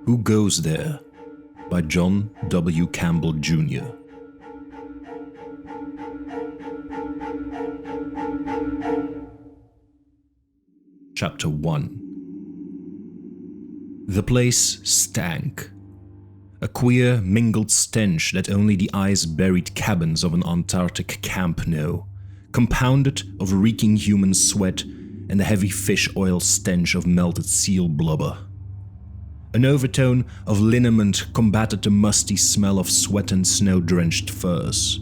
Who Goes There? By John W. Campbell Jr. Chapter 1. The place stank. A queer, mingled stench that only the ice-buried cabins of an Antarctic camp know, compounded of reeking human sweat and the heavy fish oil stench of melted seal blubber. An overtone of liniment combated the musty smell of sweat and snow-drenched furs.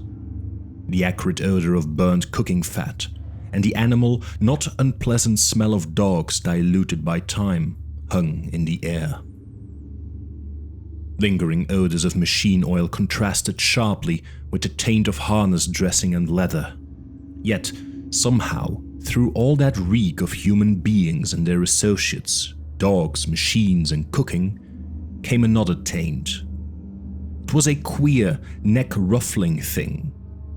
The acrid odor of burnt cooking fat, and the animal, not unpleasant smell of dogs diluted by time, hung in the air. Lingering odors of machine oil contrasted sharply with the taint of harness dressing and leather. Yet, somehow, through all that reek of human beings and their associates, dogs, machines, and cooking, came another taint. It was a queer, neck-ruffling thing,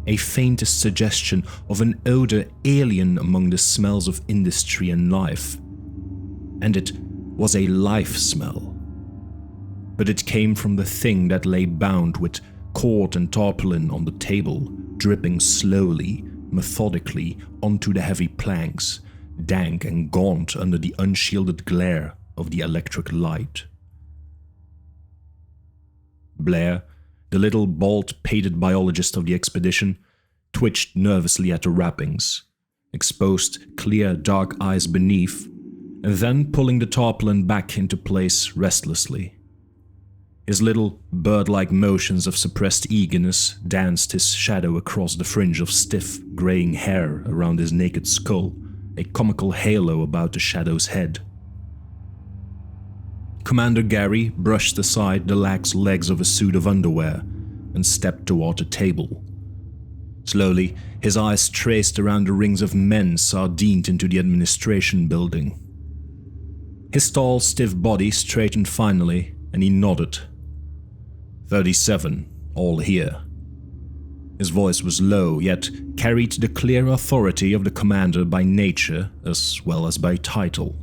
a faint suggestion of an odor alien among the smells of industry and life. And it was a life smell. But it came from the thing that lay bound with cord and tarpaulin on the table, dripping slowly, methodically onto the heavy planks, dank and gaunt under the unshielded glare of the electric light. Blair, the little bald pated biologist of the expedition, twitched nervously at the wrappings, exposed clear dark eyes beneath, and then pulling the tarpaulin back into place restlessly. His little bird-like motions of suppressed eagerness danced his shadow across the fringe of stiff, graying hair around his naked skull, a comical halo about the shadow's head. Commander Gary brushed aside the lax legs of a suit of underwear and stepped toward the table. Slowly, his eyes traced around the rings of men sardined into the administration building. His tall, stiff body straightened finally, and he nodded. 37, all here. His voice was low, yet carried the clear authority of the commander by nature as well as by title.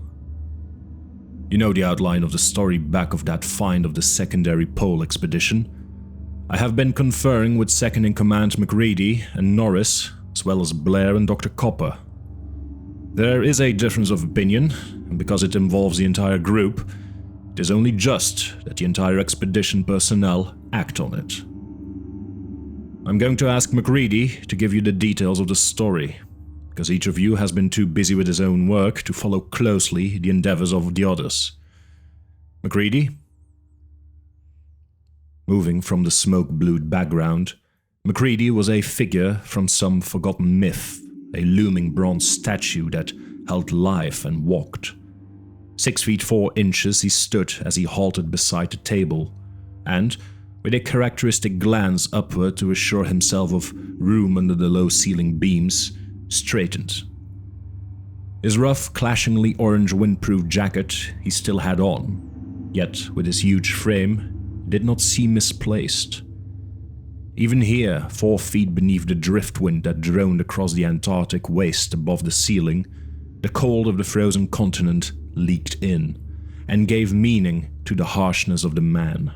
You know the outline of the story back of that find of the secondary pole expedition. I have been conferring with second-in-command McReady and Norris, as well as Blair and Dr. Copper. There is a difference of opinion, and because it involves the entire group, it is only just that the entire expedition personnel act on it. I'm going to ask McReady to give you the details of the story, because each of you has been too busy with his own work to follow closely the endeavors of the others. McReady? Moving from the smoke-blued background, McReady was a figure from some forgotten myth, a looming bronze statue that held life and walked. 6 feet 4 inches he stood as he halted beside the table, and, with a characteristic glance upward to assure himself of room under the low-ceiling beams, straightened. His rough, clashingly orange windproof jacket he still had on, yet with his huge frame, did not seem misplaced. Even here, 4 feet beneath the driftwind that droned across the Antarctic waste above the ceiling, the cold of the frozen continent leaked in, and gave meaning to the harshness of the man.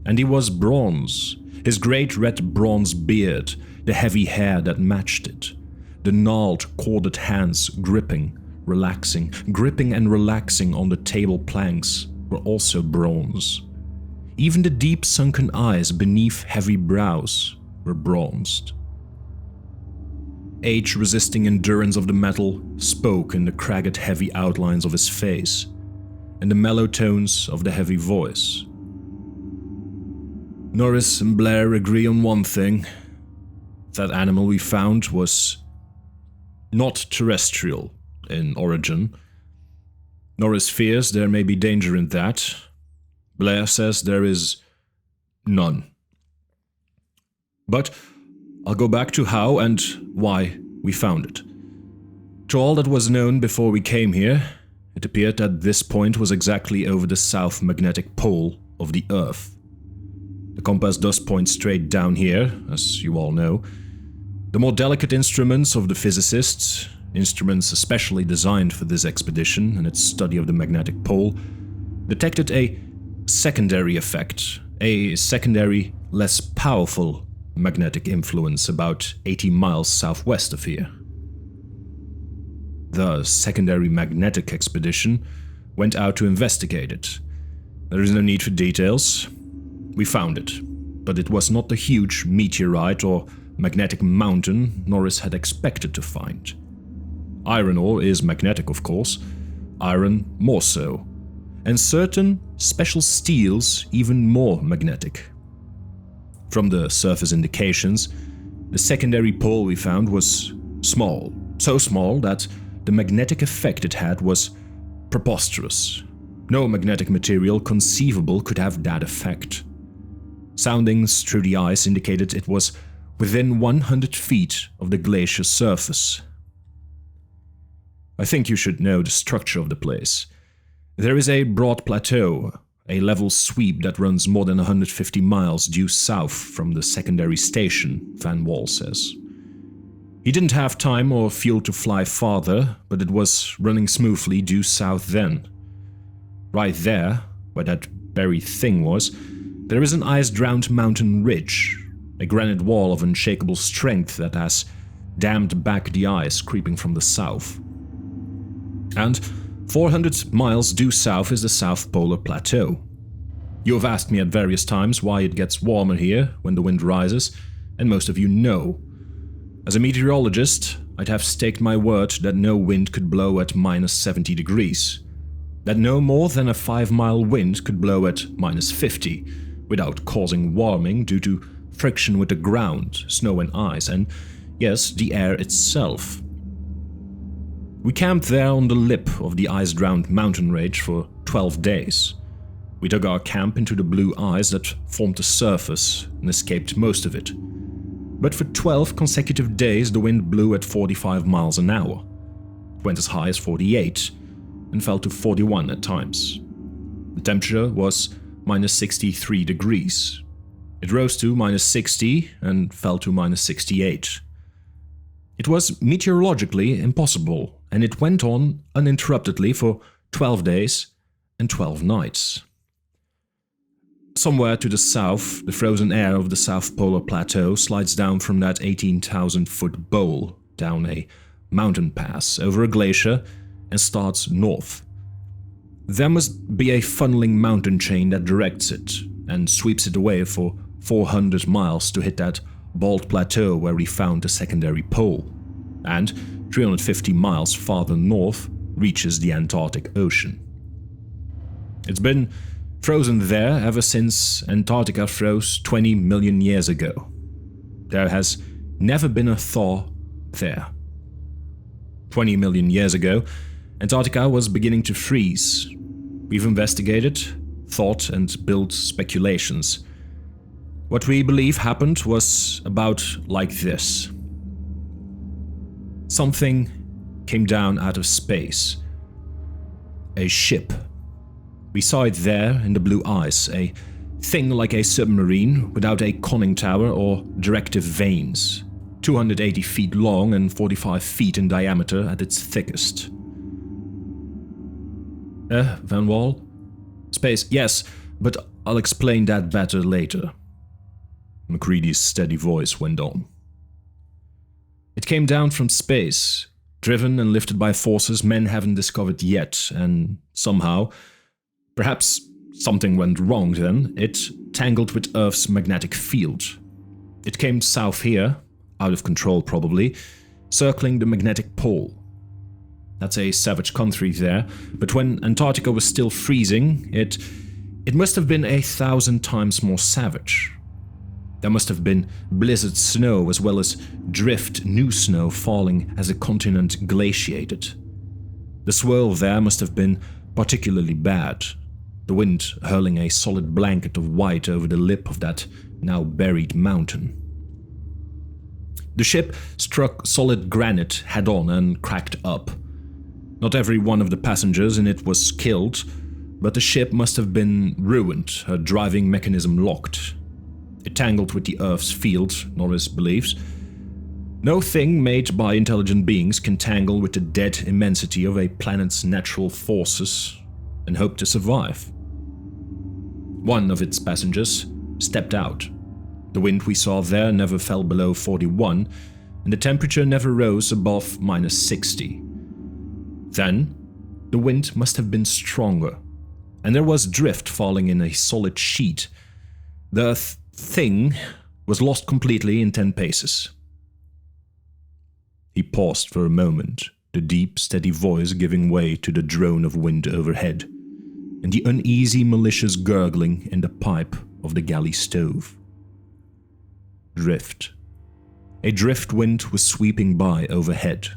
And he was bronze, his great red bronze beard, the heavy hair that matched it, the gnarled, corded hands gripping and relaxing on the table planks were also bronze. Even the deep sunken eyes beneath heavy brows were bronzed. Age-resisting endurance of the metal spoke in the cragged heavy outlines of his face, and the mellow tones of the heavy voice. Norris and Blair agree on one thing. That animal we found was not terrestrial in origin. Norris fears there may be danger in that. Blair says there is none. But I'll go back to how and why we found it. To all that was known before we came here, it appeared that this point was exactly over the south magnetic pole of the Earth. The compass does point straight down here, as you all know. The more delicate instruments of the physicists, instruments especially designed for this expedition and its study of the magnetic pole, detected a secondary effect, a secondary, less powerful magnetic influence about 80 miles southwest of here. The secondary magnetic expedition went out to investigate it. There is no need for details. We found it, but it was not the huge meteorite or magnetic mountain Norris had expected to find. Iron ore is magnetic, of course, iron more so, and certain special steels even more magnetic. From the surface indications, the secondary pole we found was small, so small that the magnetic effect it had was preposterous. No magnetic material conceivable could have that effect. Soundings through the ice indicated it was within 100 feet of the glacier's surface. I think you should know the structure of the place. There is a broad plateau, a level sweep that runs more than 150 miles due south from the secondary station, Van Wall says. He didn't have time or fuel to fly farther, but it was running smoothly due south then. Right there, where that buried thing was, there is an ice-drowned mountain ridge, a granite wall of unshakable strength that has dammed back the ice creeping from the south. And 400 miles due south is the South Polar Plateau. You have asked me at various times why it gets warmer here when the wind rises, and most of you know. As a meteorologist, I'd have staked my word that no wind could blow at minus 70 degrees. That no more than a 5-mile wind could blow at minus 50, without causing warming due to friction with the ground, snow and ice, and yes, the air itself. We camped there on the lip of the ice-drowned mountain range for 12 days. We dug our camp into the blue ice that formed the surface and escaped most of it. But for 12 consecutive days the wind blew at 45 miles an hour. It went as high as 48 and fell to 41 at times. The temperature was minus 63 degrees. It rose to minus 60 and fell to minus 68. It was meteorologically impossible, and it went on uninterruptedly for 12 days and 12 nights. Somewhere to the south, the frozen air of the South Polar Plateau slides down from that 18,000-foot bowl down a mountain pass over a glacier and starts north. There must be a funneling mountain chain that directs it and sweeps it away for 400 miles to hit that bald plateau where we found the secondary pole, and 350 miles farther north reaches the Antarctic Ocean. It's been frozen there ever since Antarctica froze 20 million years ago. There has never been a thaw there. 20 million years ago, Antarctica was beginning to freeze. We've investigated, thought, and built speculations. What we believe happened was about like this. Something came down out of space. A ship. We saw it there in the blue ice, a thing like a submarine without a conning tower or directive vanes, 280 feet long and 45 feet in diameter at its thickest. Van Wall? Space, yes, but I'll explain that better later. MacReady's steady voice went on. It came down from space, driven and lifted by forces men haven't discovered yet, and somehow, perhaps something went wrong then, it tangled with Earth's magnetic field. It came south here, out of control probably, circling the magnetic pole. That's a savage country there, but when Antarctica was still freezing, it must have been 1,000 times more savage. There must have been blizzard snow as well as drift new snow falling as the continent glaciated. The swirl there must have been particularly bad, the wind hurling a solid blanket of white over the lip of that now buried mountain. The ship struck solid granite head-on and cracked up. Not every one of the passengers in it was killed, but the ship must have been ruined, her driving mechanism locked. It tangled with the Earth's field, Norris believes. No thing made by intelligent beings can tangle with the dead immensity of a planet's natural forces and hope to survive. One of its passengers stepped out. The wind we saw there never fell below 41, and the temperature never rose above -60. Then, the wind must have been stronger, and there was drift falling in a solid sheet. The thing was lost completely in 10 paces. He paused for a moment, the deep, steady voice giving way to the drone of wind overhead, and the uneasy, malicious gurgling in the pipe of the galley stove. Drift. A drift wind was sweeping by overhead.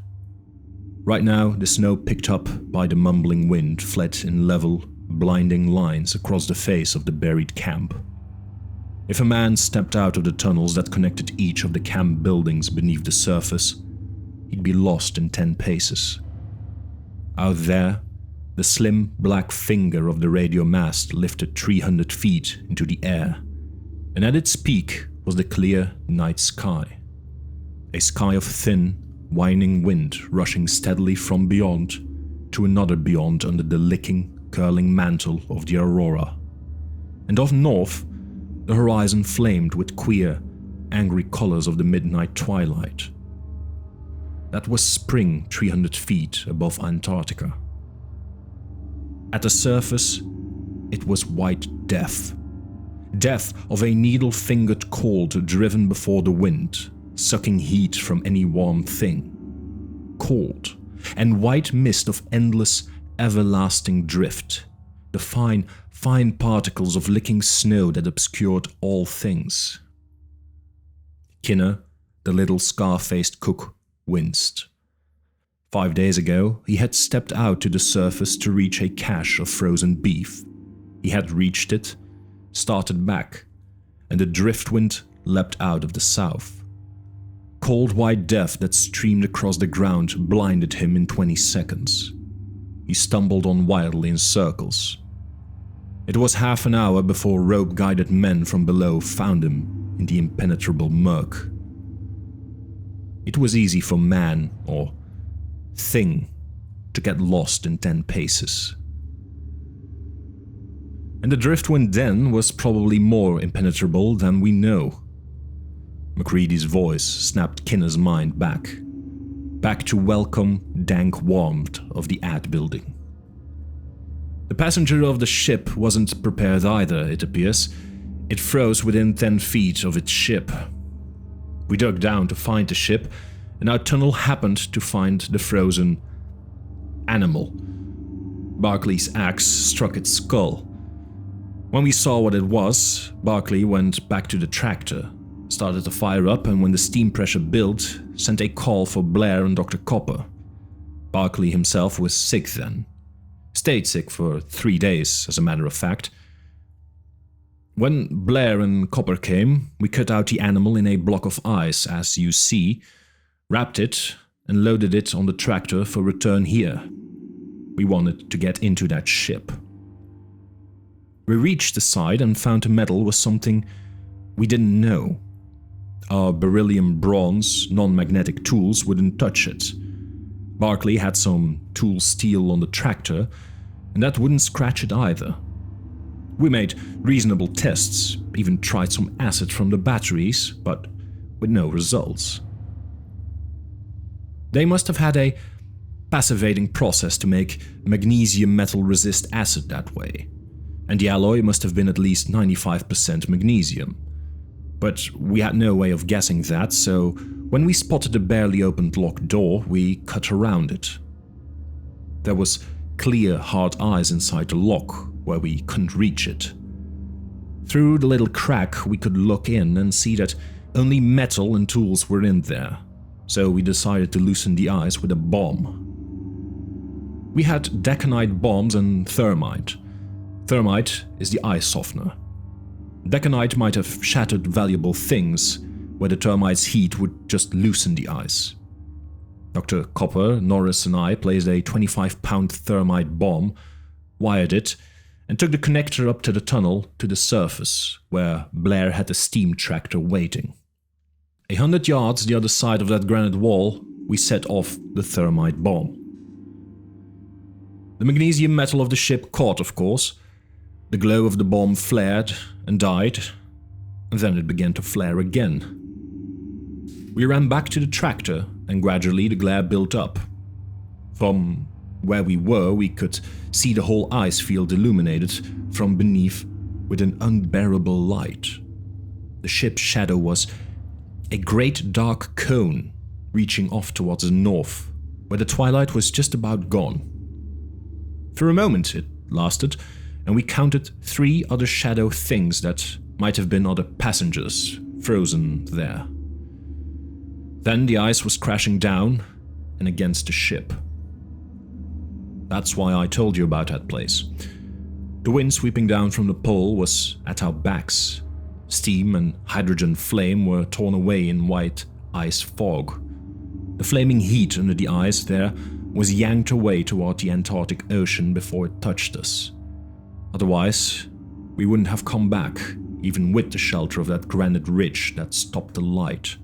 Right now, the snow picked up by the mumbling wind fled in level, blinding lines across the face of the buried camp. If a man stepped out of the tunnels that connected each of the camp buildings beneath the surface, he'd be lost in 10 paces. Out there, the slim black finger of the radio mast lifted 300 feet into the air, and at its peak was the clear night sky. A sky of thin, whining wind rushing steadily from beyond to another beyond under the licking, curling mantle of the aurora. And off north, the horizon flamed with queer, angry colors of the midnight twilight. That was spring 300 feet above Antarctica. At the surface, it was white death. Death of a needle-fingered cold driven before the wind, sucking heat from any warm thing. Cold, and white mist of endless, everlasting drift. The fine, fine particles of licking snow that obscured all things. Kinner, the little scar-faced cook, winced. 5 days ago, he had stepped out to the surface to reach a cache of frozen beef. He had reached it, started back, and the driftwind leapt out of the south. Cold white death that streamed across the ground blinded him in 20 seconds. He stumbled on wildly in circles. It was half an hour before rope-guided men from below found him in the impenetrable murk. It was easy for man, or thing, to get lost in 10 paces. And the driftwind then was probably more impenetrable than we know. MacReady's voice snapped Kinner's mind back to welcome, dank warmth of the ad building. The passenger of the ship wasn't prepared either, it appears. It froze within 10 feet of its ship. We dug down to find the ship, and our tunnel happened to find the frozen animal. Barclay's axe struck its skull. When we saw what it was, Barclay went back to the tractor, started to fire up, and when the steam pressure built, sent a call for Blair and Dr. Copper. Barclay himself was sick then. Stayed sick for 3 days, as a matter of fact. When Blair and Copper came, we cut out the animal in a block of ice, as you see, wrapped it, and loaded it on the tractor for return here. We wanted to get into that ship. We reached the site and found the metal was something we didn't know. Our beryllium bronze, non-magnetic tools wouldn't touch it. Barclay had some tool steel on the tractor, and that wouldn't scratch it either. We made reasonable tests, even tried some acid from the batteries, but with no results. They must have had a passivating process to make magnesium metal resist acid that way, and the alloy must have been at least 95% magnesium. But we had no way of guessing that, so when we spotted the barely opened locked door, we cut around it. There was clear, hard eyes inside the lock, where we couldn't reach it. Through the little crack, we could look in and see that only metal and tools were in there, so we decided to loosen the eyes with a bomb. We had deconite bombs and thermite. Thermite is the ice softener. Deconite might have shattered valuable things, where the termite's heat would just loosen the ice. Dr. Copper, Norris and I placed a 25-pound thermite bomb, wired it, and took the connector up to the tunnel to the surface, where Blair had the steam tractor waiting. 100 yards the other side of that granite wall, we set off the thermite bomb. The magnesium metal of the ship caught, of course. The glow of the bomb flared and died, and then it began to flare again. We ran back to the tractor, and gradually the glare built up. From where we were, we could see the whole ice field illuminated from beneath with an unbearable light. The ship's shadow was a great dark cone reaching off towards the north, where the twilight was just about gone. For a moment it lasted, and we counted 3 other shadow things that might have been other passengers frozen there. Then the ice was crashing down and against the ship. That's why I told you about that place. The wind sweeping down from the pole was at our backs. Steam and hydrogen flame were torn away in white ice fog. The flaming heat under the ice there was yanked away toward the Antarctic Ocean before it touched us. Otherwise, we wouldn't have come back, even with the shelter of that granite ridge that stopped the light.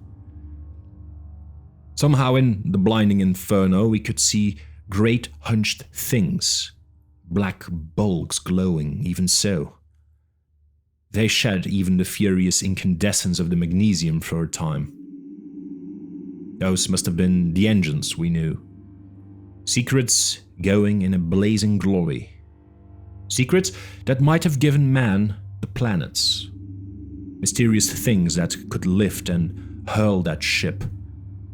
Somehow in the blinding inferno we could see great hunched things, black bulks glowing even so. They shed even the furious incandescence of the magnesium for a time. Those must have been the engines, we knew. Secrets going in a blazing glory. Secrets that might have given man the planets. Mysterious things that could lift and hurl that ship,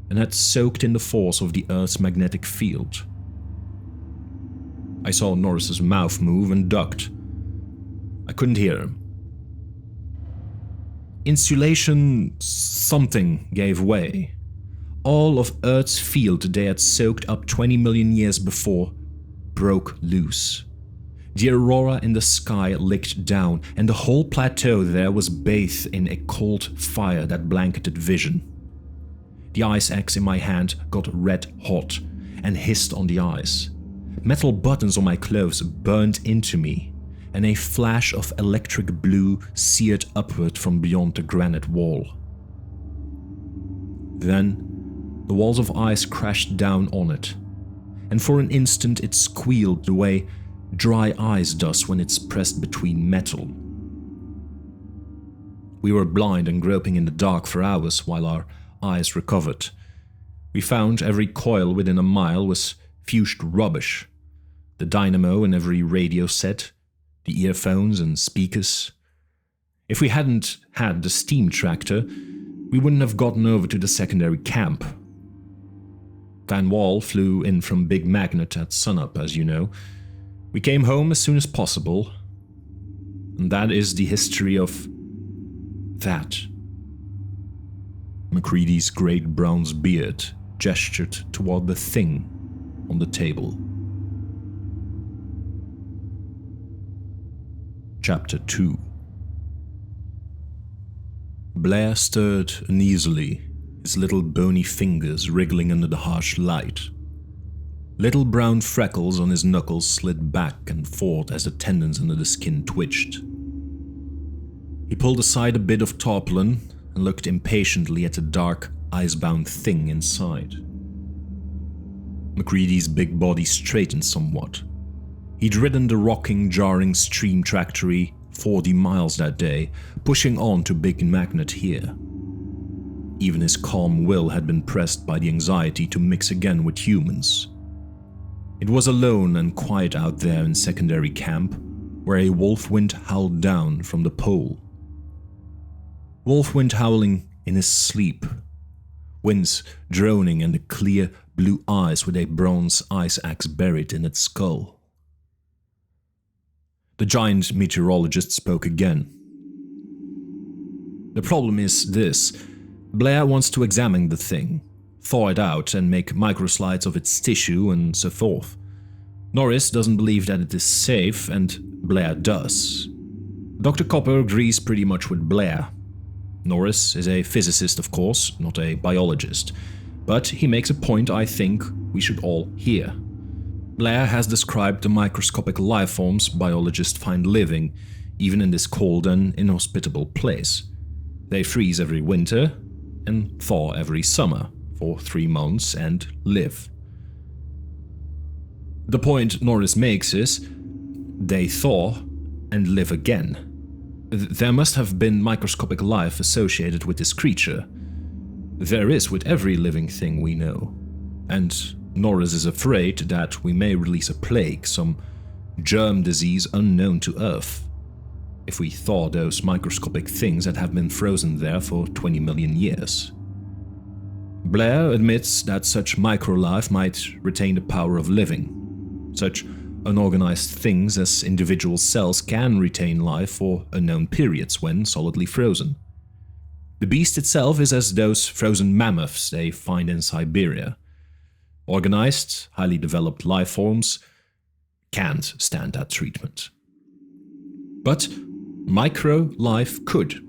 and had soaked in the force of the Earth's magnetic field. I saw Norris's mouth move and ducked. I couldn't hear him. Insulation something gave way. All of Earth's field they had soaked up 20 million years before broke loose. The aurora in the sky licked down, and the whole plateau there was bathed in a cold fire that blanketed vision. The ice axe in my hand got red hot and hissed on the ice. Metal buttons on my clothes burned into me, and a flash of electric blue seared upward from beyond the granite wall. Then, the walls of ice crashed down on it, and for an instant it squealed the way dry ice does when it's pressed between metal. We were blind and groping in the dark for hours while our eyes recovered. We found every coil within a mile was fused rubbish. The dynamo in every radio set, the earphones and speakers. If we hadn't had the steam tractor, we wouldn't have gotten over to the secondary camp. Van Wall flew in from Big Magnet at sunup, as you know. We came home as soon as possible, and that is the history of that. MacReady's great bronze beard gestured toward the thing on the table. Chapter 2. Blair stirred uneasily, his little bony fingers wriggling under the harsh light. Little brown freckles on his knuckles slid back and forth as the tendons under the skin twitched. He pulled aside a bit of tarpaulin and looked impatiently at the dark, icebound thing inside. MacReady's big body straightened somewhat. He'd ridden the rocking, jarring stream tractory 40 miles that day, pushing on to Big Magnet here. Even his calm will had been pressed by the anxiety to mix again with humans. It was alone and quiet out there in secondary camp, where a wolf wind howled down from the pole. Wolf wind howling in his sleep, winds droning and the clear blue eyes with a bronze ice axe buried in its skull. The giant meteorologist spoke again. The problem is this: Blair wants to examine the thing, thaw it out and make microslides of its tissue and so forth. Norris doesn't believe that it is safe, and Blair does. Dr. Copper agrees pretty much with Blair. Norris is a physicist, of course, not a biologist, but he makes a point I think we should all hear. Blair has described the microscopic lifeforms biologists find living, even in this cold and inhospitable place. They freeze every winter and thaw every summer for 3 months and live. The point Norris makes is, they thaw and live again. There must have been microscopic life associated with this creature. There is with every living thing we know. And Norris is afraid that we may release a plague, some germ disease unknown to Earth, if we thaw those microscopic things that have been frozen there for 20 million years. Blair admits that such microlife might retain the power of living. Such unorganized things as individual cells can retain life for unknown periods when solidly frozen. The beast itself is as those frozen mammoths they find in Siberia. Organized, highly developed life forms can't stand that treatment. But micro-life could.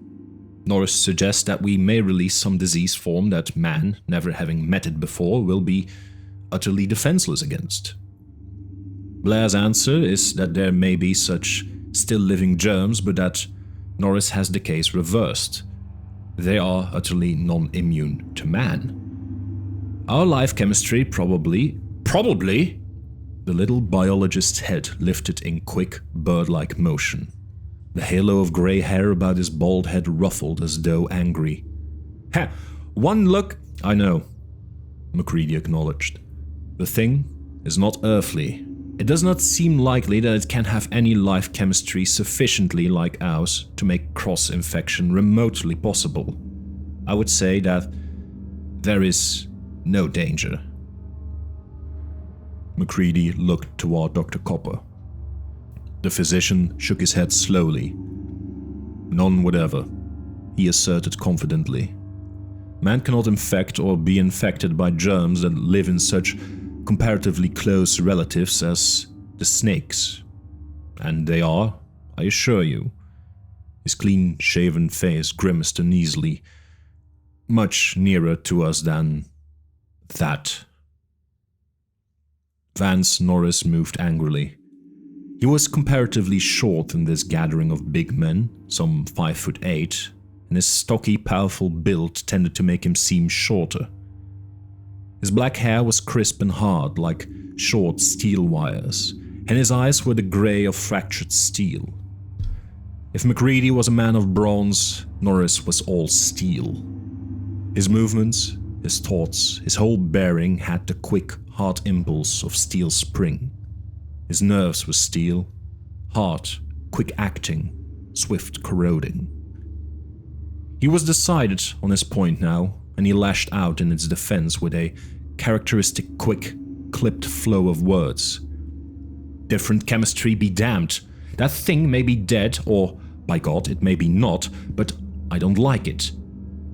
Norris suggests that we may release some disease form that man, never having met it before, will be utterly defenseless against. Blair's answer is that there may be such still living germs, but that Norris has the case reversed. They are utterly non-immune to man. Our life chemistry probably, the little biologist's head lifted in quick, bird-like motion. The halo of grey hair about his bald head ruffled as though angry. "Ha! One look—" "I know," Macready acknowledged. "The thing is not earthly. It does not seem likely that it can have any life chemistry sufficiently like ours to make cross-infection remotely possible. I would say that there is no danger." Macready looked toward Dr. Copper. The physician shook his head slowly. "None whatever," he asserted confidently. "Man cannot infect or be infected by germs that live in such comparatively close relatives as the snakes. And they are, I assure you." His clean-shaven face grimaced uneasily. "Much nearer to us than that." Vance Norris moved angrily. He was comparatively short in this gathering of big men, some 5'8", and his stocky, powerful build tended to make him seem shorter. His black hair was crisp and hard, like short steel wires, and his eyes were the grey of fractured steel. If Macready was a man of bronze, Norris was all steel. His movements, his thoughts, his whole bearing had the quick, hard impulse of steel spring. His nerves were steel, hard, quick-acting, swift corroding. He was decided on his point now, and he lashed out in its defense with a characteristic quick, clipped flow of words. "Different chemistry be damned. That thing may be dead, or, by God, it may be not, but I don't like it.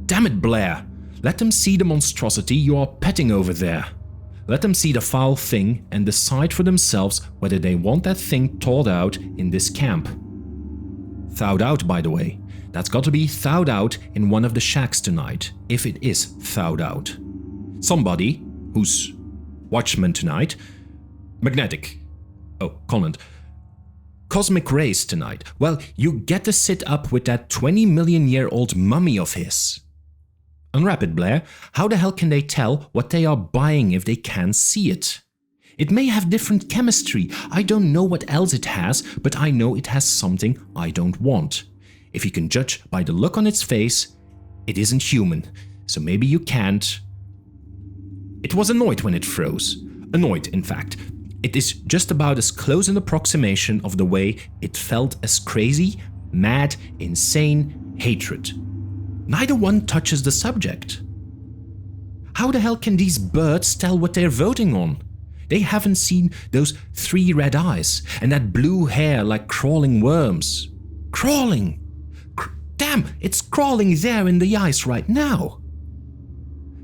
Damn it, Blair! Let them see the monstrosity you are petting over there. Let them see the foul thing and decide for themselves whether they want that thing thawed out in this camp. Thawed out, by the way. That's got to be thawed out in one of the shacks tonight, if it is thawed out. Somebody, who's watchman tonight, cosmic rays tonight. Well, you get to sit up with that 20 million year old mummy of his. Unwrap it, Blair. How the hell can they tell what they are buying if they can't see it? It may have different chemistry. I don't know what else it has, but I know it has something I don't want. If you can judge by the look on its face, it isn't human, so maybe you can't." It was annoyed when it froze. Annoyed, in fact. It is just about as close an approximation of the way it felt as crazy, mad, insane hatred. Neither one touches the subject. How the hell can these birds tell what they're voting on? They haven't seen those 3 red eyes and that blue hair like crawling worms. Crawling! Damn, it's crawling there in the ice right now.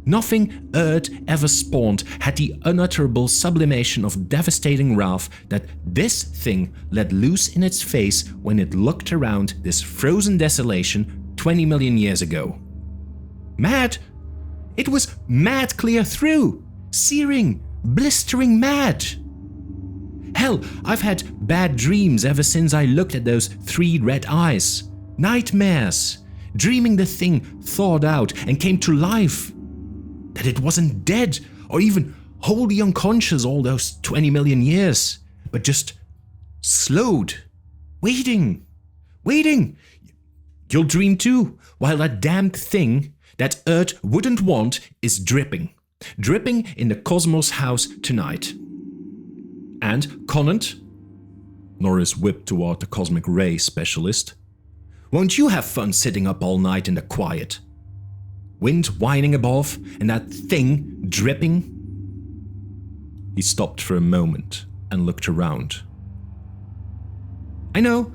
Nothing Earth ever spawned had the unutterable sublimation of devastating wrath that this thing let loose in its face when it looked around this frozen desolation 20 million years ago. Mad? It was mad clear through. Searing, blistering mad. Hell, I've had bad dreams ever since I looked at those 3 red eyes. Nightmares. Dreaming the thing thawed out and came to life. That it wasn't dead or even wholly unconscious all those 20 million years, but just slowed, Waiting! Waiting! You'll dream too, while that damned thing that Earth wouldn't want is dripping. Dripping in the Cosmos house tonight. And, Conant, Norris whipped toward the cosmic ray specialist, won't you have fun sitting up all night in the quiet? Wind whining above, and that thing dripping? He stopped for a moment and looked around. I know,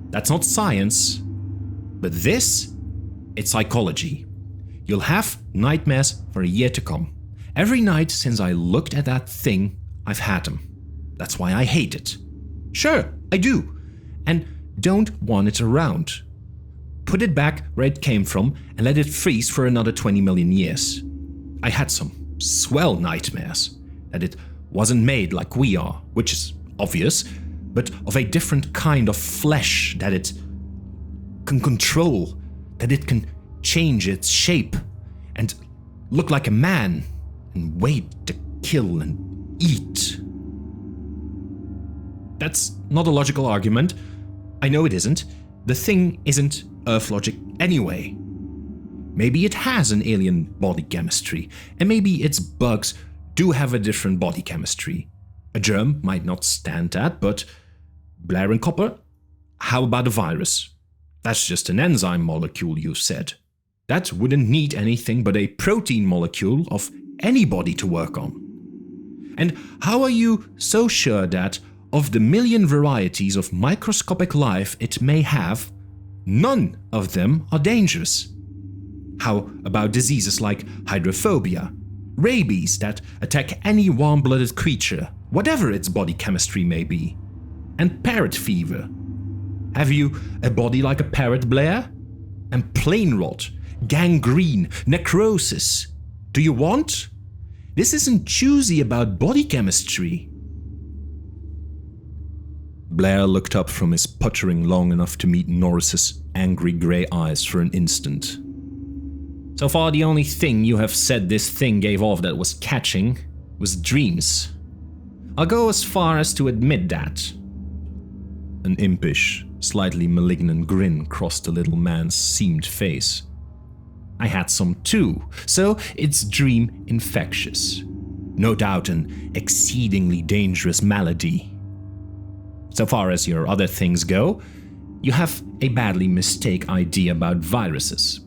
that's not science, but this, it's psychology. You'll have nightmares for a year to come. Every night since I looked at that thing, I've had them. That's why I hate it. Sure, I do. And don't want it around. Put it back where it came from and let it freeze for another 20 million years. I had some swell nightmares. That it wasn't made like we are, which is obvious, but of a different kind of flesh that it can control, that it can change its shape and look like a man and wait to kill and eat. That's not a logical argument. I know it isn't. The thing isn't Earth logic anyway. Maybe it has an alien body chemistry, and maybe its bugs do have a different body chemistry. A germ might not stand that, but Blair and Copper, how about a virus? That's just an enzyme molecule, you said. That wouldn't need anything but a protein molecule of anybody to work on. And how are you so sure that, of the million varieties of microscopic life it may have, none of them are dangerous? How about diseases like hydrophobia, rabies that attack any warm-blooded creature, whatever its body chemistry may be, and parrot fever? Have you a body like a parrot, Blair? And plain rot, gangrene, necrosis. Do you want? This isn't choosy about body chemistry. Blair looked up from his puttering long enough to meet Norris's angry grey eyes for an instant. So far, the only thing you have said this thing gave off that was catching was dreams. I'll go as far as to admit that. An impish, slightly malignant grin crossed the little man's seamed face. I had some too, so it's dream infectious. No doubt an exceedingly dangerous malady. So far as your other things go, you have a badly mistaken idea about viruses.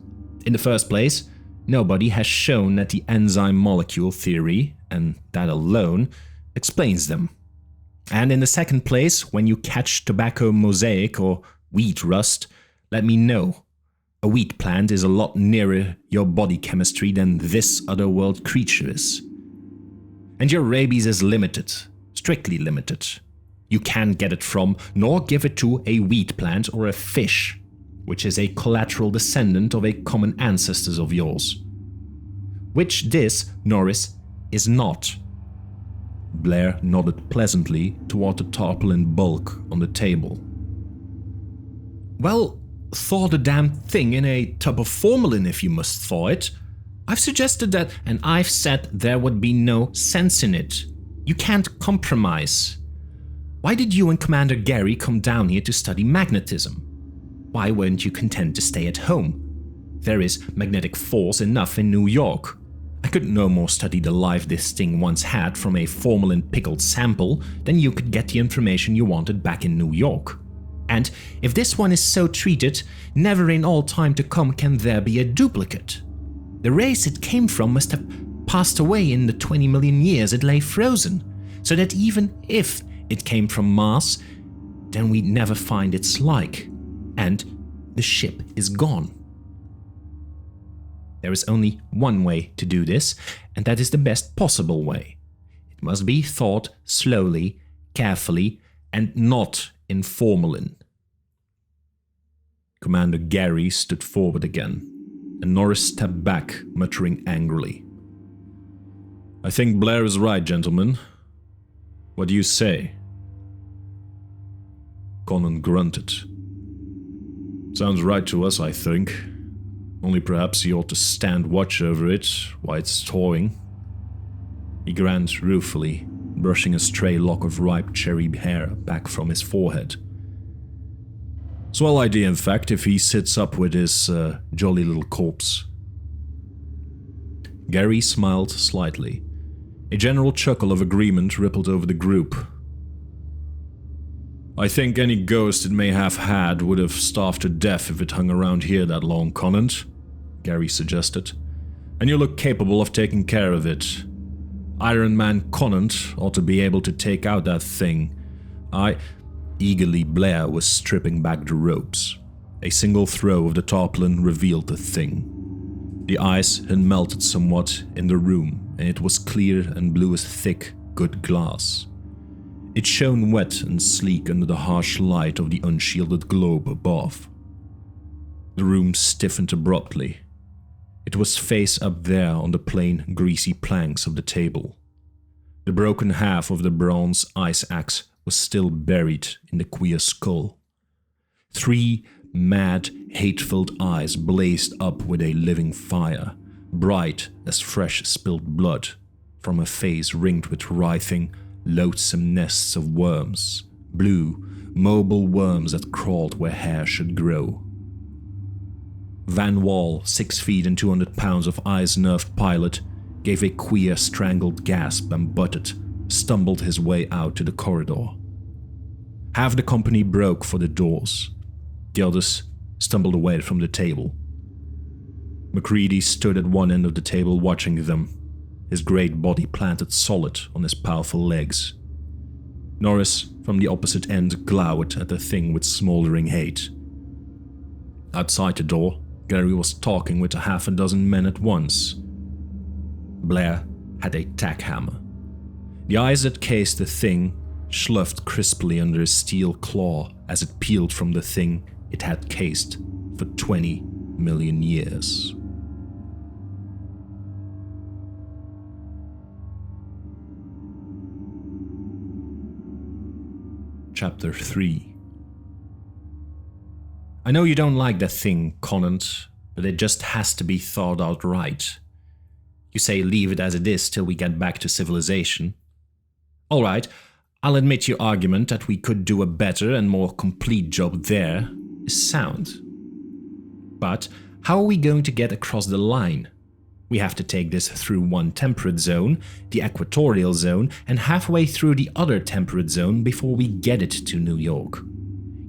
In the first place, nobody has shown that the enzyme molecule theory, and that alone, explains them. And in the second place, when you catch tobacco mosaic or wheat rust, let me know. A wheat plant is a lot nearer your body chemistry than this otherworld creature is. And your rabies is limited, strictly limited. You can't get it from, nor give it to, a wheat plant or a fish, which is a collateral descendant of a common ancestors of yours. Which this, Norris, is not. Blair nodded pleasantly toward the tarpaulin bulk on the table. Well, thaw the damn thing in a tub of formalin if you must thaw it. I've suggested that, and I've said there would be no sense in it. You can't compromise. Why did you and Commander Gary come down here to study magnetism? Why weren't you content to stay at home? There is magnetic force enough in New York. I could no more study the life this thing once had from a formalin-pickled sample than you could get the information you wanted back in New York. And if this one is so treated, never in all time to come can there be a duplicate. The race it came from must have passed away in the 20 million years it lay frozen, so that even if it came from Mars, then we'd never find its like, and the ship is gone. There is only one way to do this, and that is the best possible way. It must be thought slowly, carefully, and not in formalin. Commander Gary stood forward again, and Norris stepped back, muttering angrily. I think Blair is right, gentlemen. What do you say? Conan grunted. Sounds right to us, I think. Only perhaps he ought to stand watch over it while it's thawing. He grinned ruefully, brushing a stray lock of ripe cherry hair back from his forehead. Swell idea, in fact, if he sits up with his jolly little corpse. Gary smiled slightly. A general chuckle of agreement rippled over the group. I think any ghost it may have had would have starved to death if it hung around here that long, Conant, Gary suggested. And you look capable of taking care of it. Iron Man Conant ought to be able to take out that thing. Eagerly, Blair was stripping back the ropes. A single throw of the tarpaulin revealed the thing. The ice had melted somewhat in the room, and it was clear and blue as thick, good glass. It shone wet and sleek under the harsh light of the unshielded globe above. The room stiffened abruptly. It was face up there on the plain, greasy planks of the table. The broken half of the bronze ice axe was still buried in the queer skull. 3 mad, hate-filled eyes blazed up with a living fire, bright as fresh spilled blood, from a face ringed with writhing, loathsome nests of worms, blue, mobile worms that crawled where hair should grow. Van Wall, 6 feet and 200 pounds of ice-nerved pilot, gave a queer, strangled gasp and butted, stumbled his way out to the corridor. Half the company broke for the doors. The others stumbled away from the table. MacReady stood at one end of the table watching them, his great body planted solid on his powerful legs. Norris, from the opposite end, glowered at the thing with smoldering hate. Outside the door, Gary was talking with 6 men at once. Blair had a tack hammer. The eyes that cased the thing sloughed crisply under his steel claw as it peeled from the thing it had cased for 20 million years. Chapter 3. I know you don't like that thing, Conant, but it just has to be thawed out right. You say leave it as it is till we get back to civilization. All right, I'll admit your argument that we could do a better and more complete job there is sound. But how are we going to get across the line? We have to take this through one temperate zone, the equatorial zone, and halfway through the other temperate zone before we get it to New York.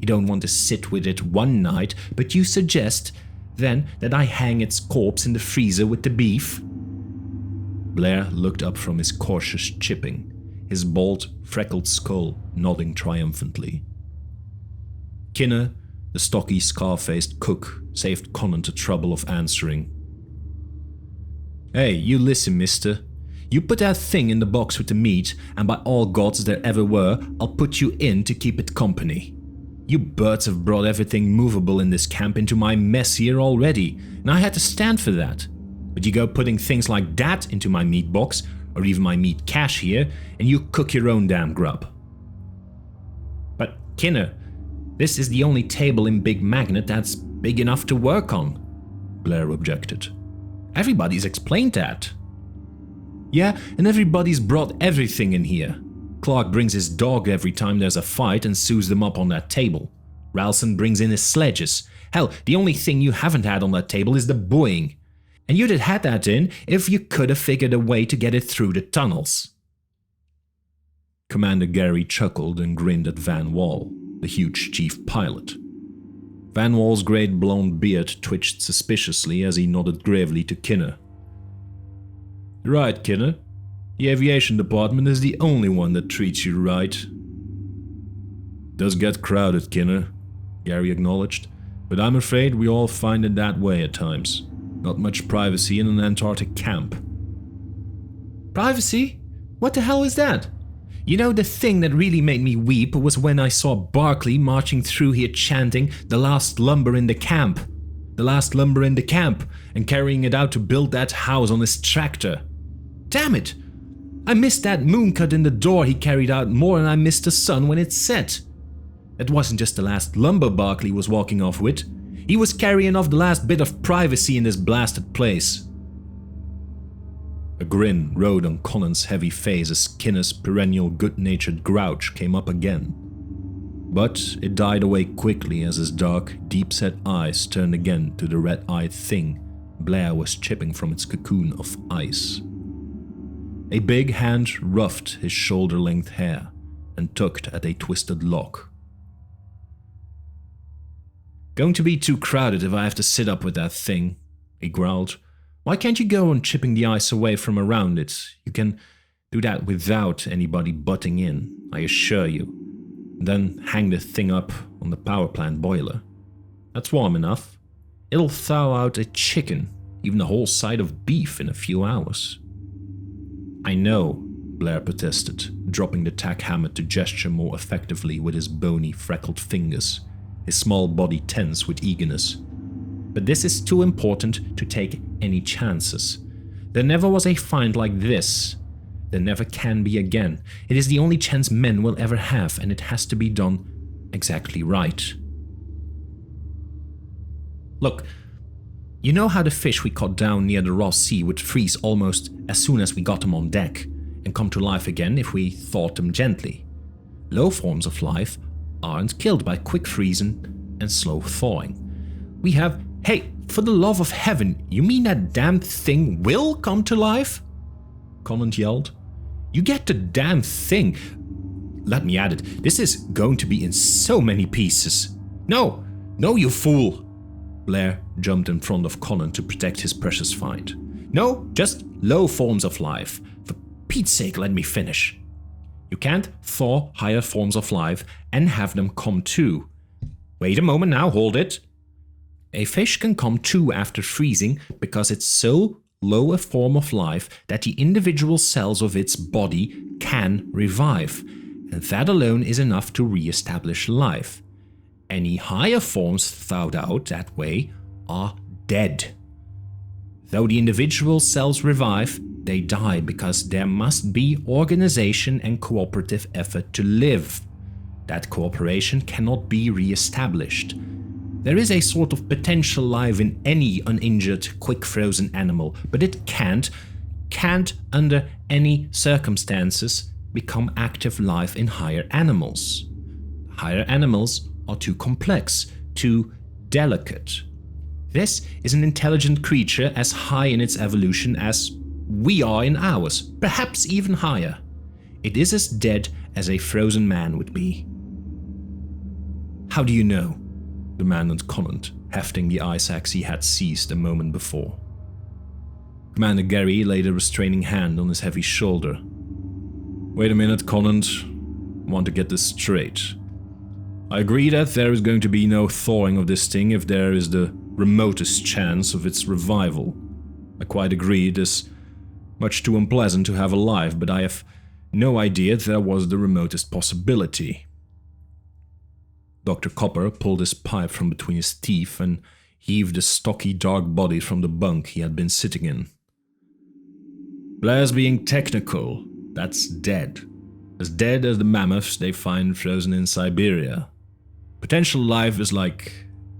You don't want to sit with it one night, but you suggest, then, that I hang its corpse in the freezer with the beef? Blair looked up from his cautious chipping, his bald, freckled skull nodding triumphantly. Kinner, the stocky, scar-faced cook, saved Conant the trouble of answering. Hey, you listen, mister. You put that thing in the box with the meat, and by all gods there ever were, I'll put you in to keep it company. You birds have brought everything movable in this camp into my mess here already, and I had to stand for that. But you go putting things like that into my meat box, or even my meat cache here, and you cook your own damn grub. But, Kinner, this is the only table in Big Magnet that's big enough to work on, Blair objected. Everybody's explained that. Yeah, and everybody's brought everything in here. Clark brings his dog every time there's a fight and sews them up on that table. Ralston brings in his sledges. Hell, the only thing you haven't had on that table is the buoying. And you'd have had that in if you could have figured a way to get it through the tunnels. Commander Gary chuckled and grinned at Van Wall, the huge chief pilot. Van Wall's great blonde beard twitched suspiciously as he nodded gravely to Kinner. Right, Kinner. The aviation department is the only one that treats you right. Does get crowded, Kinner, Gary acknowledged, but I'm afraid we all find it that way at times. Not much privacy in an Antarctic camp. Privacy? What the hell is that? You know, the thing that really made me weep was when I saw Barkley marching through here chanting, "The last lumber in the camp. The last lumber in the camp," and carrying it out to build that house on his tractor. Damn it! I missed that moon cut in the door he carried out more than I missed the sun when it set. That wasn't just the last lumber Barkley was walking off with. He was carrying off the last bit of privacy in this blasted place. A grin rode on Conant's heavy face as Kinner's perennial good-natured grouch came up again. But it died away quickly as his dark, deep-set eyes turned again to the red-eyed thing Blair was chipping from its cocoon of ice. A big hand ruffed his shoulder-length hair and tugged at a twisted lock. "Going to be too crowded if I have to sit up with that thing," he growled. "Why can't you go on chipping the ice away from around it? You can do that without anybody butting in, I assure you. Then hang the thing up on the power plant boiler. That's warm enough. It'll thaw out a chicken, even a whole side of beef in a few hours." "I know," Blair protested, dropping the tack hammer to gesture more effectively with his bony, freckled fingers, his small body tense with eagerness. "But this is too important to take any chances. There never was a find like this. There never can be again. It is the only chance men will ever have, and it has to be done exactly right. Look, you know how the fish we caught down near the Ross Sea would freeze almost as soon as we got them on deck, and come to life again if we thawed them gently? Low forms of life aren't killed by quick freezing and slow thawing. We have... Hey, for the love of heaven, you mean that damn thing will come to life?" Conant yelled. "You get the damn thing. Let me at it. This is going to be in so many pieces." No, you fool!" Blair jumped in front of Conant to protect his precious find. "No, just low forms of life. For Pete's sake, let me finish. You can't thaw higher forms of life and have them come too. Wait a moment now, hold it. A fish can come to after freezing because it's so low a form of life that the individual cells of its body can revive, and that alone is enough to re-establish life. Any higher forms thawed out that way are dead. Though the individual cells revive, they die because there must be organization and cooperative effort to live. That cooperation cannot be re-established. There is a sort of potential life in any uninjured, quick-frozen animal, but it can't under any circumstances become active life in higher animals. Higher animals are too complex, too delicate. This is an intelligent creature as high in its evolution as we are in ours, perhaps even higher. It is as dead as a frozen man would be." "How do you know?" demanded Conant, hefting the ice axe he had seized a moment before. Commander Gary laid a restraining hand on his heavy shoulder. "Wait a minute, Conant. I want to get this straight. I agree that there is going to be no thawing of this thing if there is the remotest chance of its revival. I quite agree it is much too unpleasant to have alive, but I have no idea there was the remotest possibility." Dr. Copper pulled his pipe from between his teeth and heaved the stocky dark body from the bunk he had been sitting in. "Blair's being technical. That's dead. As dead as the mammoths they find frozen in Siberia. Potential life is like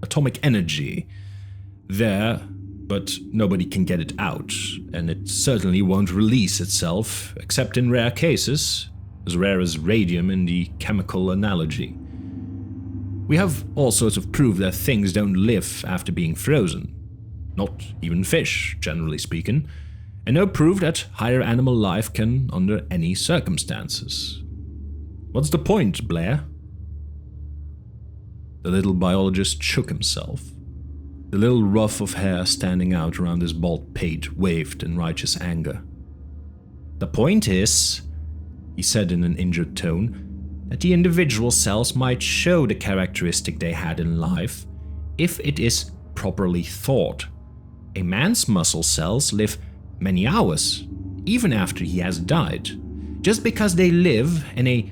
atomic energy. There, but nobody can get it out, and it certainly won't release itself, except in rare cases, as rare as radium in the chemical analogy. We have all sorts of proof that things don't live after being frozen. Not even fish, generally speaking, and no proof that higher animal life can under any circumstances. What's the point, Blair?" The little biologist shook himself. The little ruff of hair standing out around his bald pate waved in righteous anger. "The point is," he said in an injured tone, "that the individual cells might show the characteristic they had in life if it is properly thawed. A man's muscle cells live many hours, even after he has died. Just because they live and a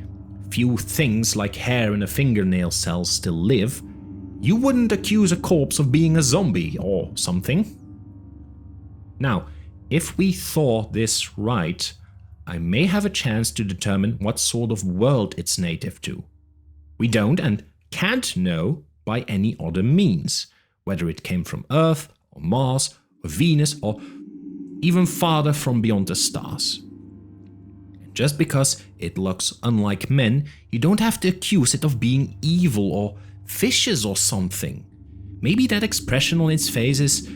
few things like hair and a fingernail cells still live, you wouldn't accuse a corpse of being a zombie or something. Now, if we thaw this right, I may have a chance to determine what sort of world it's native to. We don't and can't know by any other means, whether it came from Earth, or Mars, or Venus, or even farther from beyond the stars. Just because it looks unlike men, you don't have to accuse it of being evil or vicious or something. Maybe that expression on its face is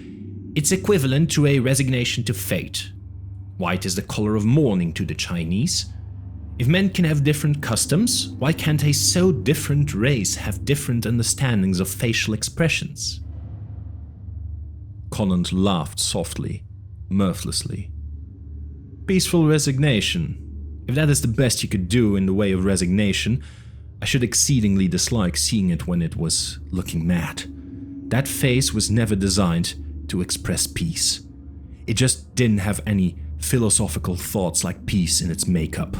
its equivalent to a resignation to fate. White is the color of mourning to the Chinese. If men can have different customs, why can't a so different race have different understandings of facial expressions? Conant laughed softly, mirthlessly. Peaceful resignation. If that is the best you could do in the way of resignation, I should exceedingly dislike seeing it when it was looking mad. That face was never designed to express peace. It just didn't have any philosophical thoughts like peace in its makeup.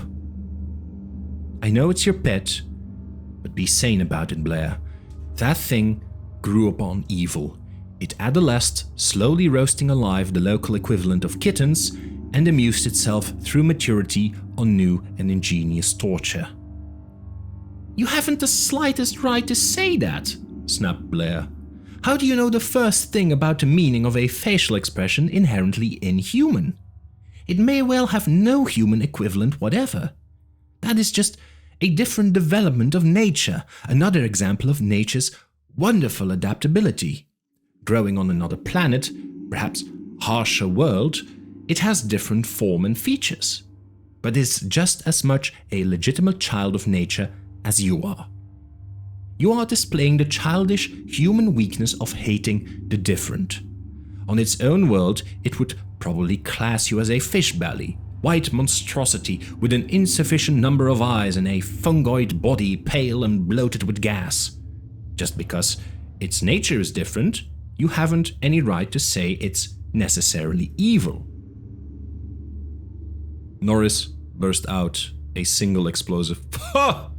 I know it's your pet, but be sane about it, Blair. That thing grew up on evil. It adolesced, slowly roasting alive the local equivalent of kittens, and amused itself through maturity on new and ingenious torture. You haven't the slightest right to say that, snapped Blair. How do you know the first thing about the meaning of a facial expression inherently inhuman? It may well have no human equivalent whatever. That is just a different development of nature, another example of nature's wonderful adaptability. Growing on another planet, perhaps harsher world, it has different form and features, but is just as much a legitimate child of nature as you are. You are displaying the childish human weakness of hating the different. On its own world, it would probably class you as a fish belly, white monstrosity with an insufficient number of eyes and a fungoid body pale and bloated with gas. Just because its nature is different, you haven't any right to say it's necessarily evil. Norris burst out a single explosive "Ha!"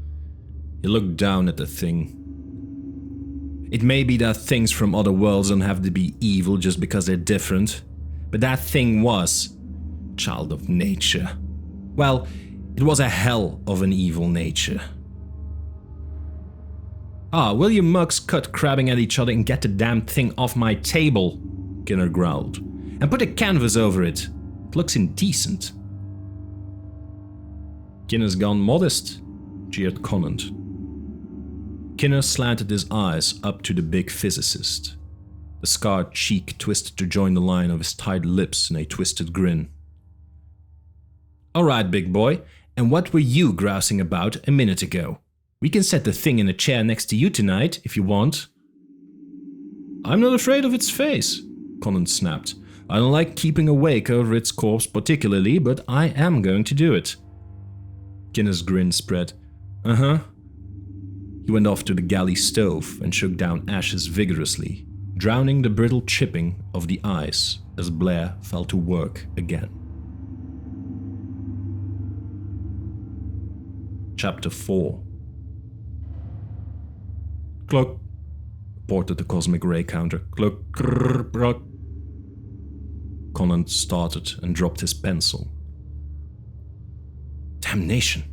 He looked down at the thing. It may be that things from other worlds don't have to be evil just because they're different, but that thing was child of nature. Well, it was a hell of an evil nature. Will you mugs cut crabbing at each other and get the damn thing off my table? Kinner growled. And put a canvas over it. It looks indecent. Kinner's gone modest, jeered Conant. Kinner slanted his eyes up to the big physicist. The scarred cheek twisted to join the line of his tight lips in a twisted grin. All right, big boy, and what were you grousing about a minute ago? We can set the thing in a chair next to you tonight, if you want. I'm not afraid of its face, Conant snapped. I don't like keeping awake over its corpse particularly, but I am going to do it. Kinner's grin spread. Uh-huh. He went off to the galley stove and shook down ashes vigorously, drowning the brittle chipping of the ice as Blair fell to work again. Chapter 4. Cluck, reported the cosmic ray counter. Cluck, crrr, cluck. Conant started and dropped his pencil. Damnation!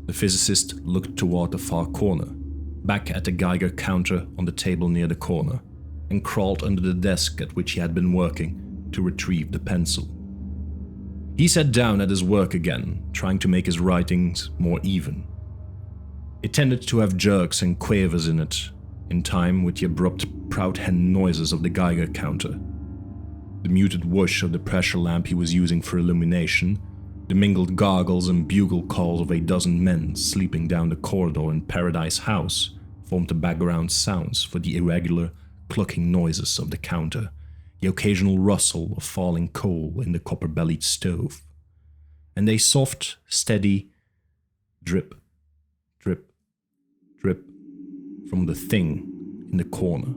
The physicist looked toward the far corner, back at the Geiger counter on the table near the corner, and crawled under the desk at which he had been working to retrieve the pencil. He sat down at his work again, trying to make his writings more even. It tended to have jerks and quavers in it, in time with the abrupt proud hen noises of the Geiger counter, the muted whoosh of the pressure lamp he was using for illumination, the mingled gargles and bugle calls of a dozen men sleeping down the corridor in Paradise House formed the background sounds for the irregular, clucking noises of the counter, the occasional rustle of falling coal in the copper-bellied stove, and a soft, steady drip, drip, drip from the thing in the corner.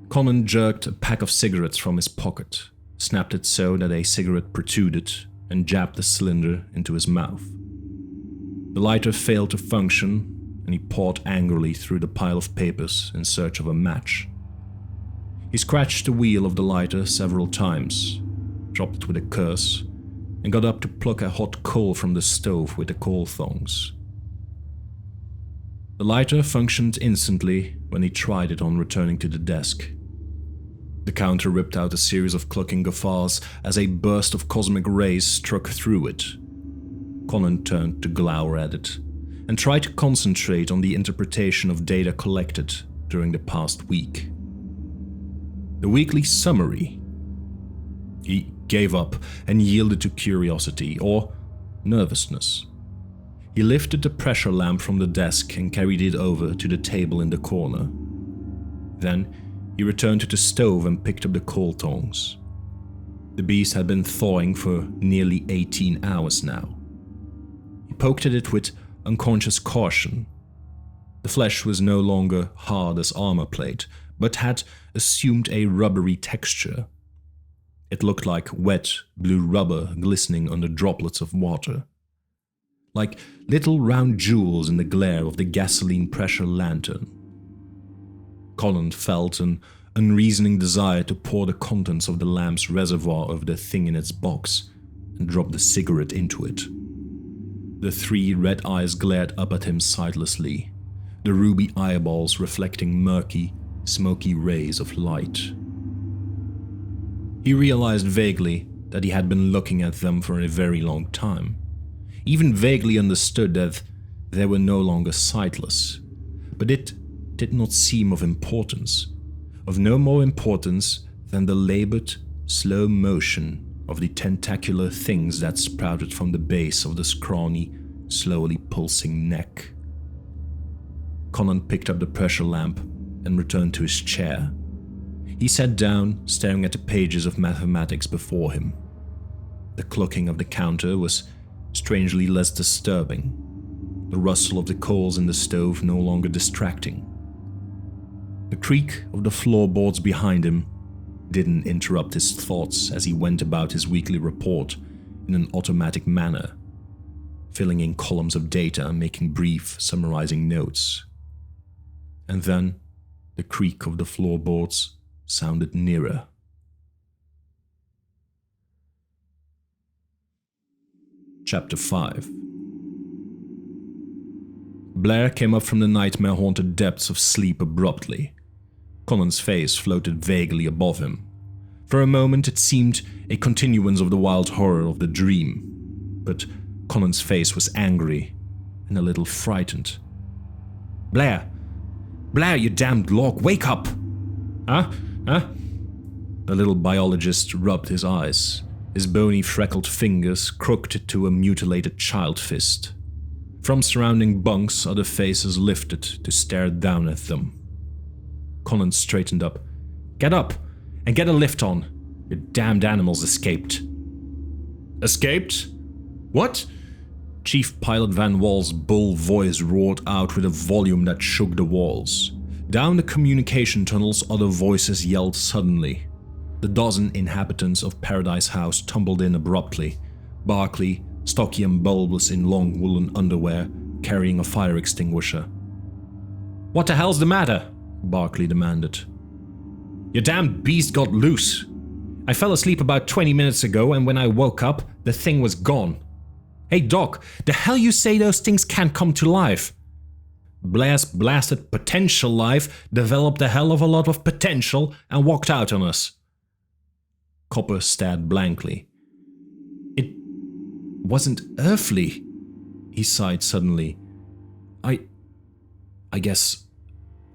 Conant jerked a pack of cigarettes from his pocket, snapped it so that a cigarette protruded, and jabbed the cylinder into his mouth. The lighter failed to function, and he pawed angrily through the pile of papers in search of a match. He scratched the wheel of the lighter several times, dropped it with a curse, and got up to pluck a hot coal from the stove with the coal thongs. The lighter functioned instantly when he tried it on returning to the desk. The counter ripped out a series of clucking guffaws as a burst of cosmic rays struck through it. Conan turned to glower at it and tried to concentrate on the interpretation of data collected during the past week. The weekly summary. He gave up and yielded to curiosity, or nervousness. He lifted the pressure lamp from the desk and carried it over to the table in the corner. Then he returned to the stove and picked up the coal tongs. The beast had been thawing for nearly 18 hours now. He poked at it with unconscious caution. The flesh was no longer hard as armor plate, but had assumed a rubbery texture. It looked like wet, blue rubber glistening under droplets of water. Like little round jewels in the glare of the gasoline pressure lantern. Conan felt an unreasoning desire to pour the contents of the lamp's reservoir over the thing in its box and drop the cigarette into it. The 3 red eyes glared up at him sightlessly, the ruby eyeballs reflecting murky, smoky rays of light. He realized vaguely that he had been looking at them for a very long time, even vaguely understood that they were no longer sightless, but it did not seem of importance, of no more importance than the labored, slow motion of the tentacular things that sprouted from the base of the scrawny, slowly pulsing neck. Conan picked up the pressure lamp and returned to his chair. He sat down, staring at the pages of mathematics before him. The clucking of the counter was strangely less disturbing, the rustle of the coals in the stove no longer distracting. The creak of the floorboards behind him didn't interrupt his thoughts as he went about his weekly report in an automatic manner, filling in columns of data and making brief, summarizing notes. And then the creak of the floorboards sounded nearer. Chapter 5. Blair came up from the nightmare-haunted depths of sleep abruptly. Conan's face floated vaguely above him. For a moment it seemed a continuance of the wild horror of the dream, but Conan's face was angry and a little frightened. Blair! Blair, you damned log, wake up! Huh? The little biologist rubbed his eyes, his bony freckled fingers crooked to a mutilated child fist. From surrounding bunks, other faces lifted to stare down at them. Conan straightened up. Get up and get a lift on. Your damned animals escaped. Escaped? What? Chief Pilot Van Wall's bull voice roared out with a volume that shook the walls. Down the communication tunnels, other voices yelled suddenly. The dozen inhabitants of Paradise House tumbled in abruptly. Barkley, stocky and bulbous in long woolen underwear, carrying a fire extinguisher. What the hell's the matter? Barkley demanded. Your damned beast got loose. I fell asleep about 20 minutes ago, and when I woke up, the thing was gone. Hey Doc, the hell you say those things can't come to life? Blair's blasted potential life developed a hell of a lot of potential and walked out on us. Copper stared blankly. It wasn't earthly, he sighed suddenly. I guess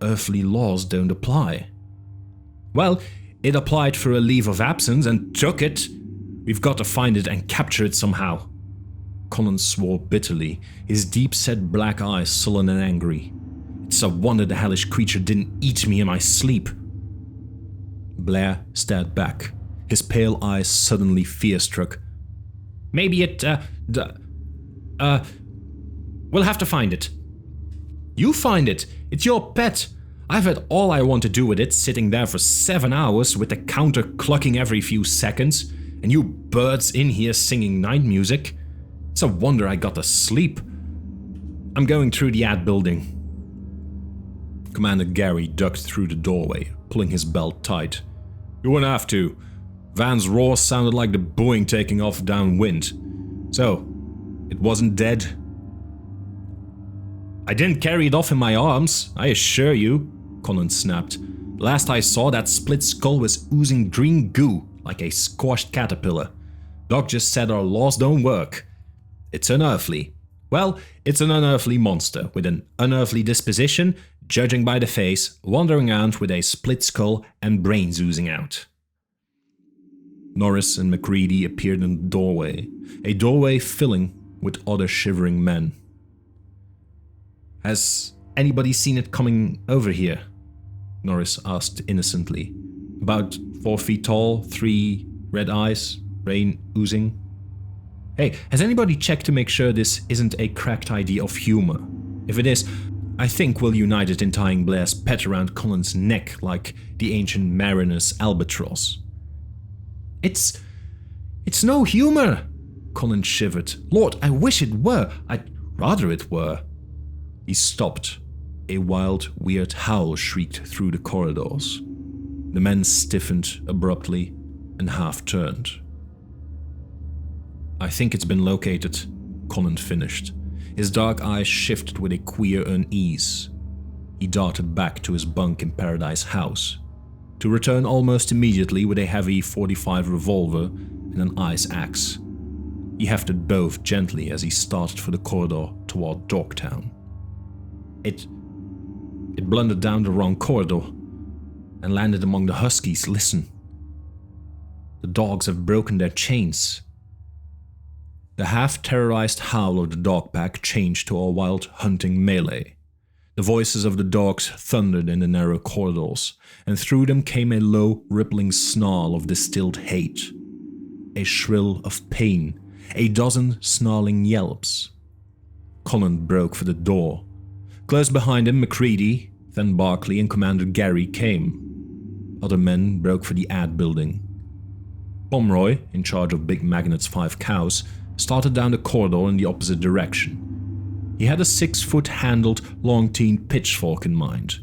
earthly laws don't apply. Well, it applied for a leave of absence and took it. We've got to find it and capture it somehow. Conan swore bitterly, his deep-set black eyes sullen and angry. It's a wonder the hellish creature didn't eat me in my sleep. Blair stared back, his pale eyes suddenly fear-struck. Maybe it, we'll have to find it. You find it. It's your pet. I've had all I want to do with it, sitting there for 7 hours with the counter clucking every few seconds, and you birds in here singing night music. It's a wonder I got to sleep. I'm going through the ad building. Commander Gary ducked through the doorway, pulling his belt tight. You wouldn't have to. Van's roar sounded like the Boeing taking off downwind. So, it wasn't dead? I didn't carry it off in my arms, I assure you, Conan snapped. Last I saw, that split skull was oozing green goo like a squashed caterpillar. Doc just said our laws don't work. It's unearthly. Well, it's an unearthly monster with an unearthly disposition, judging by the face, wandering around with a split skull and brains oozing out. Norris and MacReady appeared in the doorway, a doorway filling with other shivering men. Has anybody seen it coming over here? Norris asked innocently. About 4 feet tall, 3 red eyes, brain oozing. Hey, has anybody checked to make sure this isn't a cracked idea of humor? If it is, I think we'll unite it in tying Blair's pet around Colin's neck like the ancient mariner's albatross. It's no humor, Colin shivered. Lord, I wish it were. I'd rather it were. He stopped. A wild, weird howl shrieked through the corridors. The men stiffened abruptly and half-turned. I think it's been located, Colin finished. His dark eyes shifted with a queer unease. He darted back to his bunk in Paradise House, to return almost immediately with a heavy .45 revolver and an ice axe. He hefted both gently as he started for the corridor toward Dogtown. It blundered down the wrong corridor and landed among the huskies. Listen. The dogs have broken their chains. The half-terrorized howl of the dog pack changed to a wild hunting melee. The voices of the dogs thundered in the narrow corridors, and through them came a low, rippling snarl of distilled hate. A shrill of pain, a dozen snarling yelps. Colin broke for the door. Close behind him, MacReady, then Barkley and Commander Gary came. Other men broke for the ad building. Pomeroy, in charge of Big Magnet's 5 cows, started down the corridor in the opposite direction. He had a 6-foot-handled, long-teen pitchfork in mind.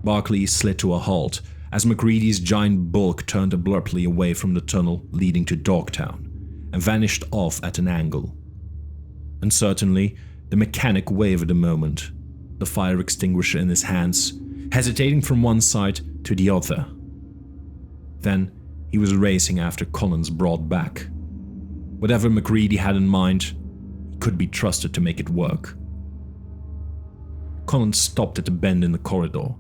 Barkley slid to a halt as MacReady's giant bulk turned abruptly away from the tunnel leading to Dogtown and vanished off at an angle. Uncertainly, the mechanic wavered a moment, the fire extinguisher in his hands, hesitating from one side to the other. Then he was racing after Colin's broad back. Whatever MacReady had in mind, he could be trusted to make it work. Colin stopped at a bend in the corridor.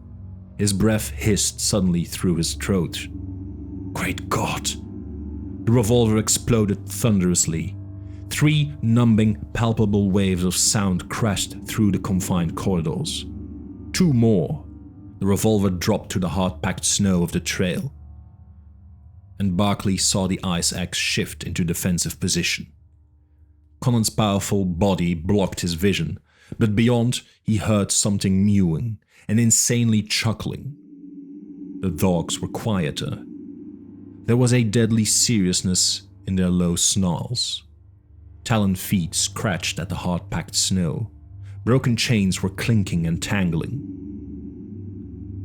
His breath hissed suddenly through his throat. Great God! The revolver exploded thunderously. 3 numbing, palpable waves of sound crashed through the confined corridors. 2 more. The revolver dropped to the hard-packed snow of the trail. And Barkley saw the ice axe shift into defensive position. Colin's powerful body blocked his vision, but beyond he heard something mewing and insanely chuckling. The dogs were quieter. There was a deadly seriousness in their low snarls. Taloned feet scratched at the hard-packed snow. Broken chains were clinking and tangling.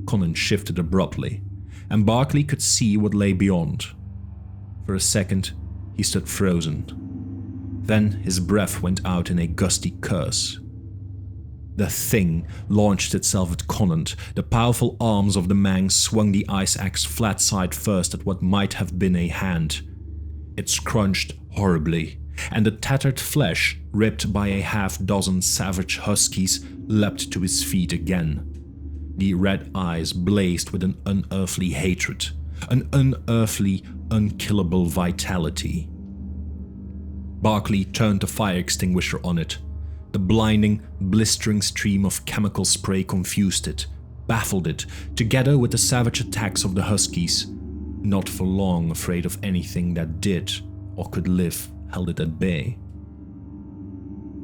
Colin shifted abruptly, and Barkley could see what lay beyond. For a second, he stood frozen. Then his breath went out in a gusty curse. The thing launched itself at Conant. The powerful arms of the man swung the ice axe flat side first at what might have been a hand. It scrunched horribly, and the tattered flesh, ripped by a half-dozen savage huskies, leapt to his feet again. The red eyes blazed with an unearthly hatred, an unearthly, unkillable vitality. Barkley turned the fire extinguisher on it. The blinding, blistering stream of chemical spray confused it, baffled it, together with the savage attacks of the huskies. Not for long afraid of anything that did or could live, held it at bay.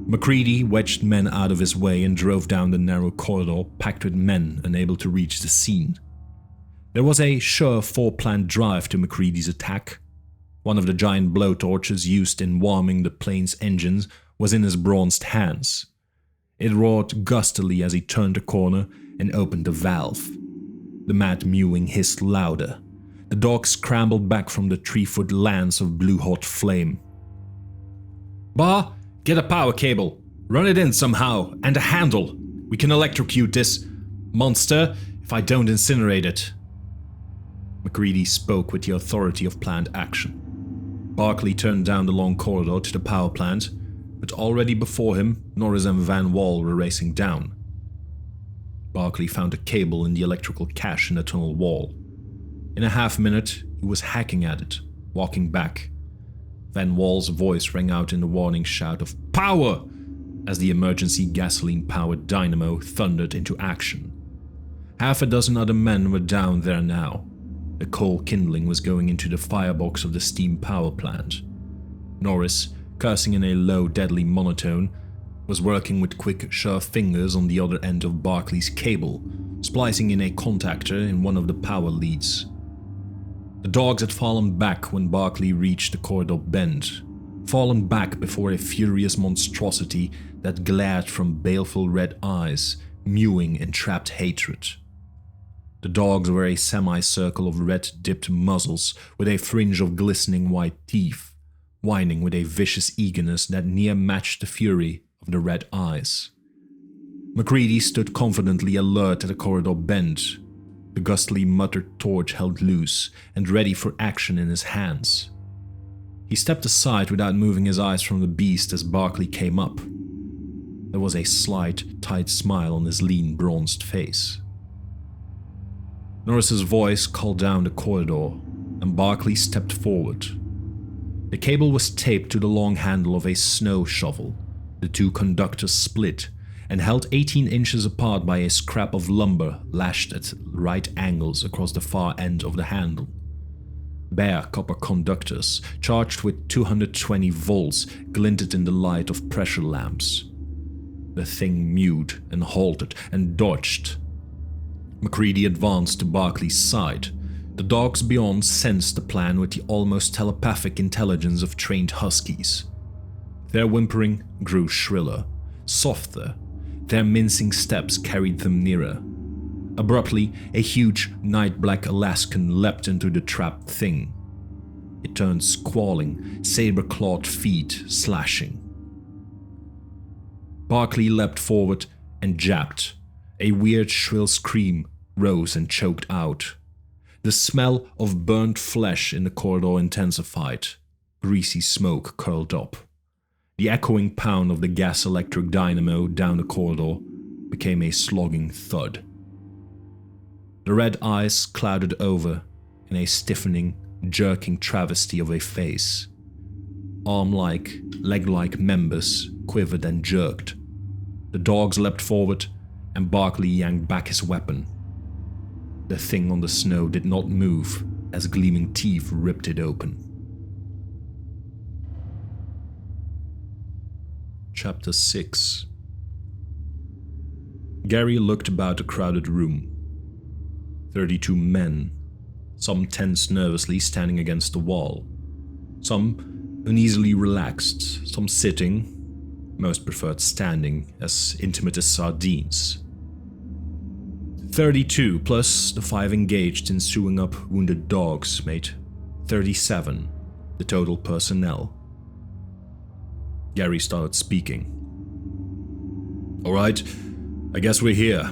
MacReady wedged men out of his way and drove down the narrow corridor packed with men unable to reach the scene. There was a sure foreplanned drive to MacReady's attack. One of the giant blowtorches used in warming the plane's engines was in his bronzed hands. It roared gustily as he turned the corner and opened the valve. The mad mewing hissed louder. The dog scrambled back from the 3-foot lance of blue-hot flame. "Bar, get a power cable. Run it in somehow, and a handle. We can electrocute this monster if I don't incinerate it. MacReady spoke with the authority of planned action. Barclay turned down the long corridor to the power plant, but already before him, Norris and Van Wall were racing down. Barclay found a cable in the electrical cache in the tunnel wall. In a half-minute, he was hacking at it, walking back. Van Wall's voice rang out in the warning shout of "Power!" as the emergency gasoline-powered dynamo thundered into action. Half a dozen other men were down there now. The coal kindling was going into the firebox of the steam power plant. Norris, cursing in a low, deadly monotone, was working with quick, sure fingers on the other end of Barclay's cable, splicing in a contactor in one of the power leads. The dogs had fallen back when Barclay reached the corridor bend, fallen back before a furious monstrosity that glared from baleful red eyes, mewing in trapped hatred. The dogs were a semicircle of red-dipped muzzles with a fringe of glistening white teeth, whining with a vicious eagerness that near matched the fury of the red eyes. MacReady stood confidently alert at the corridor bend, the gustily muttered torch held loose and ready for action in his hands. He stepped aside without moving his eyes from the beast as Barclay came up. There was a slight, tight smile on his lean, bronzed face. Norris's voice called down the corridor, and Barclay stepped forward. The cable was taped to the long handle of a snow shovel. The two conductors split and held 18 inches apart by a scrap of lumber lashed at right angles across the far end of the handle. Bare copper conductors, charged with 220 volts, glinted in the light of pressure lamps. The thing mewed and halted and dodged. MacReady advanced to Barclay's side. The dogs beyond sensed the plan with the almost telepathic intelligence of trained huskies. Their whimpering grew shriller, softer. Their mincing steps carried them nearer. Abruptly, a huge, night-black Alaskan leapt into the trapped thing. It turned squalling, saber-clawed feet slashing. Barclay leapt forward and jabbed. A weird, shrill scream rose and choked out. The smell of burnt flesh in the corridor intensified. Greasy smoke curled up. The echoing pound of the gas-electric dynamo down the corridor became a slogging thud. The red eyes clouded over in a stiffening, jerking travesty of a face. Arm-like, leg-like members quivered and jerked. The dogs leapt forward, and Barclay yanked back his weapon. The thing on the snow did not move as gleaming teeth ripped it open. Chapter 6. Gary looked about the crowded room. 32 men, some tense nervously standing against the wall, some uneasily relaxed, some sitting, most preferred standing, as intimate as sardines. 32 plus the 5 engaged in sewing up wounded dogs made 37, the total personnel. Gary started speaking. "Alright, I guess we're here.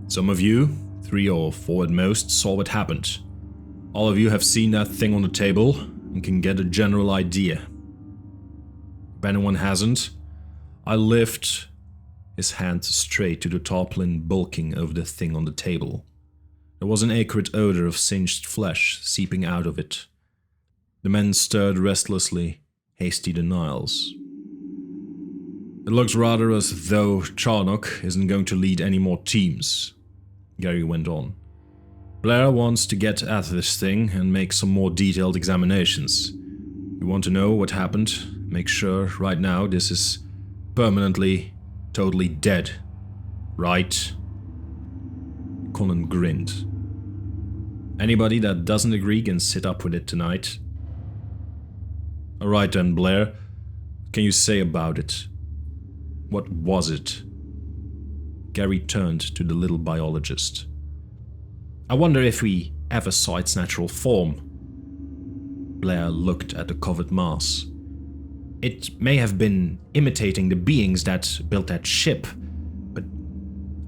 Some of you, 3 or 4 at most, saw what happened. All of you have seen that thing on the table and can get a general idea. If anyone hasn't, I lift..." His hand straight to the tarpaulin bulking over the thing on the table. There was an acrid odor of singed flesh seeping out of it. The men stirred restlessly, hasty denials. "It looks rather as though Charnock isn't going to lead any more teams," Gary went on. "Blair wants to get at this thing and make some more detailed examinations. You want to know what happened? Make sure right now this is permanently, totally dead, right?" Conan grinned. "Anybody that doesn't agree can sit up with it tonight." "Alright then, Blair. What can you say about it? What was it?" Gary turned to the little biologist. "I wonder if we ever saw its natural form." Blair looked at the covered mass. "It may have been imitating the beings that built that ship, but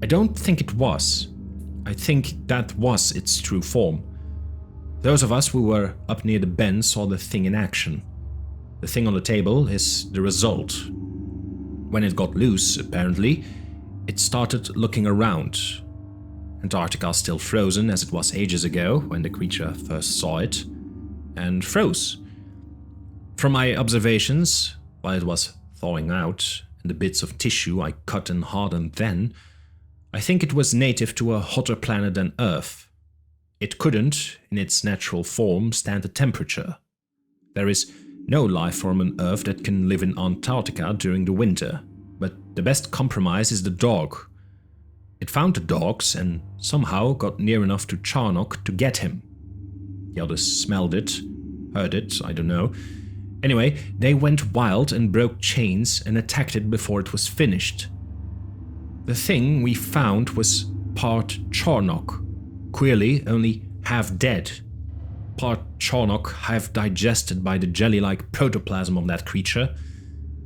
I don't think it was. I think that was its true form. Those of us who were up near the bend saw the thing in action. The thing on the table is the result. When it got loose, apparently, it started looking around. Antarctica still frozen as it was ages ago when the creature first saw it, and froze. From my observations, while it was thawing out, and the bits of tissue I cut and hardened then, I think it was native to a hotter planet than Earth. It couldn't, in its natural form, stand the temperature. There is no life form on Earth that can live in Antarctica during the winter, but the best compromise is the dog. It found the dogs and somehow got near enough to Charnock to get him. The others smelled it, heard it, I don't know. Anyway, they went wild and broke chains and attacked it before it was finished. The thing we found was part Charnock, queerly only half dead. Part Charnock half digested by the jelly-like protoplasm of that creature,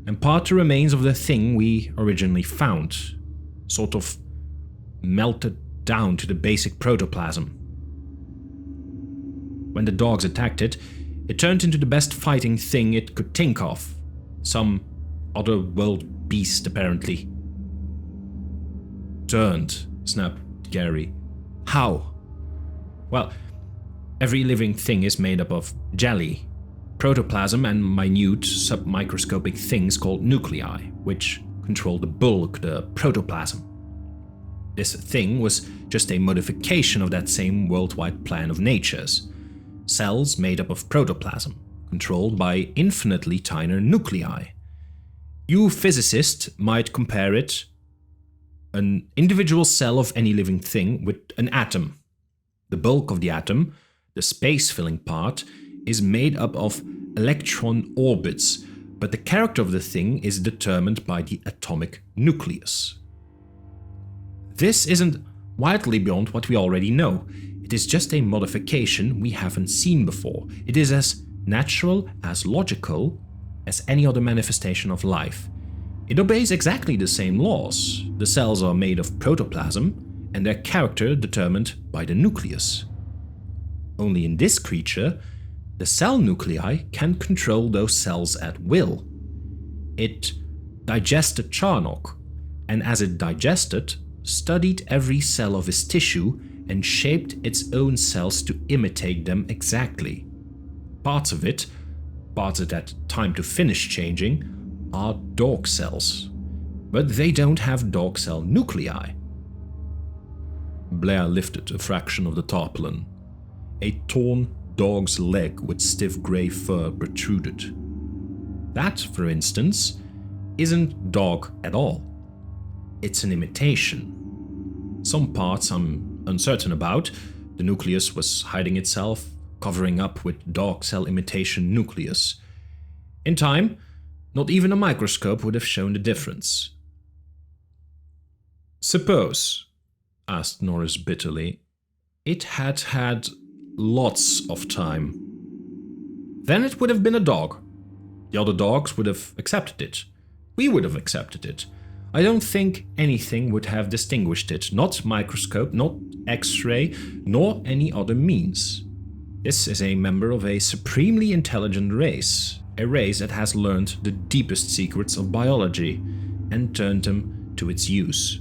and part the remains of the thing we originally found, sort of melted down to the basic protoplasm. When the dogs attacked it, it turned into the best fighting thing it could think of. Some other-world beast, apparently. Turned, snapped Gary. How? Well, every living thing is made up of jelly, protoplasm, and minute submicroscopic things called nuclei, which control the bulk, the protoplasm. This thing was just a modification of that same worldwide plan of nature's. Cells made up of protoplasm, controlled by infinitely tinier nuclei. You physicists might compare it, an individual cell of any living thing, with an atom. The bulk of the atom, the space-filling part, is made up of electron orbits, but the character of the thing is determined by the atomic nucleus. This isn't widely beyond what we already know. It is just a modification we haven't seen before. It is as natural, as logical, as any other manifestation of life. It obeys exactly the same laws. The cells are made of protoplasm, and their character determined by the nucleus. Only in this creature, the cell nuclei can control those cells at will. It digested Charnock, and as it digested, studied every cell of his tissue and shaped its own cells to imitate them exactly. Parts of it, parts that had time to finish changing, are dog cells, but they don't have dog cell nuclei. Blair lifted a fraction of the tarpaulin. A torn dog's leg with stiff grey fur protruded. That, for instance, isn't dog at all. It's an imitation. Some parts I'm uncertain about. The nucleus was hiding itself, covering up with dog cell imitation nucleus. In time, not even a microscope would have shown the difference. Suppose, asked Norris bitterly, it had had lots of time. Then it would have been a dog. The other dogs would have accepted it. We would have accepted it. I don't think anything would have distinguished it, not microscope, not X-ray, nor any other means. This is a member of a supremely intelligent race, a race that has learned the deepest secrets of biology and turned them to its use.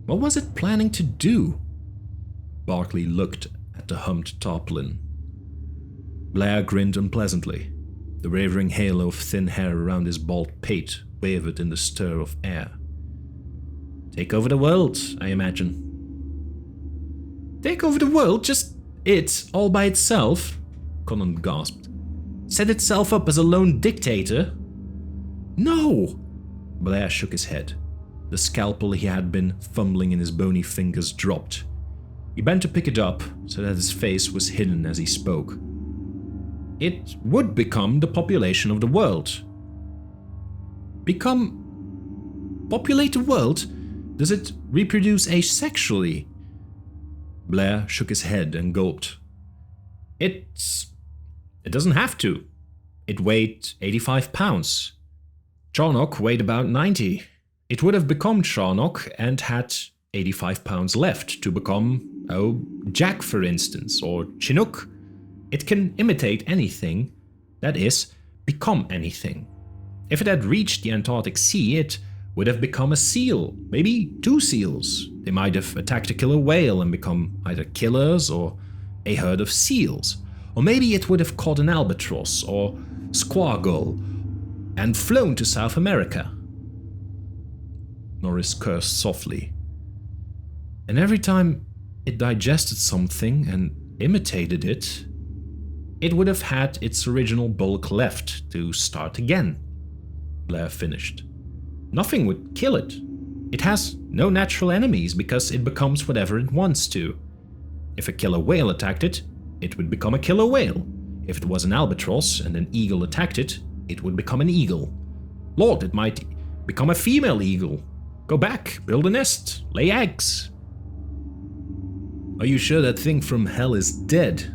What was it planning to do? Barclay looked at the humped tarpaulin. Blair grinned unpleasantly. The wavering halo of thin hair around his bald pate wavered in the stir of air. Take over the world, I imagine. Take over the world? Just it, all by itself? Conan gasped. Set itself up as a lone dictator? No! Blair shook his head. The scalpel he had been fumbling in his bony fingers dropped. He bent to pick it up so that his face was hidden as he spoke. It would become the population of the world. Populate the world? Does it reproduce asexually? Blair shook his head and gulped. It doesn't have to. It weighed 85 pounds. Charnock weighed about 90. It would have become Charnock and had 85 pounds left to become, Jack for instance, or Chinook. It can imitate anything, that is, become anything. If it had reached the Antarctic Sea, it would have become a seal, maybe 2 seals. They might have attacked a killer whale and become either killers or a herd of seals. Or maybe it would have caught an albatross or squargle and flown to South America. Norris cursed softly. And every time it digested something and imitated it, it would have had its original bulk left to start again. Blair finished. Nothing would kill it. It has no natural enemies because it becomes whatever it wants to. If a killer whale attacked it, it would become a killer whale. If it was an albatross and an eagle attacked it, it would become an eagle. Lord, it might become a female eagle. Go back, build a nest, lay eggs. Are you sure that thing from hell is dead?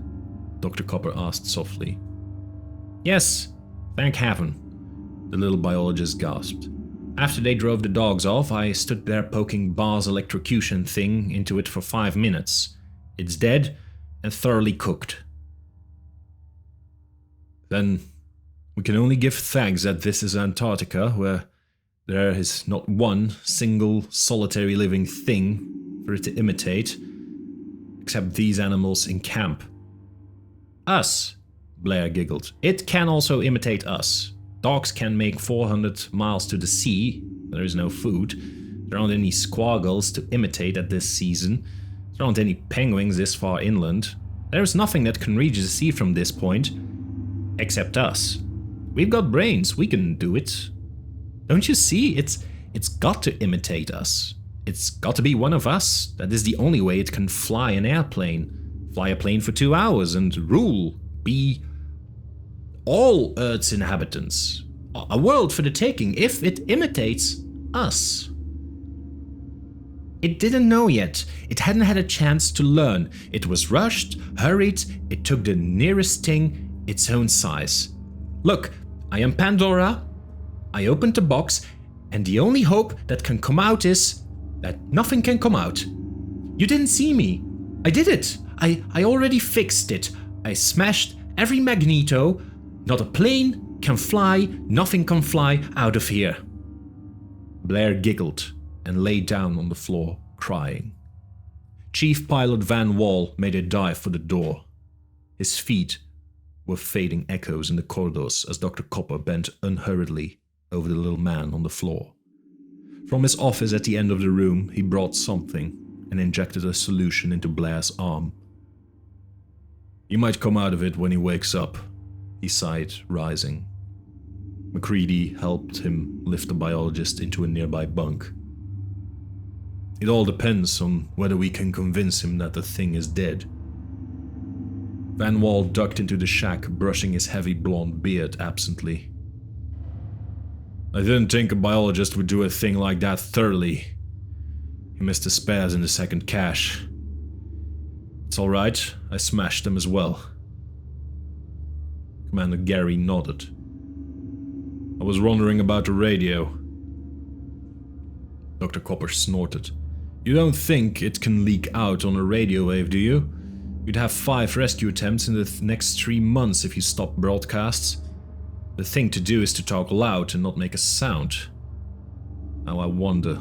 Dr. Copper asked softly. Yes, thank heaven, the little biologist gasped. After they drove the dogs off, I stood there poking Bar's electrocution thing into it for 5 minutes. It's dead and thoroughly cooked. Then we can only give thanks that this is Antarctica, where there is not one single solitary living thing for it to imitate, except these animals in camp. Us, Blair giggled. It can also imitate us. Dogs can make 400 miles to the sea. There is no food. There aren't any squargles to imitate at this season. There aren't any penguins this far inland. There is nothing that can reach the sea from this point, except us. We've got brains, we can do it. Don't you see? It's got to imitate us. It's got to be one of us. That is the only way it can fly an airplane. Fly a plane for 2 hours and rule. Be all Earth's inhabitants. A world for the taking if it imitates us. It didn't know yet. It hadn't had a chance to learn. It was rushed, hurried, it took the nearest thing its own size. Look, I am Pandora. I opened the box, and the only hope that can come out is that nothing can come out. You didn't see me. I did it. I already fixed it. I smashed every magneto. Not a plane can fly, nothing can fly out of here. Blair giggled and lay down on the floor, crying. Chief Pilot Van Wall made a dive for the door. His feet were fading echoes in the corridors as Dr. Copper bent unhurriedly over the little man on the floor. From his office at the end of the room, he brought something and injected a solution into Blair's arm. He might come out of it when he wakes up, he sighed, rising. MacReady helped him lift the biologist into a nearby bunk. It all depends on whether we can convince him that the thing is dead. Van Wall ducked into the shack, brushing his heavy blonde beard absently. I didn't think a biologist would do a thing like that thoroughly. He missed the spares in the second cache. It's alright, I smashed them as well. Commander Gary nodded. I was wondering about the radio. Dr. Copper snorted. You don't think it can leak out on a radio wave, do you? You'd have 5 rescue attempts in the next 3 months if you stopped broadcasts. The thing to do is to talk loud and not make a sound. Now I wonder.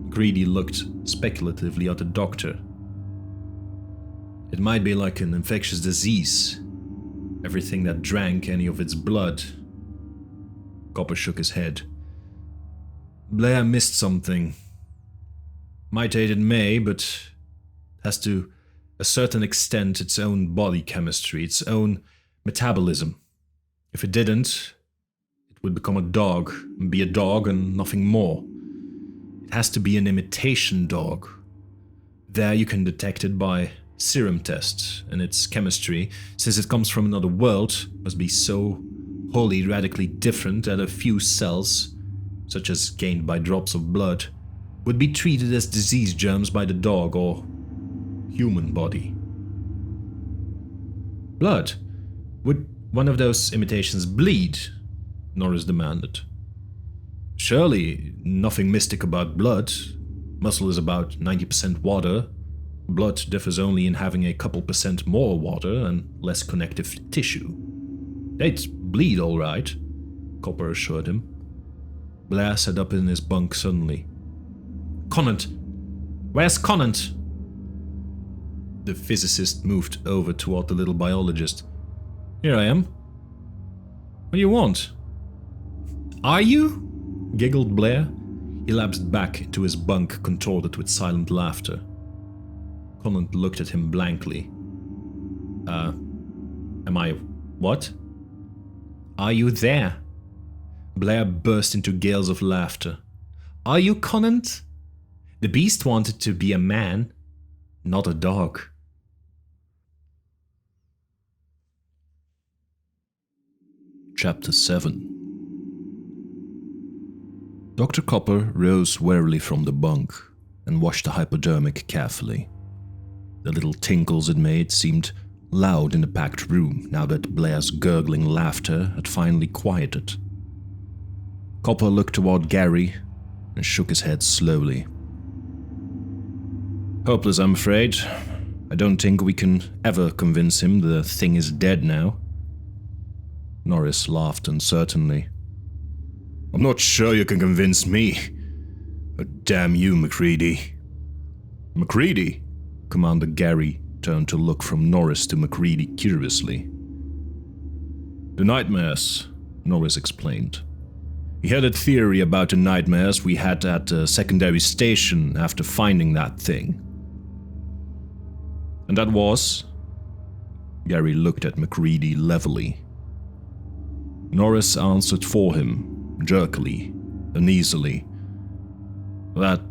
Greedy looked speculatively at the doctor. It might be like an infectious disease. Everything that drank any of its blood. Copper shook his head. Blair missed something. Mitate it may, but has to a certain extent its own body chemistry, its own metabolism. If it didn't, it would become a dog, and be a dog and nothing more. It has to be an imitation dog. There you can detect it by serum tests, and its chemistry, since it comes from another world, must be so wholly radically different that a few cells, such as gained by drops of blood, would be treated as disease germs by the dog or human body. Blood? Would one of those imitations bleed? Norris demanded. Surely, nothing mystic about blood. Muscle is about 90% water. Blood differs only in having a couple percent more water and less connective tissue. They'd bleed all right, Copper assured him. Blair sat up in his bunk suddenly. Conant! Where's Conant? The physicist moved over toward the little biologist. Here I am. What do you want? Are you? Giggled Blair. He lapsed back into his bunk, contorted with silent laughter. Conant looked at him blankly. Am I what? Are you there? Blair burst into gales of laughter. Are you Conant? The beast wanted to be a man, not a dog. Chapter 7. Dr. Copper rose warily from the bunk and washed the hypodermic carefully. The little tinkles it made seemed loud in the packed room now that Blair's gurgling laughter had finally quieted. Copper looked toward Gary and shook his head slowly. Hopeless, I'm afraid. I don't think we can ever convince him the thing is dead now. Norris laughed uncertainly. I'm not sure you can convince me. But damn you, MacReady. MacReady? Commander Gary turned to look from Norris to MacReady curiously. The nightmares, Norris explained. He had a theory about the nightmares we had at the secondary station after finding that thing. And that was? Gary looked at MacReady levelly. Norris answered for him, jerkily, uneasily. That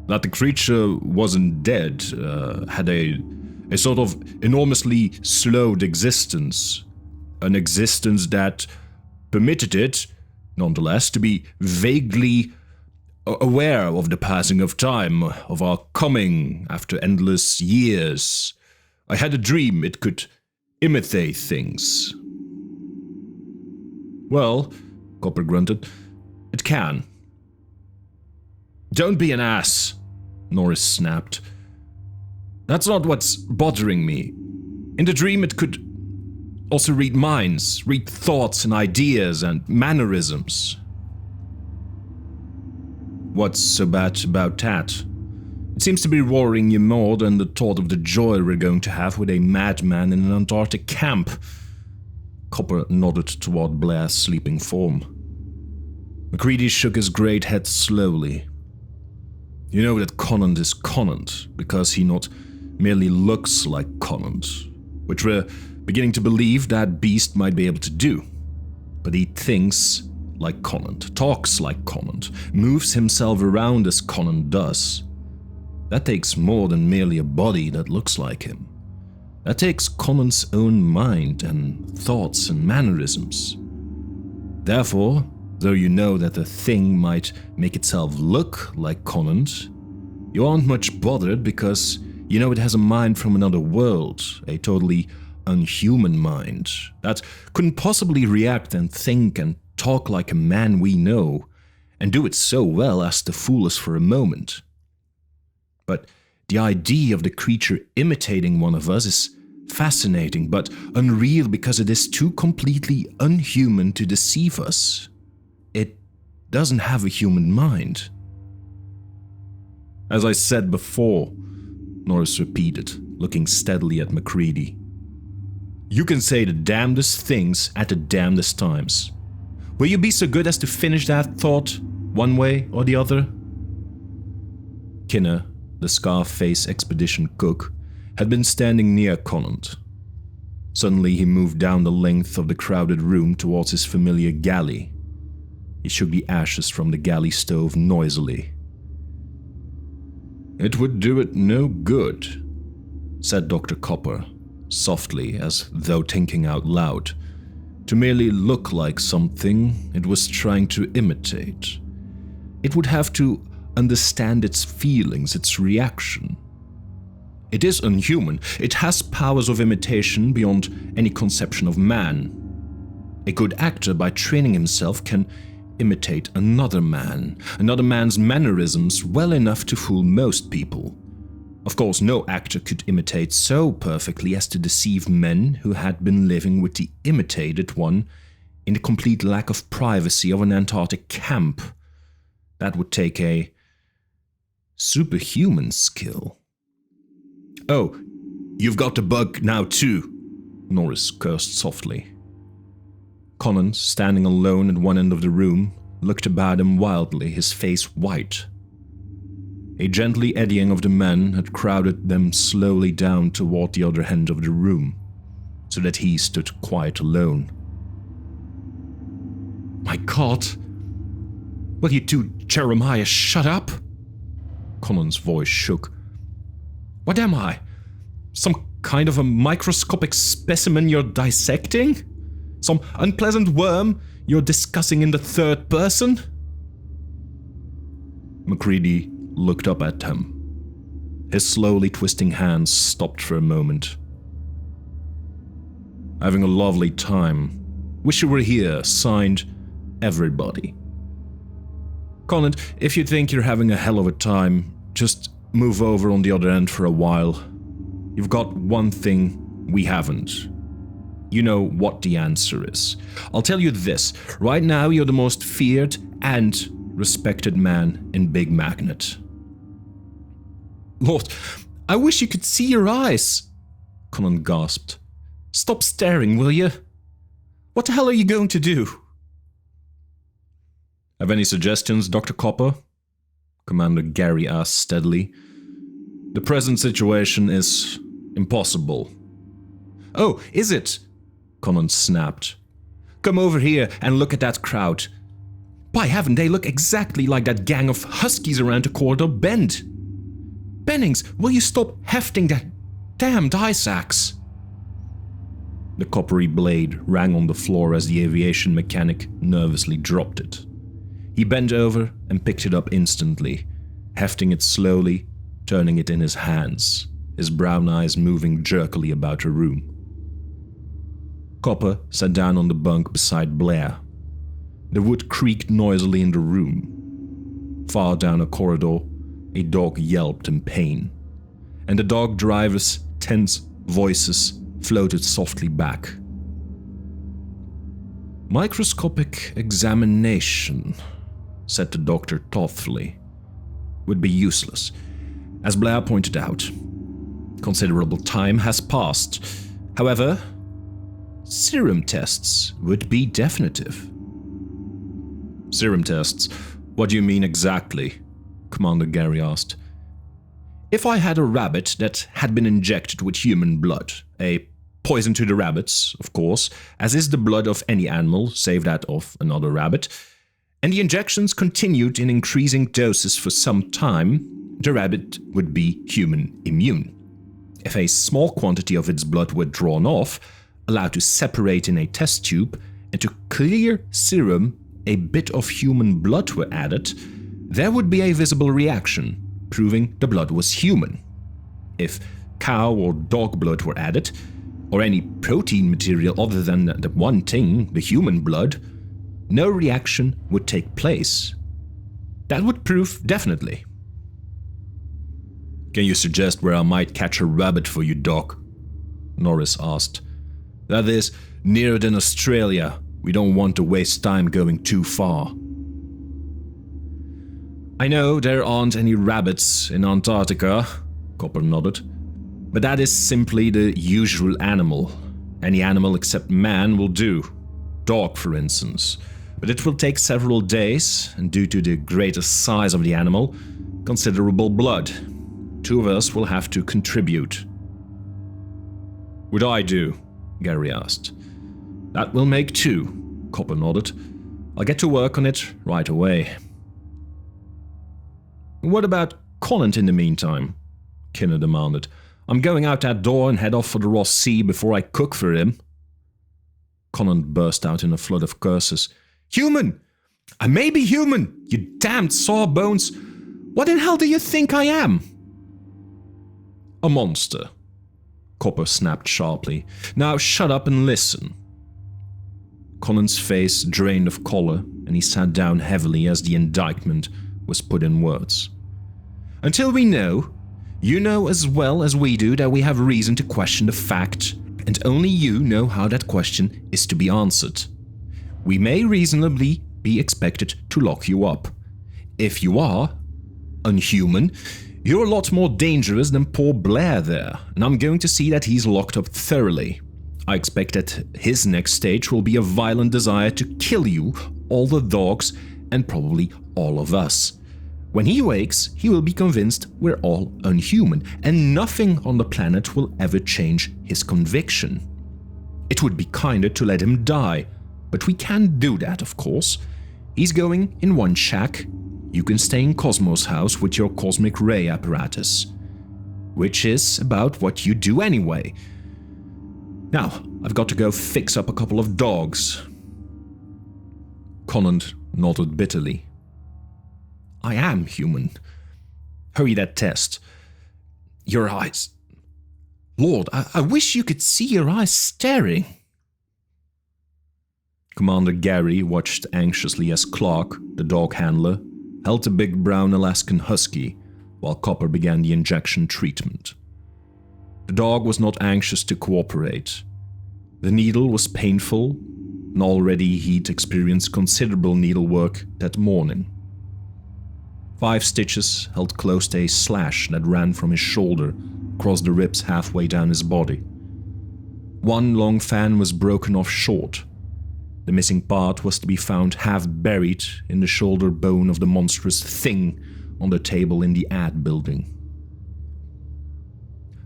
the creature wasn't dead, had a sort of enormously slowed existence. An existence that permitted it, nonetheless, to be vaguely aware of the passing of time, of our coming after endless years. I had a dream it could imitate things. Well, Copper grunted, it can. Don't be an ass, Norris snapped. That's not what's bothering me. In the dream it could also read minds, read thoughts and ideas and mannerisms. What's so bad about that? It seems to be worrying you more than the thought of the joy we're going to have with a madman in an Antarctic camp. Copper nodded toward Blair's sleeping form. MacReady shook his great head slowly. You know that Conant is Conant because he not merely looks like Conant, which we're beginning to believe that beast might be able to do. But he thinks like Conant, talks like Conant, moves himself around as Conant does. That takes more than merely a body that looks like him. That takes Conant's own mind and thoughts and mannerisms. Therefore, though you know that the thing might make itself look like Conant, you aren't much bothered because you know it has a mind from another world, a totally unhuman mind, that couldn't possibly react and think and talk like a man we know, and do it so well as to fool us for a moment. But the idea of the creature imitating one of us is fascinating, but unreal because it is too completely unhuman to deceive us. It doesn't have a human mind. As I said before, Norris repeated, looking steadily at MacReady. You can say the damnedest things at the damnedest times. Will you be so good as to finish that thought, one way or the other? Kinner, the Scarface expedition cook, had been standing near Conant. Suddenly he moved down the length of the crowded room towards his familiar galley. He shook the ashes from the galley stove noisily. It would do it no good, said Dr. Copper, softly as though thinking out loud, to merely look like something it was trying to imitate. It would have to understand its feelings, its reaction. It is unhuman. It has powers of imitation beyond any conception of man. A good actor, by training himself, can imitate another man's mannerisms well enough to fool most people. Of course, no actor could imitate so perfectly as to deceive men who had been living with the imitated one in the complete lack of privacy of an Antarctic camp. That would take a superhuman skill. "Oh, you've got the bug now too," Norris cursed softly. Conan, standing alone at one end of the room, looked about him wildly, his face white. A gently eddying of the men had crowded them slowly down toward the other end of the room, so that he stood quite alone. "My God! Will you two Jeremiah shut up?" Conan's voice shook. "What am I? Some kind of a microscopic specimen you're dissecting? Some unpleasant worm you're discussing in the third person?" MacReady looked up at him. His slowly twisting hands stopped for a moment. "Having a lovely time. Wish you were here. Signed, Everybody." "Conan, if you think you're having a hell of a time, just move over on the other end for a while. You've got one thing we haven't. You know what the answer is. I'll tell you this, right now you're the most feared and respected man in Big Magnet." "Lord, I wish you could see your eyes," Conan gasped. "Stop staring, will you? What the hell are you going to do?" "Have any suggestions, Dr. Copper?" Commander Gary asked steadily. "The present situation is impossible." "Oh, is it?" Conan snapped. "Come over here and look at that crowd. By heaven, they look exactly like that gang of huskies around the corridor bend. Bennings, will you stop hefting that damned ice axe?" The coppery blade rang on the floor as the aviation mechanic nervously dropped it. He bent over and picked it up instantly, hefting it slowly, turning it in his hands, his brown eyes moving jerkily about the room. Copper sat down on the bunk beside Blair. The wood creaked noisily in the room. Far down a corridor, a dog yelped in pain, and the dog driver's tense voices floated softly back. "Microscopic examination," said the doctor thoughtfully, "would be useless. As Blair pointed out, considerable time has passed. However, serum tests would be definitive." "Serum tests? What do you mean exactly?" Commander Gary asked. "If I had a rabbit that had been injected with human blood, a poison to the rabbits, of course, as is the blood of any animal, save that of another rabbit, and the injections continued in increasing doses for some time, the rabbit would be human immune. If a small quantity of its blood were drawn off, allowed to separate in a test tube, and to clear serum a bit of human blood were added, there would be a visible reaction, proving the blood was human. If cow or dog blood were added, or any protein material other than the one thing, the human blood, no reaction would take place. That would prove definitely." "Can you suggest where I might catch a rabbit for you, Doc?" Norris asked. "That is, nearer than Australia. We don't want to waste time going too far." "I know there aren't any rabbits in Antarctica," Copper nodded, "but that is simply the usual animal. Any animal except man will do. Dog, for instance. But it will take several days, and due to the greater size of the animal, considerable blood. 2 of us will have to contribute." "Would I do?" Gary asked. "That will make 2, Copper nodded. "I'll get to work on it right away." "What about Conan in the meantime?" Kinner demanded. "I'm going out that door and head off for the Ross Sea before I cook for him." Conan burst out in a flood of curses. "Human! I may be human, you damned sawbones! What in hell do you think I am?" "A monster," Copper snapped sharply. "Now shut up and listen." Conan's face drained of color, and he sat down heavily as the indictment was put in words. Until we know, you know as well as we do that we have reason to question the fact, and only you know how that question is to be answered. We may reasonably be expected to lock you up. If you are unhuman, you're a lot more dangerous than poor Blair there, and I'm going to see that he's locked up thoroughly. I expect that his next stage will be a violent desire to kill you, all the dogs, and probably all of us. When he wakes, he will be convinced we're all unhuman, and nothing on the planet will ever change his conviction. It would be kinder to let him die, but we can't do that, of course. He's going in one shack. You can stay in Cosmo's house with your cosmic ray apparatus, which is about what you do anyway. Now, I've got to go fix up a couple of dogs. Conan nodded bitterly. I am human. Hurry that test. Your eyes. Lord, I wish you could see your eyes staring. Commander Gary watched anxiously as Clark, the dog handler, held the big brown Alaskan husky while Copper began the injection treatment. The dog was not anxious to cooperate. The needle was painful, and already he'd experienced considerable needlework that morning. 5 stitches held close to a slash that ran from his shoulder across the ribs halfway down his body. 1 long fan was broken off short. The missing part was to be found half buried in the shoulder bone of the monstrous thing on the table in the ad building.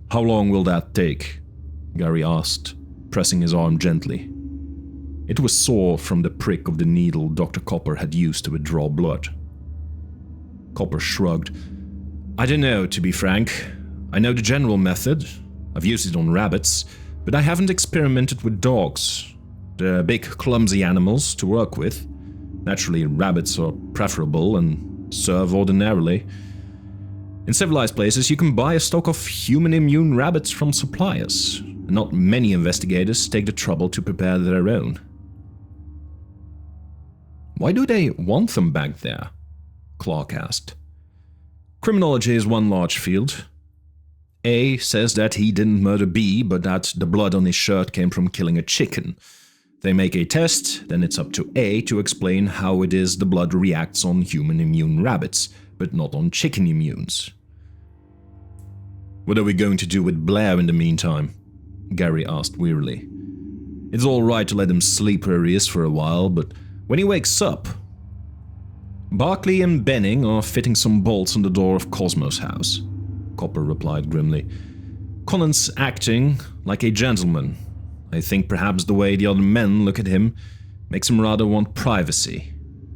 How long will that take? Gary asked, pressing his arm gently. It was sore from the prick of the needle Dr. Copper had used to withdraw blood. Copper shrugged. I don't know, to be frank. I know the general method. I've used it on rabbits, but I haven't experimented with dogs. They're big, clumsy animals to work with. Naturally, rabbits are preferable and serve ordinarily. In civilized places, you can buy a stock of human-immune rabbits from suppliers, and not many investigators take the trouble to prepare their own. Why do they want them back there? Clark asked. Criminology is one large field. A says that he didn't murder B, but that the blood on his shirt came from killing a chicken. They make a test, then it's up to A to explain how it is the blood reacts on human-immune rabbits, but not on chicken immunes. What are we going to do with Blair in the meantime? Gary asked wearily. It's all right to let him sleep where he is for a while, but when he wakes up... Barkley and Benning are fitting some bolts on the door of Cosmo's house, Copper replied grimly. Conan's acting like a gentleman. I think perhaps the way the other men look at him makes him rather want privacy.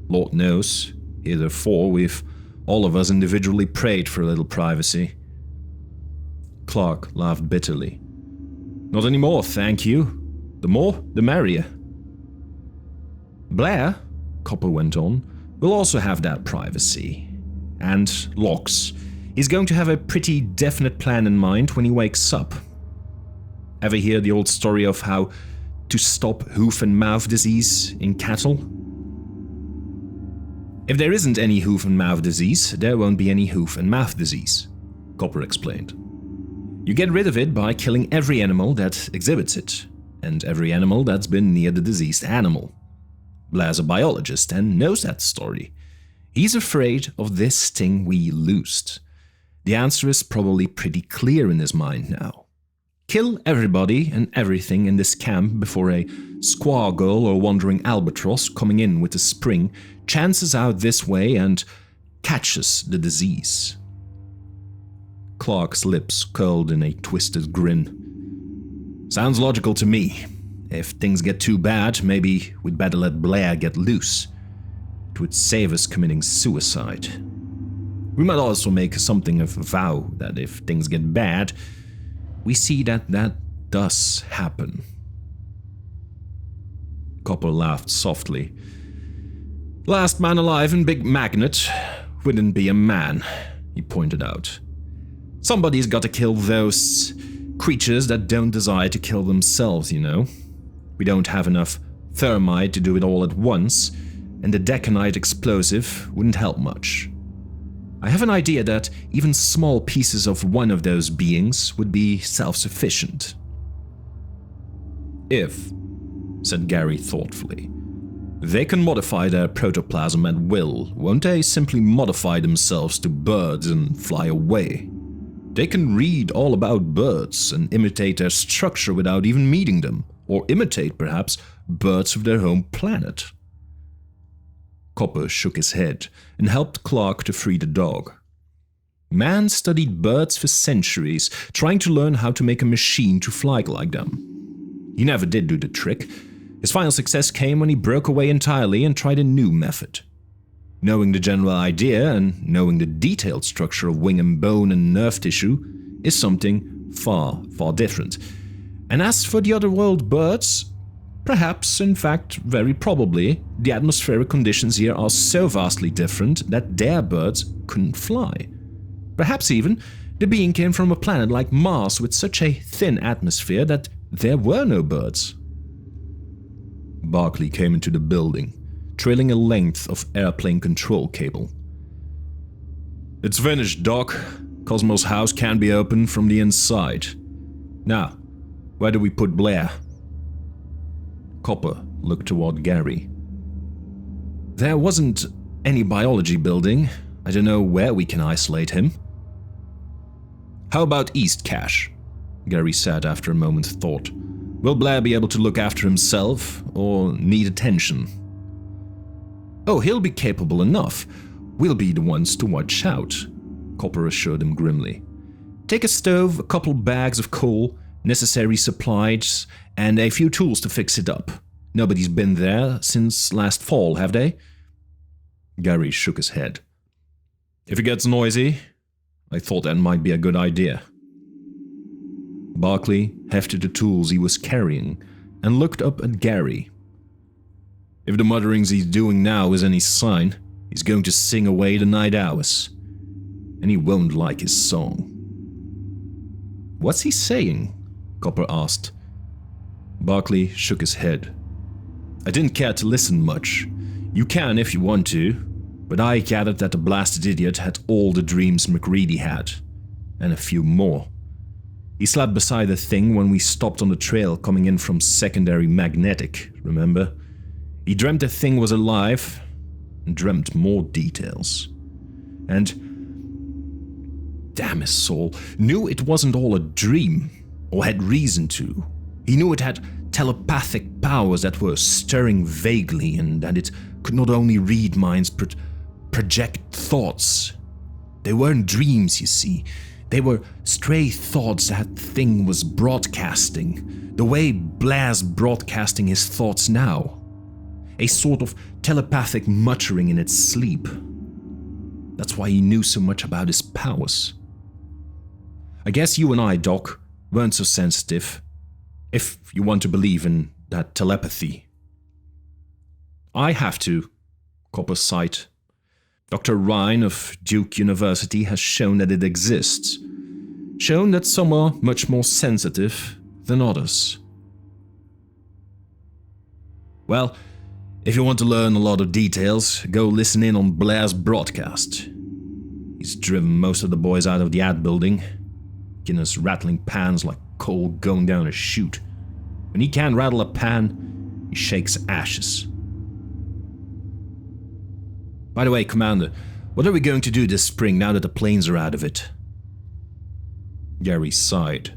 Lord knows, heretofore we've all of us individually prayed for a little privacy. Clark laughed bitterly. Not anymore, thank you. The more, the merrier. Blair, Copper went on, will also have that privacy. And Locks. He's going to have a pretty definite plan in mind when he wakes up. Ever hear the old story of how to stop hoof and mouth disease in cattle? If there isn't any hoof and mouth disease, there won't be any hoof and mouth disease, Copper explained. You get rid of it by killing every animal that exhibits it, and every animal that's been near the diseased animal. Blair's a biologist and knows that story. He's afraid of this thing we loosed. The answer is probably pretty clear in his mind now. Kill everybody and everything in this camp before a squaw girl or wandering albatross coming in with a spring chances out this way and catches the disease. Clark's lips curled in a twisted grin. Sounds logical to me. If things get too bad, maybe we'd better let Blair get loose. It would save us committing suicide. We might also make something of a vow that if things get bad, we see that does happen. Copper laughed softly. Last man alive in Big Magnet wouldn't be a man, he pointed out. Somebody's got to kill those creatures that don't desire to kill themselves, you know. We don't have enough Thermite to do it all at once, and the decanite explosive wouldn't help much. I have an idea that even small pieces of one of those beings would be self-sufficient. If, said Gary thoughtfully, they can modify their protoplasm at will, won't they simply modify themselves to birds and fly away? They can read all about birds and imitate their structure without even meeting them, or imitate, perhaps, birds of their home planet. Copper shook his head and helped Clark to free the dog. Man studied birds for centuries, trying to learn how to make a machine to fly like them. He never did do the trick. His final success came when he broke away entirely and tried a new method. Knowing the general idea and knowing the detailed structure of wing and bone and nerve tissue is something far, far different. And as for the otherworld birds, perhaps, in fact, very probably, the atmospheric conditions here are so vastly different that their birds couldn't fly. Perhaps even, the being came from a planet like Mars with such a thin atmosphere that there were no birds. Barkley came into the building, trailing a length of airplane control cable. "It's finished, Doc. Cosmo's house can be opened from the inside. Now, where do we put Blair?" Copper looked toward Gary. "There wasn't any biology building. I don't know where we can isolate him." "How about East Cache?" Gary said after a moment's thought. "Will Blair be able to look after himself, or need attention?" "Oh, he'll be capable enough. We'll be the ones to watch out," Copper assured him grimly. "Take a stove, a couple bags of coal, necessary supplies, and a few tools to fix it up. Nobody's been there since last fall, have they?" Gary shook his head. "If it gets noisy, I thought that might be a good idea." Barkley hefted the tools he was carrying and looked up at Gary. "If the mutterings he's doing now is any sign, he's going to sing away the night hours. And he won't like his song." "What's he saying?" Copper asked. Barkley shook his head. "I didn't care to listen much. You can if you want to, but I gathered that the blasted idiot had all the dreams McReady had, and a few more. He slept beside the thing when we stopped on the trail coming in from secondary magnetic, remember? He dreamt the thing was alive, and dreamt more details. And, damn his soul, knew it wasn't all a dream, or had reason to. He knew it had telepathic powers that were stirring vaguely, and that it could not only read minds but project thoughts. They weren't dreams, you see. They were stray thoughts that thing was broadcasting, the way Blair's broadcasting his thoughts now. A sort of telepathic muttering in its sleep. That's why he knew so much about his powers. I guess you and I, Doc, weren't so sensitive, if you want to believe in that telepathy." "I have to," Copper sighed. "Dr. Ryan of Duke University has shown that it exists. Shown that some are much more sensitive than others." "Well, if you want to learn a lot of details, go listen in on Blair's broadcast. He's driven most of the boys out of the ad building, getting us rattling pans like coal going down a chute. When he can't rattle a pan, he shakes ashes." "By the way, Commander, what are we going to do this spring now that the planes are out of it?" Gary sighed.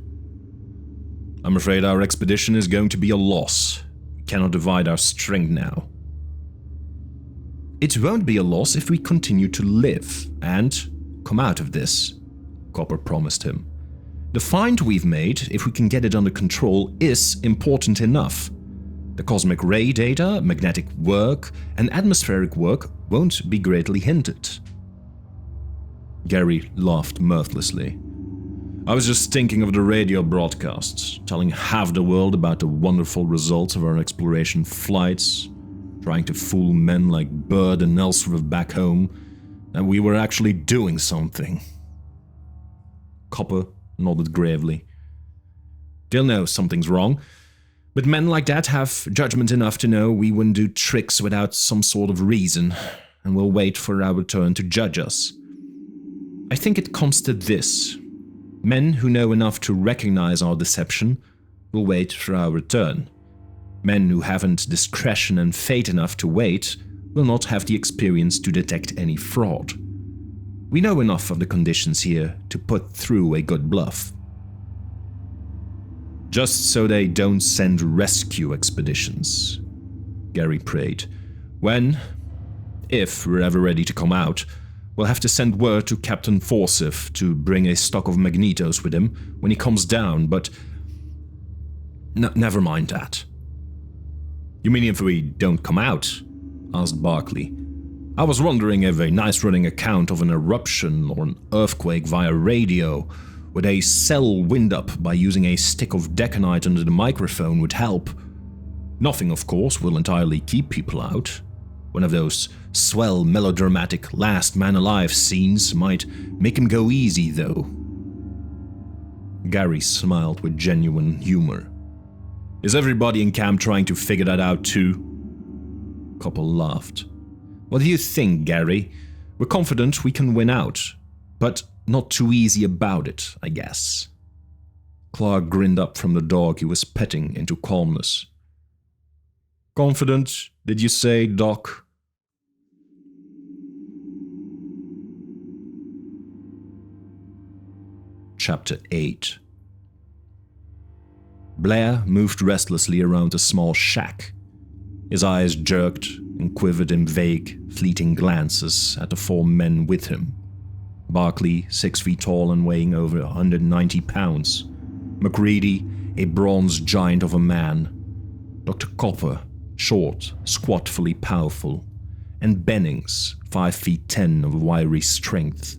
"I'm afraid our expedition is going to be a loss. We cannot divide our strength now." "It won't be a loss if we continue to live and come out of this," Copper promised him. "The find we've made, if we can get it under control, is important enough. The cosmic ray data, magnetic work, and atmospheric work won't be greatly hindered." Gary laughed mirthlessly. "I was just thinking of the radio broadcasts, telling half the world about the wonderful results of our exploration flights, trying to fool men like Bird and Ellsworth back home, that we were actually doing something." Copper nodded gravely. "They'll know something's wrong, But men like that have judgment enough to know we wouldn't do tricks without some sort of reason, and will wait for our turn to judge us. I think it comes to this. Men who know enough to recognize our deception will wait for our return. Men who haven't discretion and fate enough to wait will not have the experience to detect any fraud. We know enough of the conditions here to put through a good bluff. Just so they don't send rescue expeditions, Gary prayed. If we're ever ready to come out, we'll have to send word to Captain Forsyth to bring a stock of magnetos with him when he comes down, but never mind that. You mean if we don't come out? Asked Barkley. I was wondering if a nice running account of an eruption or an earthquake via radio with a cell wind-up by using a stick of deconite under the microphone would help. Nothing, of course, will entirely keep people out. One of those swell melodramatic last man alive scenes might make him go easy, though. Gary smiled with genuine humor. Is everybody in camp trying to figure that out too? Copper laughed. What do you think, Gary? We're confident we can win out, but not too easy about it, I guess. Clark grinned up from the dog he was petting into calmness. Confident, did you say, Doc? Chapter 8. Blair moved restlessly around the small shack. His eyes jerked and quivered in vague, fleeting glances at the 4 men with him. Barkley, 6 feet tall and weighing over 190 pounds. McCready, a bronze giant of a man. Dr. Copper, short, squat-fully powerful. And Bennings, 5 feet 10 of wiry strength.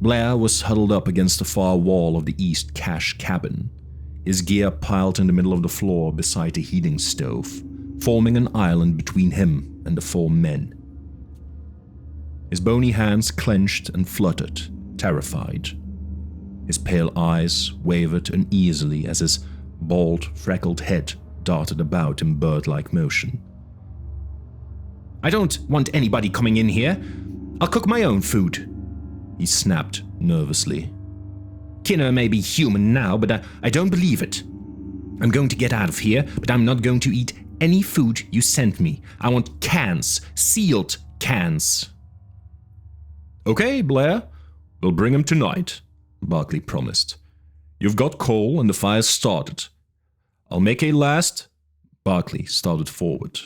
Blair was huddled up against the far wall of the east cache cabin, his gear piled in the middle of the floor beside a heating stove, forming an island between him and the 4 men. His bony hands clenched and fluttered, terrified. His pale eyes wavered uneasily as his bald, freckled head darted about in bird-like motion. I don't want anybody coming in here. I'll cook my own food, he snapped nervously. Kinner may be human now, but I don't believe it. I'm going to get out of here, but I'm not going to eat any food you sent me. I want cans, sealed cans. Okay, Blair, we'll bring him tonight, Barkley promised. You've got coal and the fire's started. I'll make a last... Barkley started forward.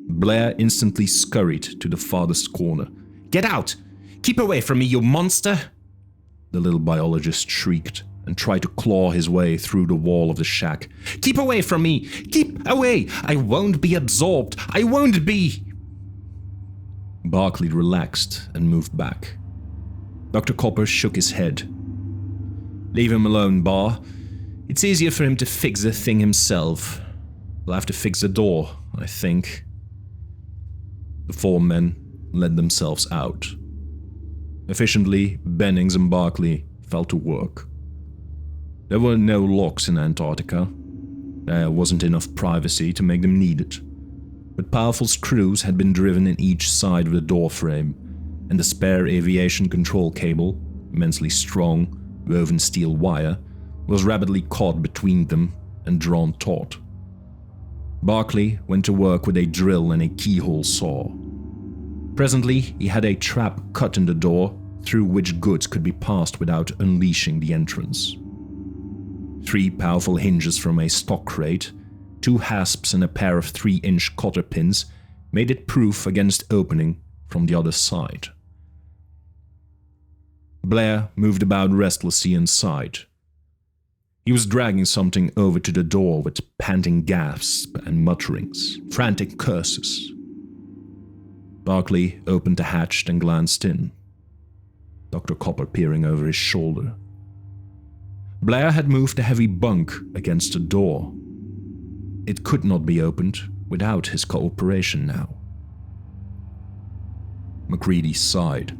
Blair instantly scurried to the farthest corner. Get out! Keep away from me, you monster! The little biologist shrieked and tried to claw his way through the wall of the shack. Keep away from me! Keep away! I won't be absorbed! I won't be! Barkley relaxed and moved back. Dr. Copper shook his head. Leave him alone, Bar. It's easier for him to fix the thing himself. We'll have to fix the door, I think. The 4 men let themselves out. Efficiently, Bennings and Barkley fell to work. There were no locks in Antarctica. There wasn't enough privacy to make them needed. But powerful screws had been driven in each side of the door frame, and the spare aviation control cable, immensely strong, woven steel wire, was rapidly caught between them and drawn taut. Barkley went to work with a drill and a keyhole saw. Presently, he had a trap cut in the door through which goods could be passed without unleashing the entrance. 3 powerful hinges from a stock crate, 2 hasps and a pair of 3-inch cotter pins made it proof against opening from the other side. Blair moved about restlessly inside. He was dragging something over to the door with panting gasps and mutterings, frantic curses. Barkley opened the hatch and glanced in, Dr. Copper peering over his shoulder. Blair had moved the heavy bunk against the door. It could not be opened without his cooperation now. McCready sighed.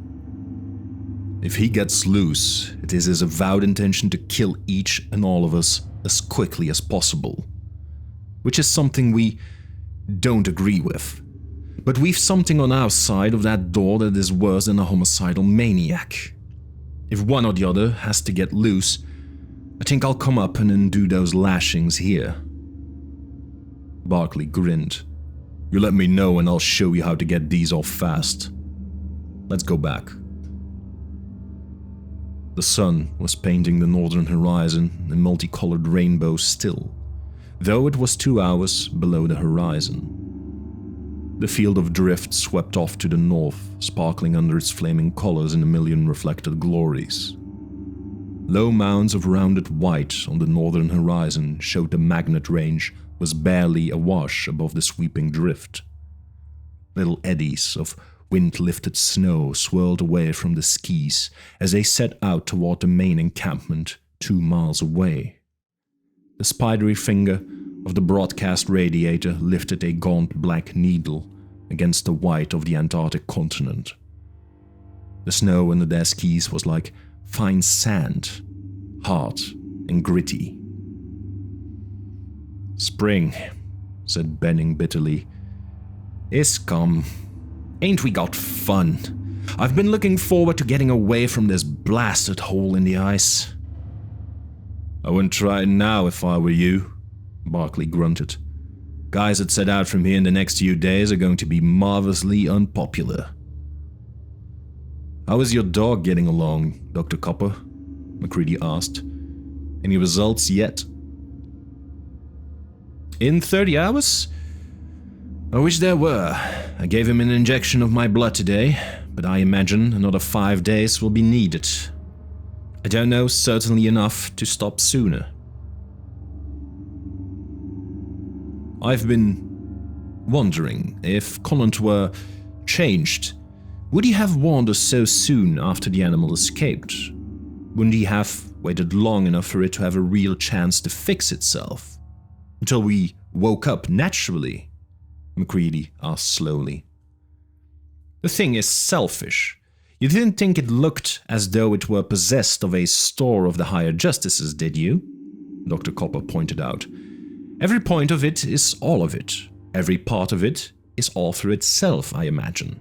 If he gets loose, it is his avowed intention to kill each and all of us as quickly as possible. Which is something we don't agree with. But we've something on our side of that door that is worse than a homicidal maniac. If one or the other has to get loose, I think I'll come up and undo those lashings here. Barkley grinned. You let me know and I'll show you how to get these off fast. Let's go back. The sun was painting the northern horizon in multicolored rainbows still, though it was 2 hours below the horizon. The field of drift swept off to the north, sparkling under its flaming colors in a million reflected glories. Low mounds of rounded white on the northern horizon showed the magnet range was barely awash above the sweeping drift. Little eddies of wind-lifted snow swirled away from the skis as they set out toward the main encampment 2 miles away. The spidery finger of the broadcast radiator lifted a gaunt black needle against the white of the Antarctic continent. The snow under their skis was like fine sand, hard and gritty. Spring, said Benning bitterly, is come. Ain't we got fun? I've been looking forward to getting away from this blasted hole in the ice. I wouldn't try it now if I were you, Barkley grunted. Guys that set out from here in the next few days are going to be marvelously unpopular. How is your dog getting along, Dr. Copper? McCready asked. Any results yet? In 30 hours? I wish there were. I gave him an injection of my blood today, but I imagine another 5 days will be needed. I don't know certainly enough to stop sooner. I've been wondering if Conant were changed. Would he have warned us so soon after the animal escaped? Wouldn't he have waited long enough for it to have a real chance to fix itself? Until we woke up naturally? McCready asked slowly. The thing is selfish. You didn't think it looked as though it were possessed of a store of the higher justices, did you? Dr. Copper pointed out. Every point of it is all of it. Every part of it is all for itself, I imagine.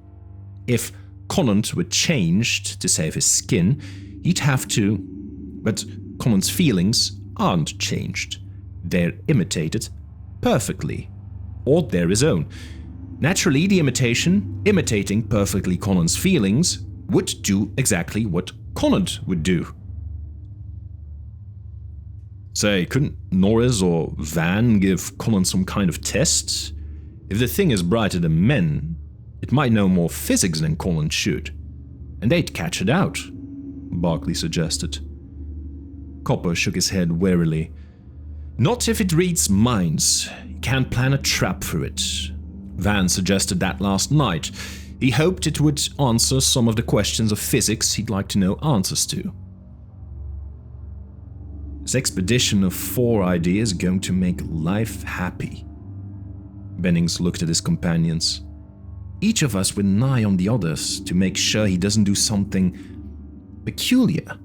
If Conant were changed to save his skin, he'd have to. But Conant's feelings aren't changed. They're imitated perfectly. Or they're his own. Naturally, the imitating perfectly Conant's feelings, would do exactly what Conant would do. Say, couldn't Norris or Van give Conant some kind of test? If the thing is brighter than men, it might know more physics than Conant should. And they'd catch it out, Barkley suggested. Copper shook his head wearily. Not if it reads minds. You can't plan a trap for it. Van suggested that last night. He hoped it would answer some of the questions of physics he'd like to know answers to. This expedition of 4 ideas is going to make life happy. Bennings looked at his companions. Each of us with an eye on the others to make sure he doesn't do something peculiar.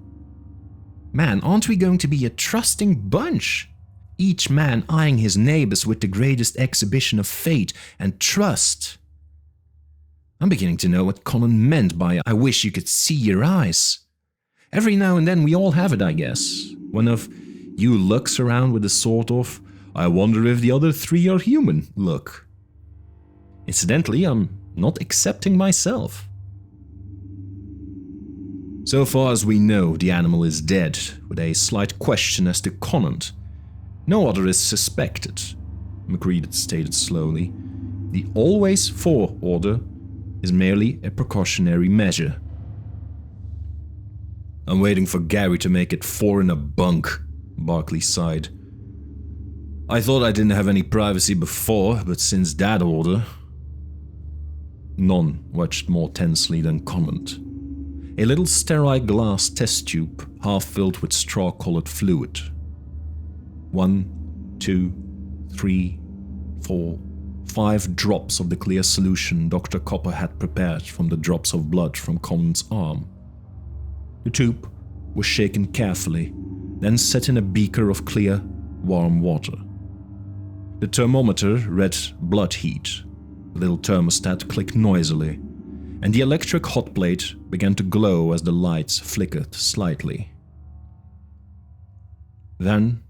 Man, aren't we going to be a trusting bunch? Each man eyeing his neighbors with the greatest exhibition of faith and trust. I'm beginning to know what Colin meant by I wish you could see your eyes. Every now and then we all have it, I guess. One of you looks around with a sort of I wonder if the other 3 are human look. Incidentally, I'm not accepting myself. So far as we know, the animal is dead, with a slight question as to Conant. No other is suspected, McCready stated slowly. The always for order is merely a precautionary measure. I'm waiting for Gary to make it 4 in a bunk, Barkley sighed. I thought I didn't have any privacy before, but since that order... None watched more tensely than Conant. A little sterile glass test tube, half filled with straw-colored fluid. 1, 2, 3, 4, 5 drops of the clear solution Dr. Copper had prepared from the drops of blood from Conant's arm. The tube was shaken carefully, then set in a beaker of clear, warm water. The thermometer read blood heat. The little thermostat clicked noisily, and the electric hot plate began to glow as the lights flickered slightly. Then,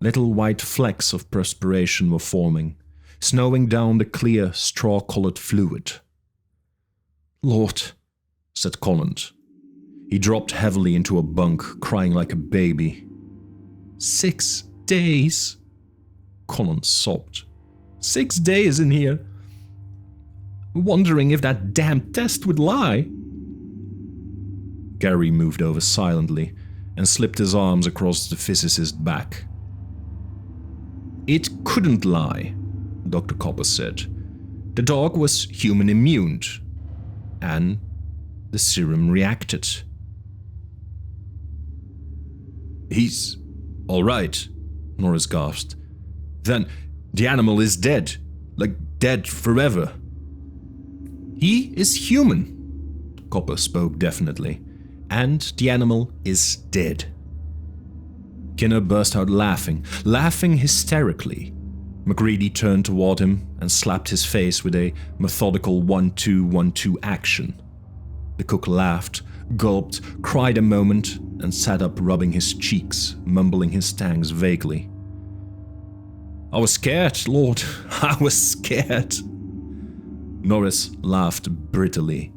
little white flecks of perspiration were forming, snowing down the clear, straw-colored fluid. "Lord," said Collins. He dropped heavily into a bunk, crying like a baby. 6 days? Collins sobbed. 6 days in here. Wondering if that damn test would lie. Gary moved over silently and slipped his arms across the physicist's back. "It couldn't lie," Dr. Copper said. "The dog was human immune, and the serum reacted." "He's all right," Norris gasped. "Then the animal is dead, like dead forever." "He is human," Copper spoke definitely, "and the animal is dead." Kinner burst out laughing hysterically. MacReady turned toward him and slapped his face with a methodical 1-2-1-2 action. The cook laughed, gulped, cried a moment, and sat up rubbing his cheeks, mumbling his thanks vaguely. "I was scared, Lord, I was scared." Norris laughed brittly.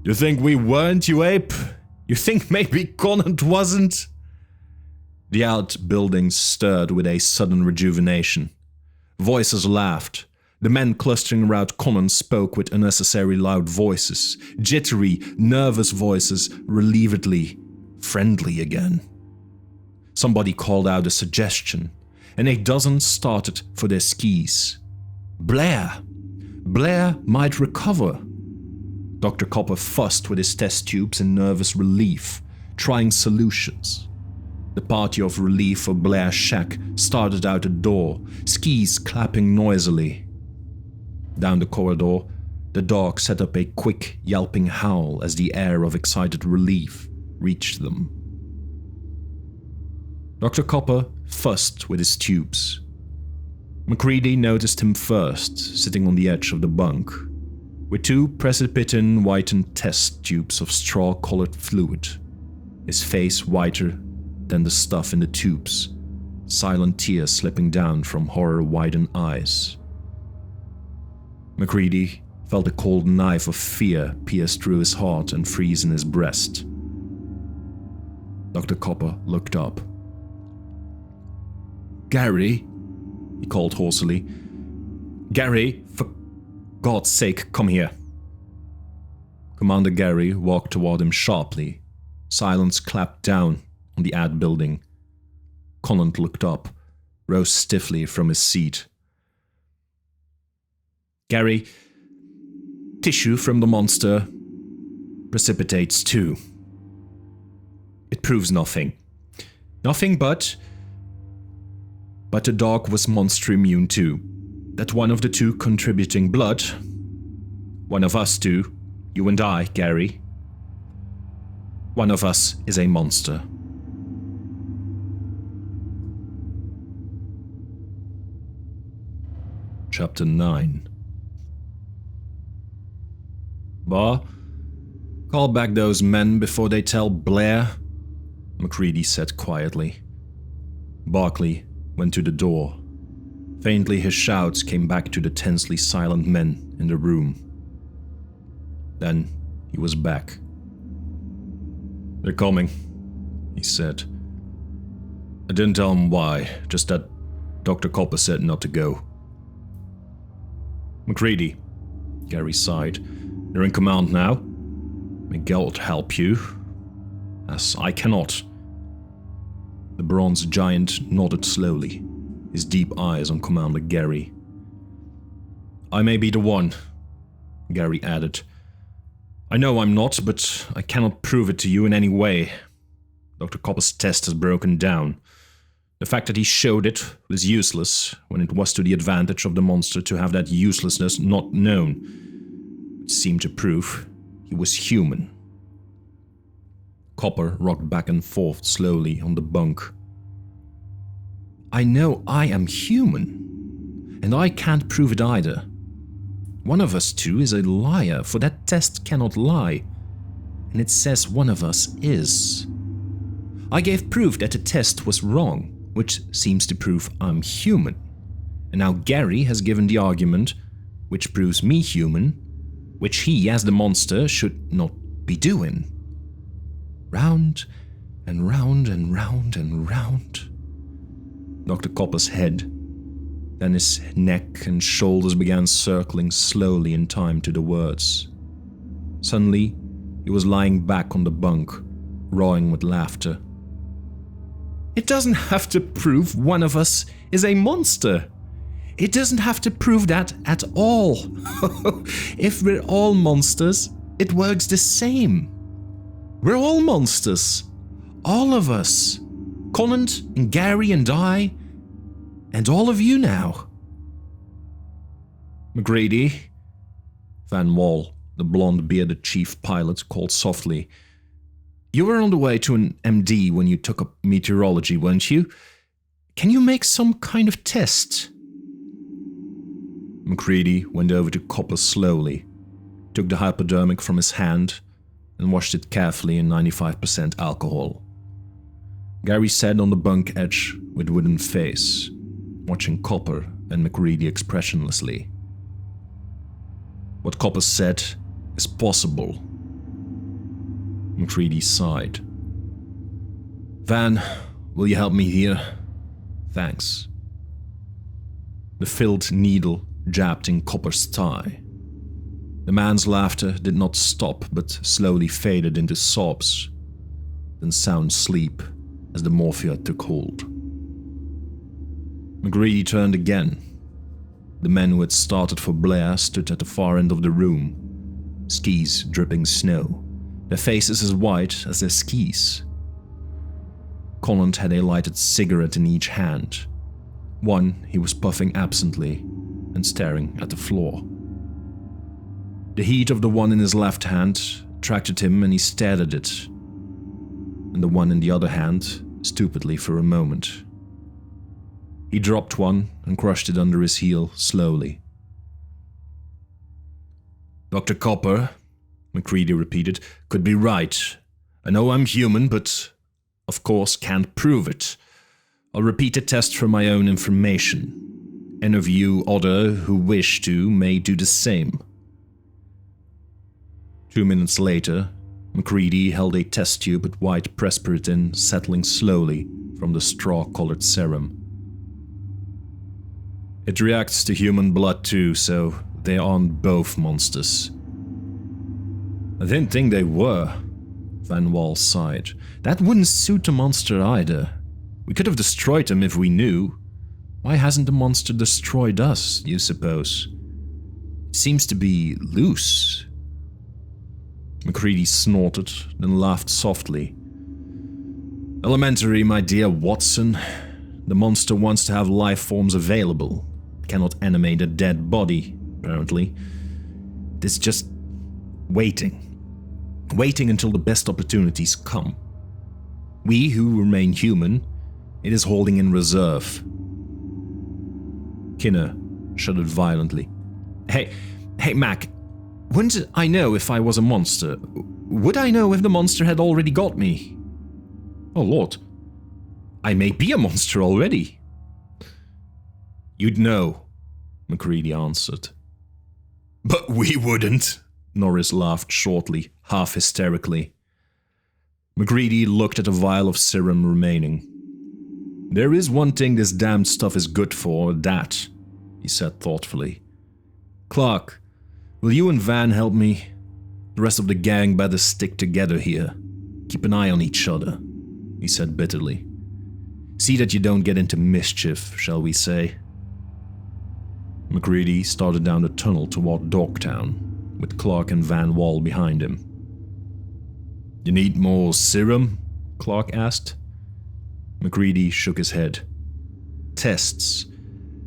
"You think we weren't, you ape? You think maybe Conant wasn't?" The outbuilding stirred with a sudden rejuvenation. Voices laughed. The men clustering around Conant spoke with unnecessary loud voices, jittery, nervous voices, relievedly friendly again. Somebody called out a suggestion, and a dozen started for their skis. Blair might recover. Dr. Copper fussed with his test tubes in nervous relief, trying solutions. The party of relief for Blair's shack started out the door, skis clapping noisily. Down the corridor, the dog set up a quick, yelping howl as the air of excited relief reached them. Dr. Copper fussed with his tubes. MacReady noticed him first, sitting on the edge of the bunk, with 2 precipitin whitened test tubes of straw-colored fluid, his face whiter than the stuff in the tubes, silent tears slipping down from horror-widened eyes. MacReady felt a cold knife of fear pierce through his heart and freeze in his breast. Dr. Copper looked up. "Gary," he called hoarsely. "Gary, for God's sake, come here." Commander Gary walked toward him sharply. Silence clapped down on the ad building. Conant looked up, rose stiffly from his seat. "Gary, tissue from the monster precipitates too. It proves nothing. Nothing but the dog was monster immune too. That one of the 2 contributing blood. One of us 2, you and I, Gary. One of us is a monster." Chapter 9. "Bar, call back those men before they tell Blair," MacReady said quietly. Barkley went to the door. Faintly his shouts came back to the tensely silent men in the room. Then he was back. "They're coming," he said. "I didn't tell them why, just that Dr. Copper said not to go." "MacReady," Gary sighed, "you're in command now. May God help you, as I cannot." The bronze giant nodded slowly, his deep eyes on Commander Gary. "I may be the one," Gary added. "I know I'm not, but I cannot prove it to you in any way. Dr. Copper's test has broken down. The fact that he showed it was useless, when it was to the advantage of the monster to have that uselessness not known. It seemed to prove he was human." Copper rocked back and forth slowly on the bunk. I know I am human, and I can't prove it either. One of us two is a liar, for that test cannot lie, and it says one of us is. I gave proof that the test was wrong, which seems to prove I'm human. And now Gary has given the argument, which proves me human, which he, as the monster, should not be doing. Round and round and round and round. Dr. Copper's head, then his neck and shoulders began circling slowly in time to the words. Suddenly, he was lying back on the bunk, roaring with laughter. It doesn't have to prove one of us is a monster. It doesn't have to prove that at all. If we're all monsters, it works the same. We're all monsters. All of us. Conant and Gary and I, and all of you now. McGrady, Van Wall, the blonde-bearded chief pilot, called softly. You were on the way to an MD when you took up meteorology, weren't you? Can you make some kind of test? McCready went over to Copper slowly, took the hypodermic from his hand, and washed it carefully in 95% alcohol. Gary sat on the bunk edge with wooden face, watching Copper and McCready expressionlessly. What Copper said is possible. McCready sighed. Van, will you help me here? Thanks. The filled needle jabbed in Copper's thigh. The man's laughter did not stop but slowly faded into sobs, then sound sleep as the morphia took hold. McGreedy turned again. The men who had started for Blair stood at the far end of the room, skis dripping snow, their faces as white as their skis. Conant had a lighted cigarette in each hand. One he was puffing absently and staring at the floor. The heat of the one in his left hand attracted him and he stared at it, and the one in the other hand stupidly for a moment. He dropped one and crushed it under his heel slowly. Dr. Copper, McCready repeated, could be right. I know I'm human, but of course can't prove it. I'll repeat the test for my own information. Any of you other who wish to may do the same. 2 minutes later, McCready held a test tube with white prespiritin settling slowly from the straw-colored serum. It reacts to human blood too, so they aren't both monsters. I didn't think they were, Van Wall sighed. That wouldn't suit the monster either. We could have destroyed him if we knew. Why hasn't the monster destroyed us, you suppose? It seems to be loose. McCready snorted, then laughed softly. Elementary, my dear Watson. The monster wants to have life forms available. It cannot animate a dead body, apparently. It's just waiting. Waiting until the best opportunities come. We who remain human, it is holding in reserve. Kinner shuddered violently. Hey, Mac. Wouldn't I know if I was a monster? Would I know if the monster had already got me? Oh Lord, I may be a monster already. You'd know, McCready answered. But we wouldn't, Norris laughed shortly, half hysterically. McCready looked at a vial of serum remaining. There is one thing this damned stuff is good for, that, he said thoughtfully. Clark, will you and Van help me? The rest of the gang better stick together here. Keep an eye on each other, he said bitterly. See that you don't get into mischief, shall we say. McCready started down the tunnel toward Dogtown, with Clark and Van Wall behind him. You need more serum? Clark asked. McCready shook his head. Tests.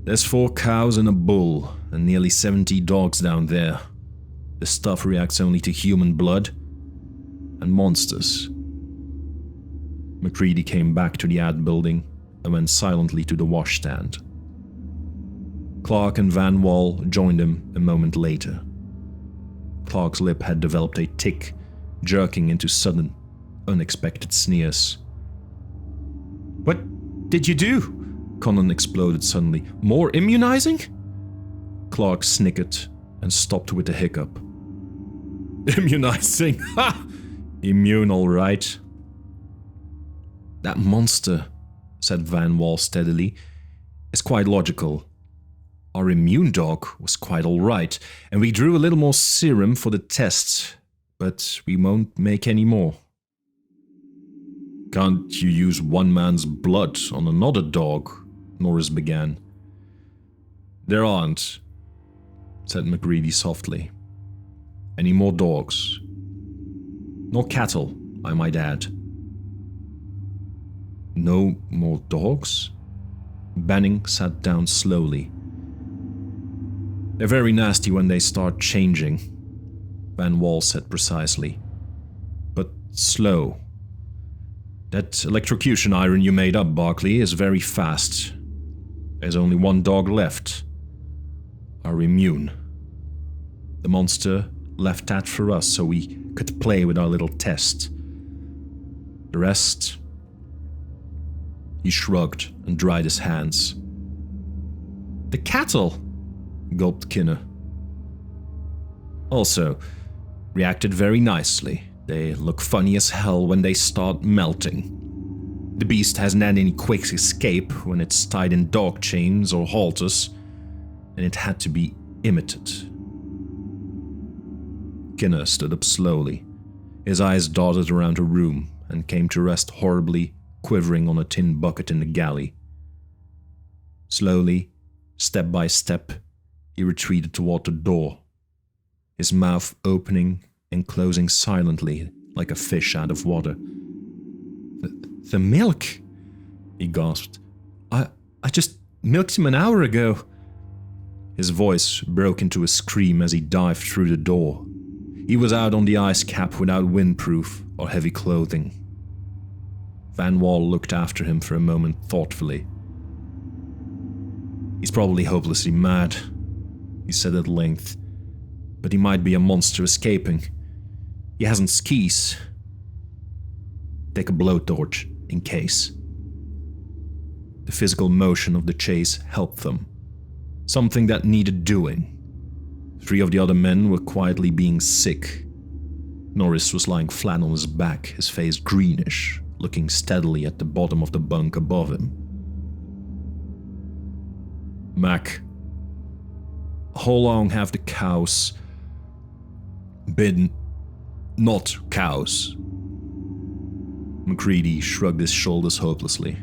There's 4 cows and a bull, and nearly 70 dogs down there. The stuff reacts only to human blood and monsters. MacReady came back to the ad building and went silently to the washstand. Clark and Van Wall joined him a moment later. Clark's lip had developed a tic, jerking into sudden, unexpected sneers. "What did you do?" Conan exploded suddenly. "More immunizing?" Clark snickered and stopped with a hiccup. "Immunizing? Ha! Immune, all right." "That monster," said Van Wall steadily, "is quite logical. Our immune dog was quite all right, and we drew a little more serum for the tests, but we won't make any more." "Can't you use one man's blood on another dog?" Norris began. "There aren't," said MacReady softly. "Any more dogs. Nor cattle, I might add." "No more dogs?" Banning sat down slowly. "They're very nasty when they start changing," Van Wall said precisely. "But slow. That electrocution iron you made up, Barkley, is very fast. There's only one dog left. Our immune. The monster left that for us so we could play with our little test. The rest..." He shrugged and dried his hands. "The cattle," gulped Kinner. "Also, reacted very nicely. They look funny as hell when they start melting. The beast hasn't had any quick escape when it's tied in dog chains or halters, and it had to be imitate." Kinner stood up slowly. His eyes darted around the room and came to rest horribly, quivering on a tin bucket in the galley. Slowly, step by step, he retreated toward the door, his mouth opening and closing silently like a fish out of water. The milk," he gasped. I just milked him an hour ago." His voice broke into a scream as he dived through the door. He was out on the ice cap without windproof or heavy clothing. Van Wall looked after him for a moment thoughtfully. "He's probably hopelessly mad," he said at length, "but he might be a monster escaping. He hasn't skis. Take a blowtorch, in case." The physical motion of the chase helped them. Something that needed doing. 3 of the other men were quietly being sick. Norris was lying flat on his back, his face greenish, looking steadily at the bottom of the bunk above him. "Mac, how long have the cows been not cows?" MacReady shrugged his shoulders hopelessly.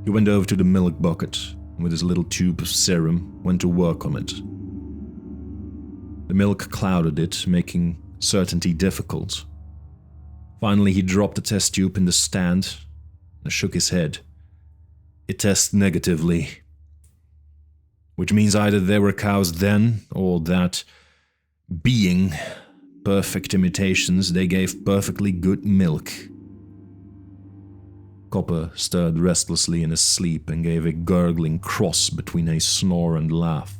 He went over to the milk bucket and with his little tube of serum went to work on it. The milk clouded it, making certainty difficult. Finally, he dropped the test tube in the stand and shook his head. "It tests negatively. Which means either there were cows then, or that, being perfect imitations, they gave perfectly good milk." Copper stirred restlessly in his sleep and gave a gurgling cross between a snore and laugh.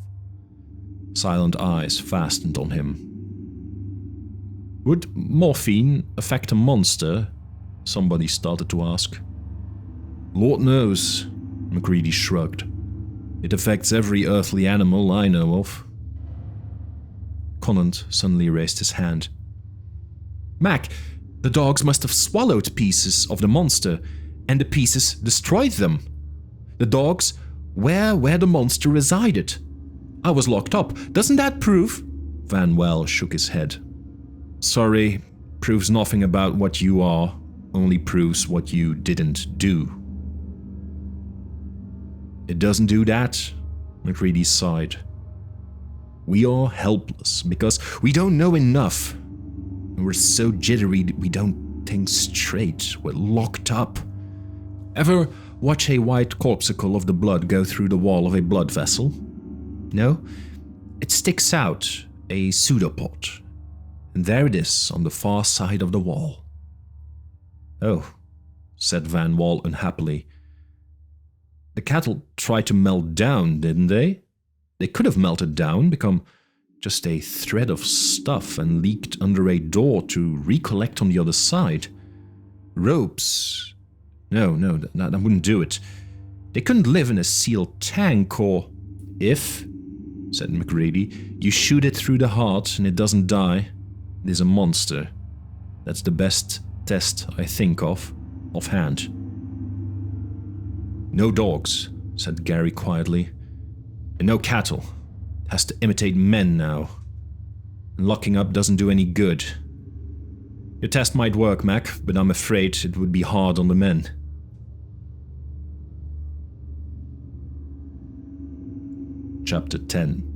Silent eyes fastened on him. "Would morphine affect a monster?" somebody started to ask. "Lord knows," MacReady shrugged. "It affects every earthly animal I know of." Conant suddenly raised his hand. "Mac, the dogs must have swallowed pieces of the monster, and the pieces destroyed them. The dogs were where the monster resided. I was locked up. Doesn't that prove?" Van Wall shook his head. "Sorry, proves nothing about what you are, only proves what you didn't do." "It doesn't do that," MacReady sighed. "We are helpless because we don't know enough. We're so jittery that we don't think straight. We're locked up. Ever watch a white corpuscle of the blood go through the wall of a blood vessel? No? It sticks out, a pseudopod. And there it is on the far side of the wall." "Oh, said Van Wall unhappily. The cattle tried to melt down, didn't they? They could have melted down, become just a thread of stuff and leaked under a door to recollect on the other side. Ropes. No, that wouldn't do it. They couldn't live in a sealed tank, or if, said McReady, you shoot it through the heart and it doesn't die, it is a monster. That's the best test I think of, offhand. No dogs, said Gary quietly, and no cattle. It has to imitate men now. And locking up doesn't do any good. Your test might work, Mac, but I'm afraid it would be hard on the men. Chapter 10.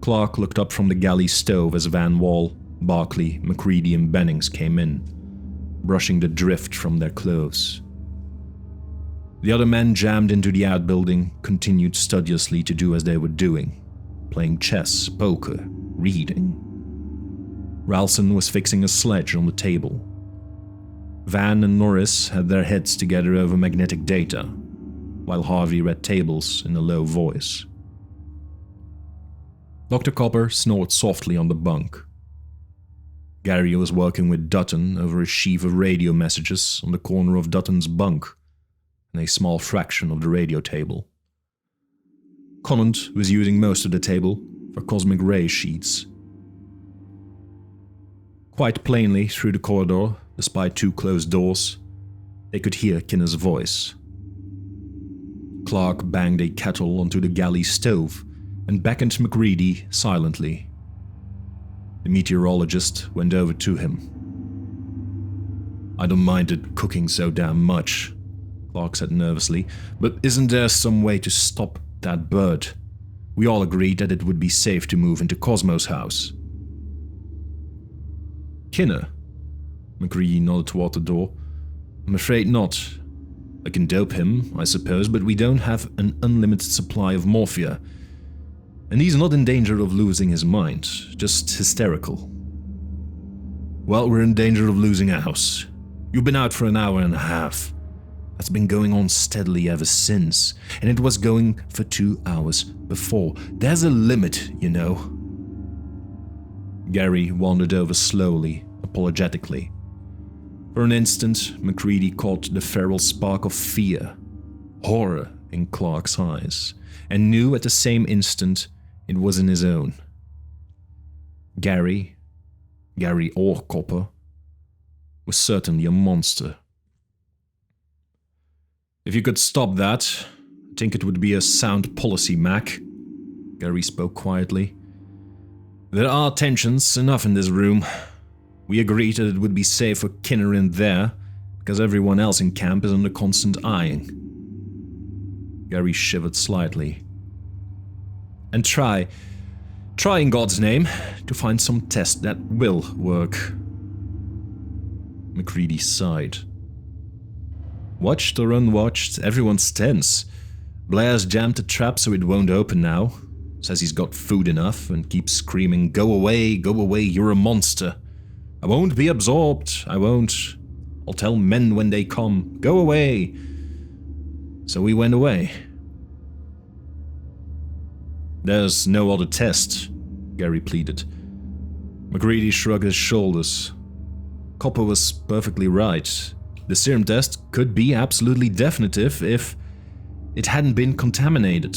Clark looked up from the galley stove as Van Wall, Barclay, McReady and Bennings came in, brushing the drift from their clothes. The other men jammed into the outbuilding continued studiously to do as they were doing, playing chess, poker, reading. Ralston was fixing a sledge on the table. Van and Norris had their heads together over magnetic data, while Harvey read tables in a low voice. Dr. Copper snored softly on the bunk. Gary was working with Dutton over a sheaf of radio messages on the corner of Dutton's bunk, and a small fraction of the radio table. Conant was using most of the table for cosmic ray sheets. Quite plainly through the corridor, despite two closed doors, they could hear Kinner's voice. Clark banged a kettle onto the galley stove and beckoned McReady silently. The meteorologist went over to him. I don't mind it cooking so damn much, Clark said nervously, but isn't there some way to stop that bird? We all agreed that it would be safe to move into Cosmo's house. Kinner? McReady nodded toward the door. I'm afraid not. I can dope him, I suppose, but we don't have an unlimited supply of morphia. And he's not in danger of losing his mind, just hysterical. Well, we're in danger of losing ours. You've been out for an hour and a half. That's been going on steadily ever since, and it was going for 2 hours before. There's a limit, you know. Gary wandered over slowly, apologetically. For an instant, McReady caught the feral spark of fear, horror in Clark's eyes, and knew at the same instant it was in his own. Gary or Copper, was certainly a monster. If you could stop that, I think it would be a sound policy, Mac. Gary spoke quietly. There are tensions enough in this room. We agreed that it would be safe for Kinner in there, because everyone else in camp is under constant eyeing. Gary shivered slightly. And try in God's name, to find some test that will work. McReady sighed. Watched or unwatched, everyone's tense. Blair's jammed the trap so it won't open now. Says he's got food enough and keeps screaming, go away, you're a monster. I won't be absorbed, I won't. I'll tell men when they come, go away. So we went away. There's no other test, Gary pleaded. McReady shrugged his shoulders. Copper was perfectly right. The serum test could be absolutely definitive if it hadn't been contaminated.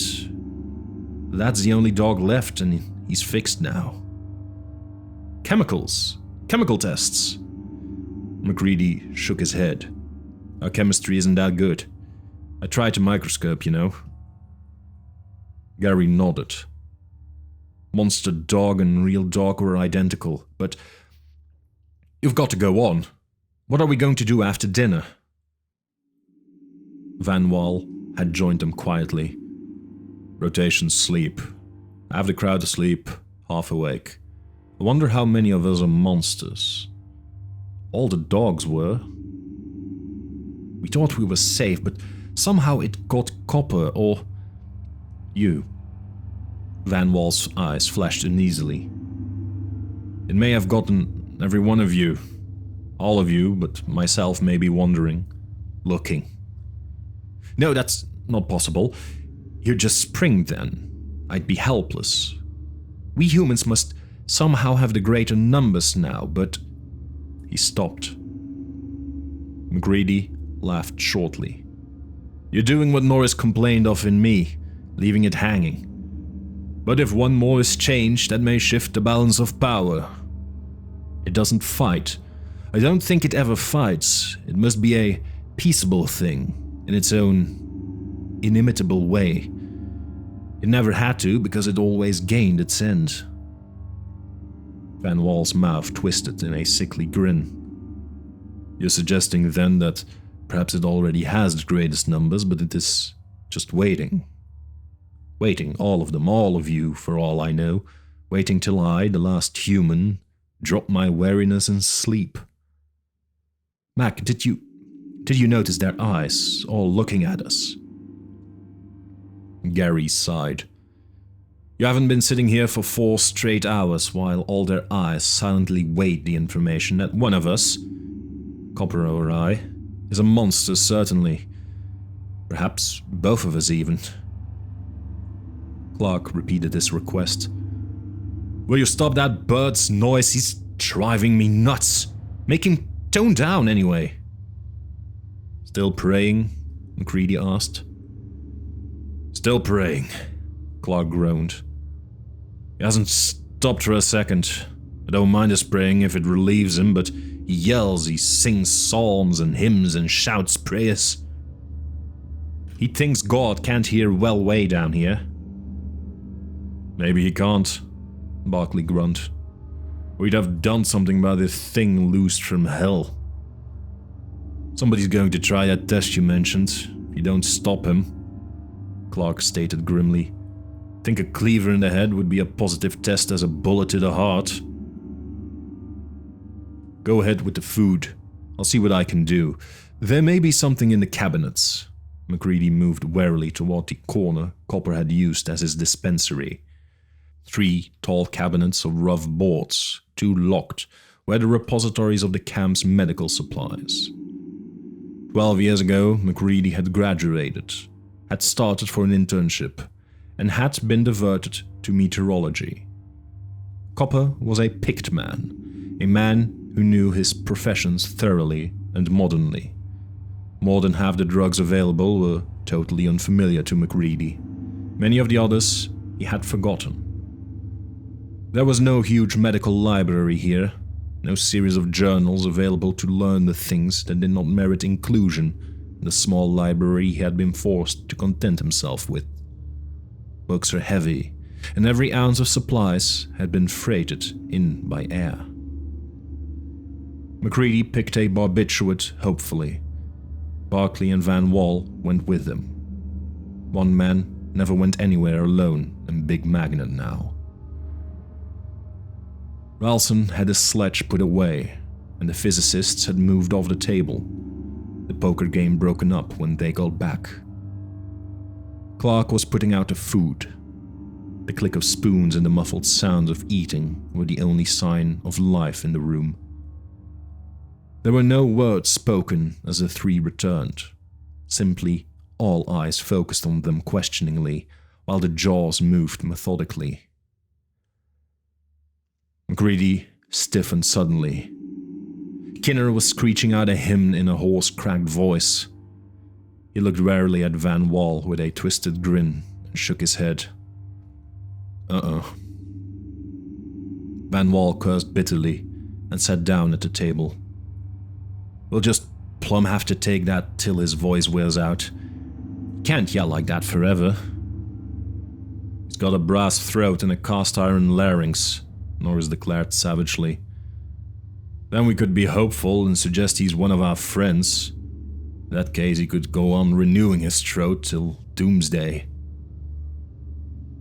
That's the only dog left and he's fixed now. Chemical tests. McReady shook his head. Our chemistry isn't that good. I tried to microscope, you know. Gary nodded. Monster dog and real dog were identical, but you've got to go on. What are we going to do after dinner? Van Wall had joined them quietly. Rotation sleep. Half the crowd asleep, half awake. I wonder how many of us are monsters. All the dogs were. We thought we were safe, but somehow it got Copper or you. Van Wall's eyes flashed uneasily. It may have gotten every one of you. All of you, but myself, may be wondering, looking. No, that's not possible. You're just spring then. I'd be helpless. We humans must somehow have the greater numbers now, but... He stopped. MacReady laughed shortly. You're doing what Norris complained of in me, leaving it hanging. But if one more is changed, that may shift the balance of power. It doesn't fight. I don't think it ever fights. It must be a peaceable thing, in its own inimitable way. It never had to, because it always gained its end. Van Wall's mouth twisted in a sickly grin. You're suggesting then that perhaps it already has the greatest numbers, but it is just waiting. Waiting, all of them, all of you, for all I know. Waiting till I, the last human, drop my weariness and sleep. Mac, did you notice their eyes, all looking at us? Gary sighed. You haven't been sitting here for 4 straight hours while all their eyes silently weighed the information that one of us, Copper or I, is a monster, certainly. Perhaps both of us even. Clark repeated his request. Will you stop that bird's noise? He's driving me nuts. Make him tone down anyway. Still praying? MacReady asked. Still praying, Clark groaned. He hasn't stopped for a second. I don't mind his praying if it relieves him, but he yells, he sings psalms and hymns and shouts prayers. He thinks God can't hear well way down here. Maybe he can't, Barkley grunted. We'd have done something about this thing loosed from hell. Somebody's going to try that test you mentioned, if you don't stop him, Clark stated grimly. Think a cleaver in the head would be a positive test as a bullet to the heart. Go ahead with the food. I'll see what I can do. There may be something in the cabinets. MacReady moved warily toward the corner Copper had used as his dispensary. 3 tall cabinets of rough boards, 2 locked, were the repositories of the camp's medical supplies. 12 years ago, MacReady had graduated, had started for an internship, and had been diverted to meteorology. Copper was a picked man, a man who knew his professions thoroughly and modernly. More than half the drugs available were totally unfamiliar to MacReady. Many of the others he had forgotten. There was no huge medical library here, no series of journals available to learn the things that did not merit inclusion in the small library he had been forced to content himself with. Books are heavy, and every ounce of supplies had been freighted in by air. MacReady picked a barbiturate hopefully. Barkley and Van Wall went with him. One man never went anywhere alone in Big Magnet now. Ralston had his sledge put away, and the physicists had moved off the table, the poker game broken up when they got back. Clark was putting out the food. The click of spoons and the muffled sounds of eating were the only sign of life in the room. There were no words spoken as the 3 returned, simply all eyes focused on them questioningly while the jaws moved methodically. MacReady stiffened suddenly. Kinner was screeching out a hymn in a hoarse, cracked voice. He looked warily at Van Wall with a twisted grin and shook his head. Van Wall cursed bitterly and sat down at the table. We'll just plumb have to take that till his voice wears out. Can't yell like that forever. He's got a brass throat and a cast-iron larynx, Norris declared savagely. Then we could be hopeful and suggest he's one of our friends. In that case, he could go on renewing his throat till doomsday.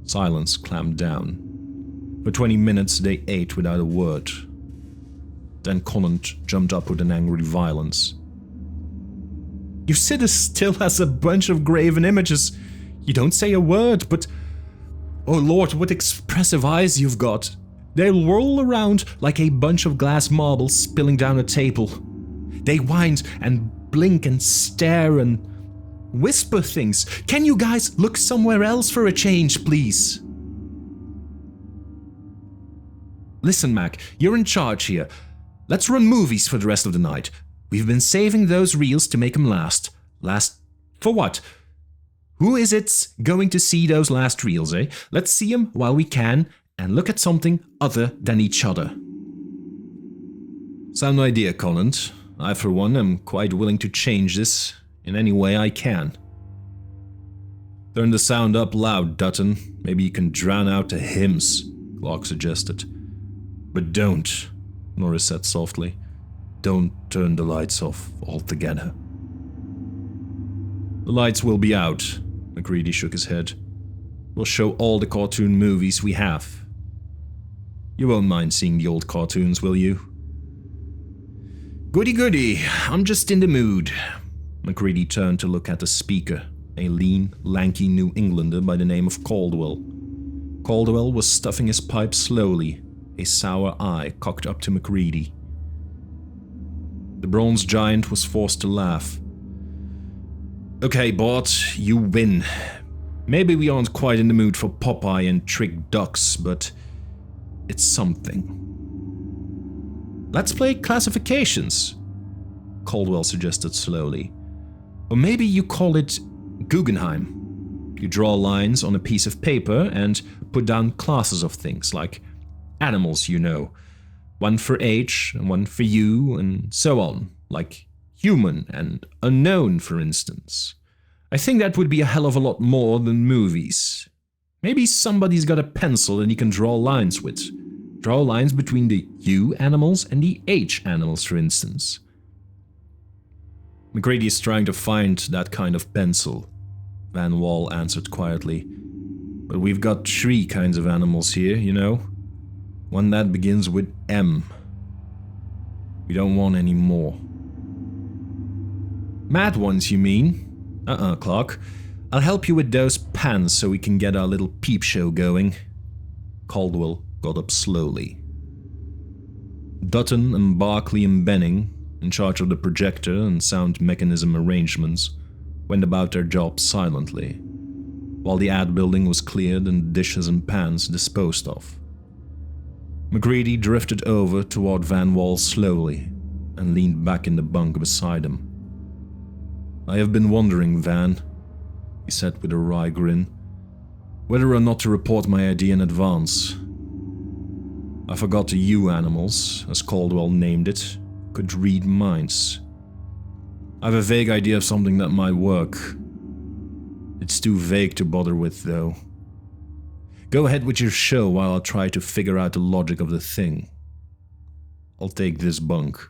Silence clamped down. For 20 minutes they ate without a word. Then Conant jumped up with an angry violence. You sit as still as a bunch of graven images. You don't say a word, but... Oh Lord, what expressive eyes you've got. They'll whirl around like a bunch of glass marbles spilling down a table. They whine and blink and stare and whisper things. Can you guys look somewhere else for a change, please? Listen, Mac, you're in charge here. Let's run movies for the rest of the night. We've been saving those reels to make them last. Last for what? Who is it's going to see those last reels, eh? Let's see them while we can and look at something other than each other. Sound idea, Conant. I, for one, am quite willing to change this in any way I can. Turn the sound up loud, Dutton. Maybe you can drown out the hymns, Clark suggested. But don't, Norris said softly. Don't turn the lights off altogether. The lights will be out, McCready shook his head. We'll show all the cartoon movies we have. You won't mind seeing the old cartoons, will you? Goody goody, I'm just in the mood. McCready turned to look at the speaker, a lean, lanky New Englander by the name of Caldwell. Caldwell was stuffing his pipe slowly, a sour eye cocked up to McCready. The bronze giant was forced to laugh. Okay, Bart, you win. Maybe we aren't quite in the mood for Popeye and trick ducks, but it's something. Let's play classifications, Caldwell suggested slowly. Or maybe you call it Guggenheim. You draw lines on a piece of paper and put down classes of things, like animals, you know. One for H and one for U and so on, like human and unknown, for instance. I think that would be a hell of a lot more than movies. Maybe somebody's got a pencil and he can draw lines with. Draw lines between the U animals and the H animals, for instance. McCready is trying to find that kind of pencil, Van Wall answered quietly. But we've got 3 kinds of animals here, you know. One that begins with M. We don't want any more. Mad ones, you mean? Clark. I'll help you with those pans so we can get our little peep show going. Caldwell got up slowly. Dutton and Barkley and Benning, in charge of the projector and sound mechanism arrangements, went about their jobs silently, while the ad building was cleared and dishes and pans disposed of. McCready drifted over toward Van Wall slowly and leaned back in the bunk beside him. I have been wondering, Van, he said with a wry grin, whether or not to report my idea in advance. I forgot the U animals, as Caldwell named it, could read minds. I have a vague idea of something that might work. It's too vague to bother with, though. Go ahead with your show while I try to figure out the logic of the thing. I'll take this bunk.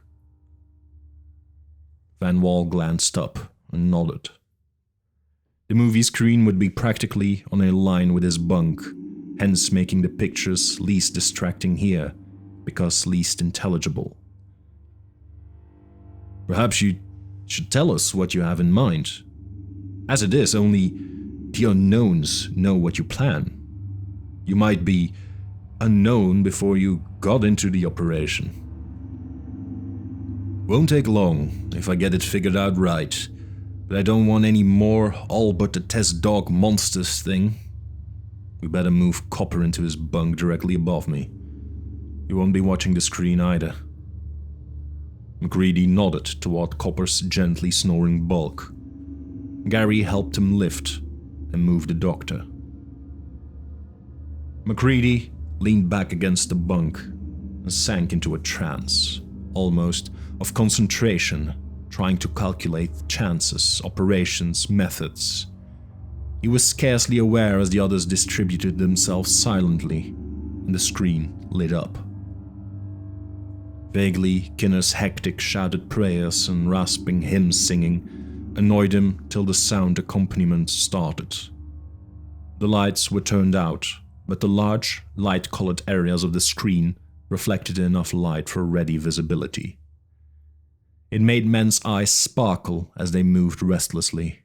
Van Wall glanced up and nodded. The movie screen would be practically on a line with his bunk, hence making the pictures least distracting here, because least intelligible. Perhaps you should tell us what you have in mind. As it is, only the unknowns know what you plan. You might be unknown before you got into the operation. Won't take long if I get it figured out right, but I don't want any more all but the test dog monsters thing. We better move Copper into his bunk directly above me. You won't be watching the screen either. McCready nodded toward Copper's gently snoring bulk. Gary helped him lift and move the doctor. McCready leaned back against the bunk and sank into a trance, almost of concentration, trying to calculate chances, operations, methods. He was scarcely aware as the others distributed themselves silently, and the screen lit up. Vaguely, Kinner's hectic shouted prayers and rasping hymn singing annoyed him till the sound accompaniment started. The lights were turned out, but the large, light-colored areas of the screen reflected enough light for ready visibility. It made men's eyes sparkle as they moved restlessly.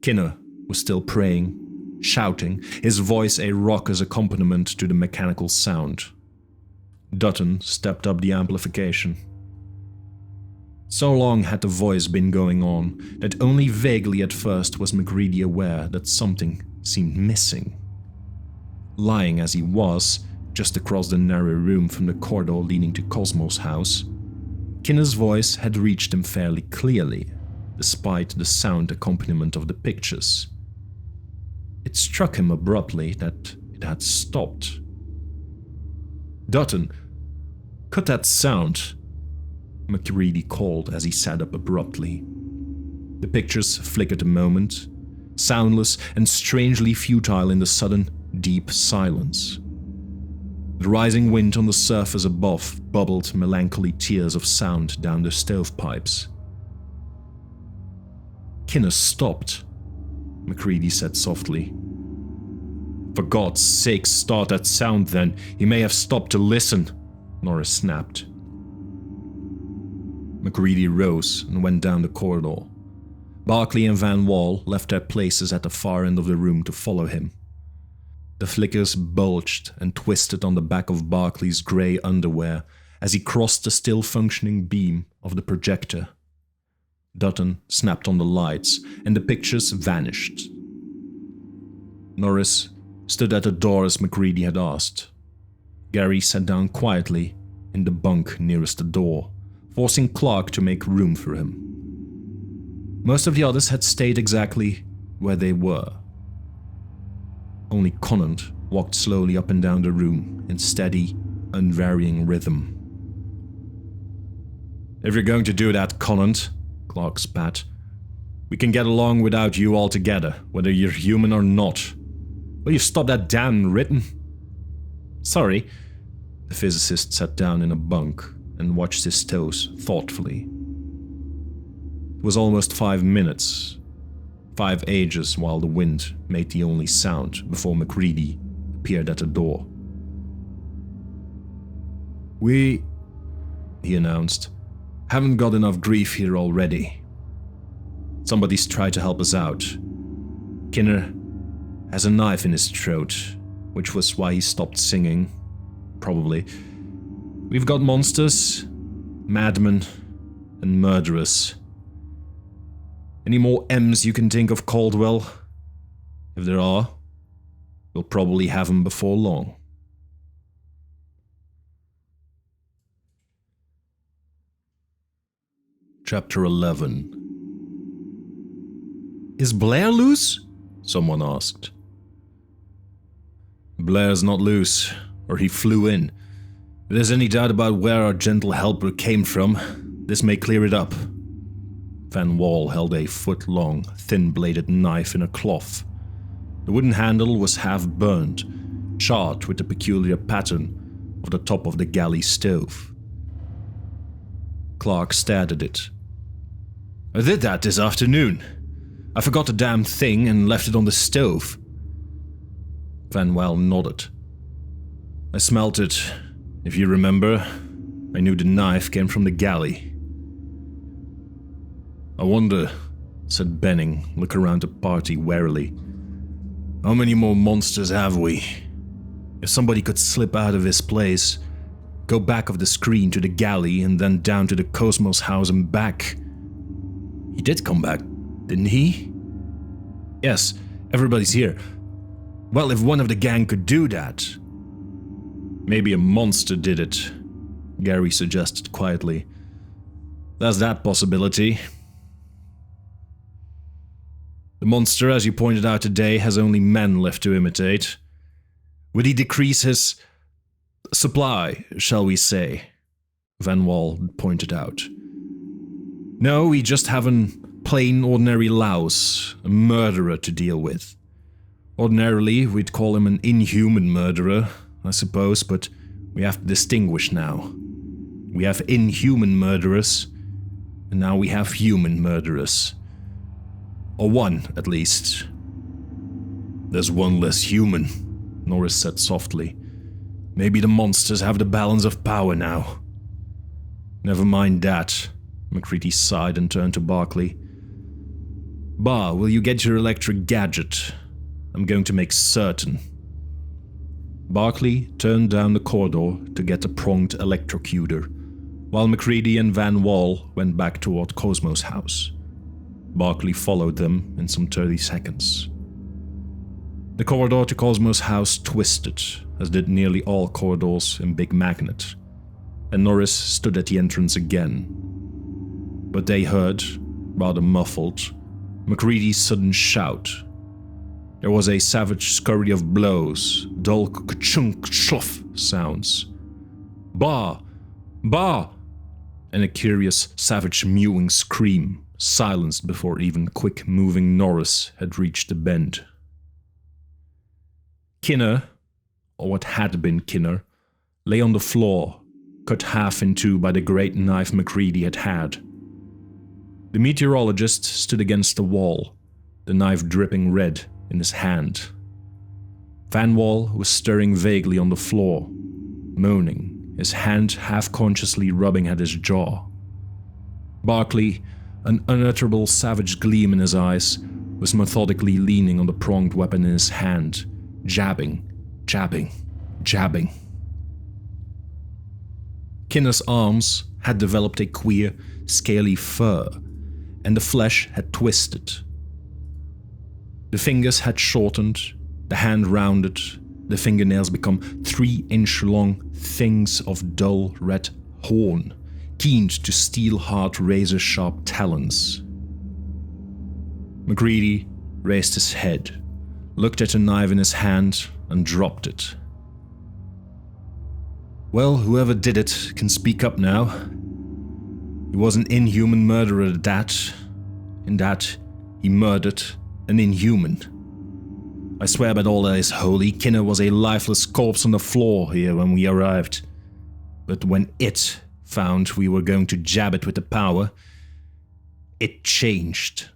Kinner was still praying, shouting, his voice a raucous accompaniment to the mechanical sound, Dutton stepped up the amplification. So long had the voice been going on that only vaguely at first was MacReady aware that something seemed missing. Lying as he was, just across the narrow room from the corridor leading to Cosmo's house, Kinner's voice had reached him fairly clearly, despite the sound accompaniment of the pictures. It struck him abruptly that it had stopped. "Dutton, cut that sound," MacReady called as he sat up abruptly. The pictures flickered a moment, soundless and strangely futile in the sudden, deep silence. The rising wind on the surface above bubbled melancholy tears of sound down the stovepipes. "Kinner stopped," MacReady said softly. "For God's sake, start that sound then. He may have stopped to listen," Norris snapped. MacReady rose and went down the corridor. Barclay and Van Wall left their places at the far end of the room to follow him. The flickers bulged and twisted on the back of Barclay's grey underwear as he crossed the still functioning beam of the projector. Dutton snapped on the lights and the pictures vanished. Norris stood at the door as MacReady had asked. Gary sat down quietly in the bunk nearest the door, forcing Clark to make room for him. Most of the others had stayed exactly where they were. Only Conant walked slowly up and down the room in steady, unvarying rhythm. "If you're going to do that, Conant," Clark spat, "we can get along without you altogether, whether you're human or not. Will you stop that damn written?" "Sorry." The physicist sat down in a bunk and watched his toes thoughtfully. It was almost 5 minutes. 5 ages while the wind made the only sound before MacReady appeared at the door. "We," he announced, "haven't got enough grief here already. Somebody's tried to help us out. Kinner has a knife in his throat, which was why he stopped singing, probably. We've got monsters, madmen, and murderers. Any more M's you can think of, Caldwell? If there are, we'll probably have 'em before long." Chapter 11. "Is Blair loose?" someone asked. "Blair's not loose, or he flew in. If there's any doubt about where our gentle helper came from, this may clear it up." Van Wall held a foot-long, thin-bladed knife in a cloth. The wooden handle was half burned, charred with the peculiar pattern of the top of the galley stove. Clark stared at it. "I did that this afternoon. I forgot the damn thing and left it on the stove." Van Wall nodded. "I smelt it. If you remember, I knew the knife came from the galley." "I wonder," said Benning, looking around the party warily, "how many more monsters have we? If somebody could slip out of his place, go back of the screen to the galley and then down to the Cosmos house and back. He did come back, didn't he?" "Yes, everybody's here. Well, if one of the gang could do that." "Maybe a monster did it," Gary suggested quietly. "There's that possibility. The monster, as you pointed out today, has only men left to imitate. Would he decrease his supply, shall we say?" Van Wall pointed out. "No, we just have an plain ordinary louse, a murderer to deal with. Ordinarily, we'd call him an inhuman murderer, I suppose, but we have to distinguish now. We have inhuman murderers, and now we have human murderers. Or one, at least." "There's one less human," Norris said softly. "Maybe the monsters have the balance of power now." "Never mind that," MacReady sighed and turned to Barclay. "Bar, will you get your electric gadget? I'm going to make certain." Barclay turned down the corridor to get a pronged electrocutor, while MacReady and Van Wall went back toward Cosmo's house. Barclay followed them in some 30 seconds. The corridor to Cosmo's house twisted, as did nearly all corridors in Big Magnet, and Norris stood at the entrance again. But they heard, rather muffled, MacReady's sudden shout. There was a savage scurry of blows, dull ka-chunk slough sounds. Bah! Bah! And a curious, savage mewing scream, silenced before even quick-moving Norris had reached the bend. Kinner, or what had been Kinner, lay on the floor, cut half in two by the great knife MacReady had had. The meteorologist stood against the wall, the knife dripping red in his hand. Van Wall was stirring vaguely on the floor, moaning, his hand half-consciously rubbing at his jaw. Barclay, an unutterable savage gleam in his eyes, was methodically leaning on the pronged weapon in his hand, jabbing, jabbing, jabbing. Kinner's arms had developed a queer, scaly fur, and the flesh had twisted. The fingers had shortened, the hand rounded, the fingernails become 3-inch-long things of dull red horn, keened to steel-hard razor-sharp talons. MacReady raised his head, looked at the knife in his hand, and dropped it. Well, whoever did it can speak up now. He was an inhuman murderer at that. In that, he murdered an inhuman. I swear by all that is holy, Kinner was a lifeless corpse on the floor here when we arrived. But when it found we were going to jab it with the power, it changed.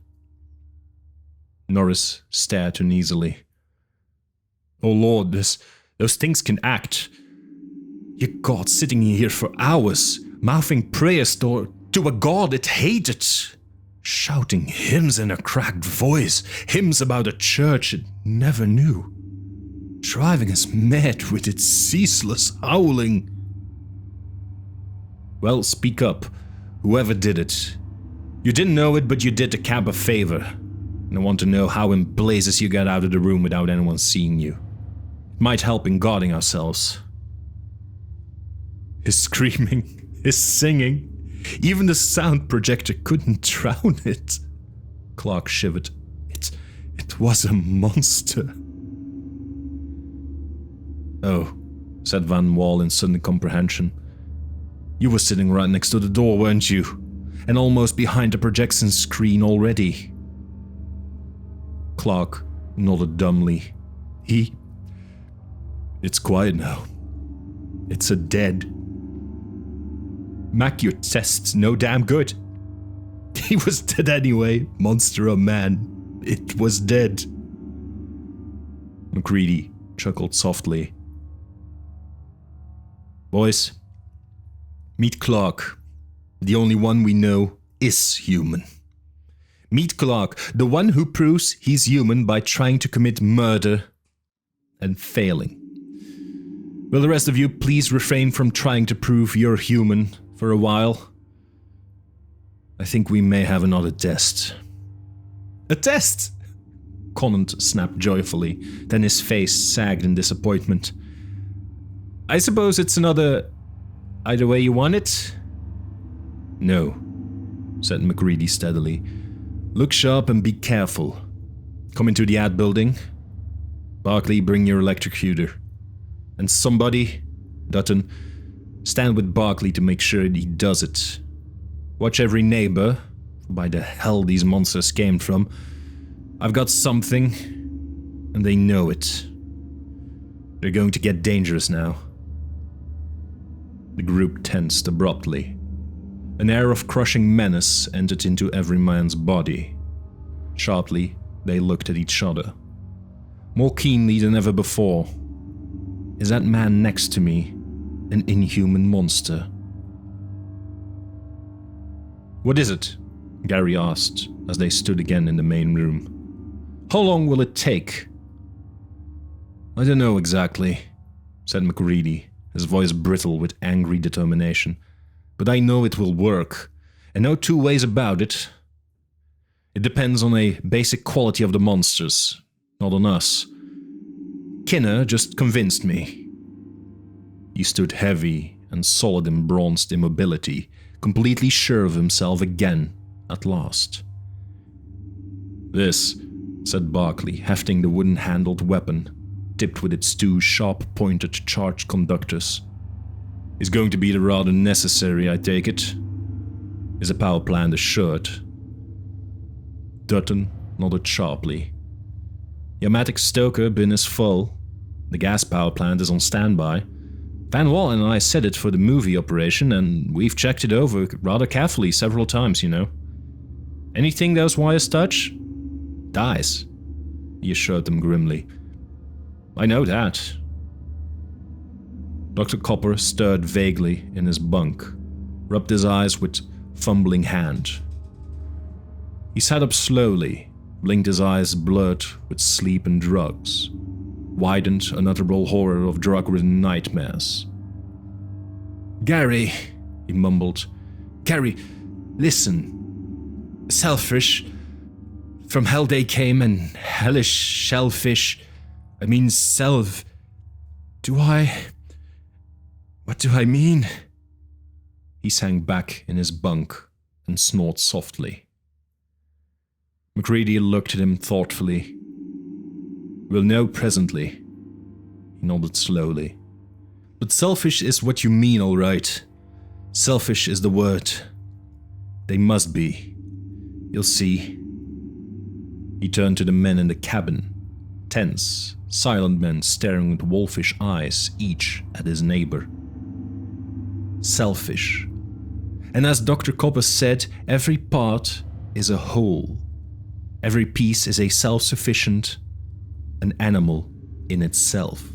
Norris stared uneasily. Oh Lord, those things can act. Your God sitting here for hours, mouthing prayers to a God it hated. Shouting hymns in a cracked voice, hymns about a church it never knew. Driving us mad with its ceaseless howling. Well, speak up, whoever did it. You didn't know it, but you did the camp a favor. And I want to know how in blazes you got out of the room without anyone seeing you. It might help in guarding ourselves. His screaming, his singing, even the sound projector couldn't drown it. Clark shivered. It was a monster. Oh, said Van Wall in sudden comprehension. You were sitting right next to the door, weren't you? And almost behind the projection screen already. Clark nodded dumbly. It's quiet now. It's a dead. Mac, your test's no damn good. He was dead anyway, monster or man. It was dead. MacReady chuckled softly. Boys, meet Clark. The only one we know is human. Meet Clark, the one who proves he's human by trying to commit murder and failing. Will the rest of you please refrain from trying to prove you're human for a while? I think we may have another test. A test? Conant snapped joyfully, then his face sagged in disappointment. I suppose it's another either way you want it? No, said MacReady steadily. Look sharp and be careful. Come into the ad building. Barclay, bring your electrocutor. And somebody, Dutton, stand with Barclay to make sure he does it. Watch every neighbor, by the hell these monsters came from. I've got something, and they know it. They're going to get dangerous now. The group tensed abruptly. An air of crushing menace entered into every man's body. Sharply, they looked at each other. More keenly than ever before. Is that man next to me an inhuman monster? What is it? Gary asked as they stood again in the main room. How long will it take? I don't know exactly. said MacReady, his voice brittle with angry determination. "But I know it will work, and no two ways about it. It depends on a basic quality of the monsters, not on us. Kinner just convinced me." He stood heavy and solid in bronzed immobility, completely sure of himself again, at last. "This," said Barclay, hefting the wooden-handled weapon, tipped with its two sharp-pointed charge conductors, "is going to be rather necessary, I take it. Is a power plant assured?" Dutton nodded sharply. "Yamatic stoker bin is full. The gas power plant is on standby. Van Wall and I set it for the movie operation, and we've checked it over rather carefully several times, you know. Anything those wires touch dies," he assured them grimly. "I know that." Dr. Copper stirred vaguely in his bunk, rubbed his eyes with fumbling hand. He sat up slowly, blinked his eyes blurred with sleep and drugs, widened unutterable horror of drug-ridden nightmares. "Gary," he mumbled. "Gary, listen. Selfish. From hell they came, and hellish shellfish. I mean self. What do I mean?" He sank back in his bunk and snored softly. MacReady looked at him thoughtfully. "We'll know presently," he nodded slowly. "But selfish is what you mean, all right. Selfish is the word. They must be. You'll see." He turned to the men in the cabin, tense, silent men staring with wolfish eyes, each at his neighbor. Selfish. And as Dr. Copper said, every part is a whole. Every piece is a self-sufficient, an animal in itself.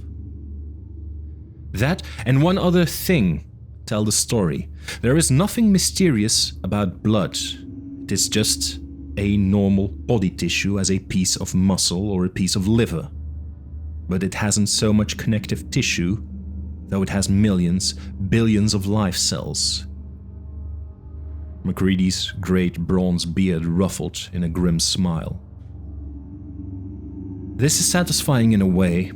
That and one other thing tell the story. There is nothing mysterious about blood. It is just a normal body tissue as a piece of muscle or a piece of liver. But it hasn't so much connective tissue, though it has millions, billions of life cells. MacReady's great bronze beard ruffled in a grim smile. "This is satisfying in a way.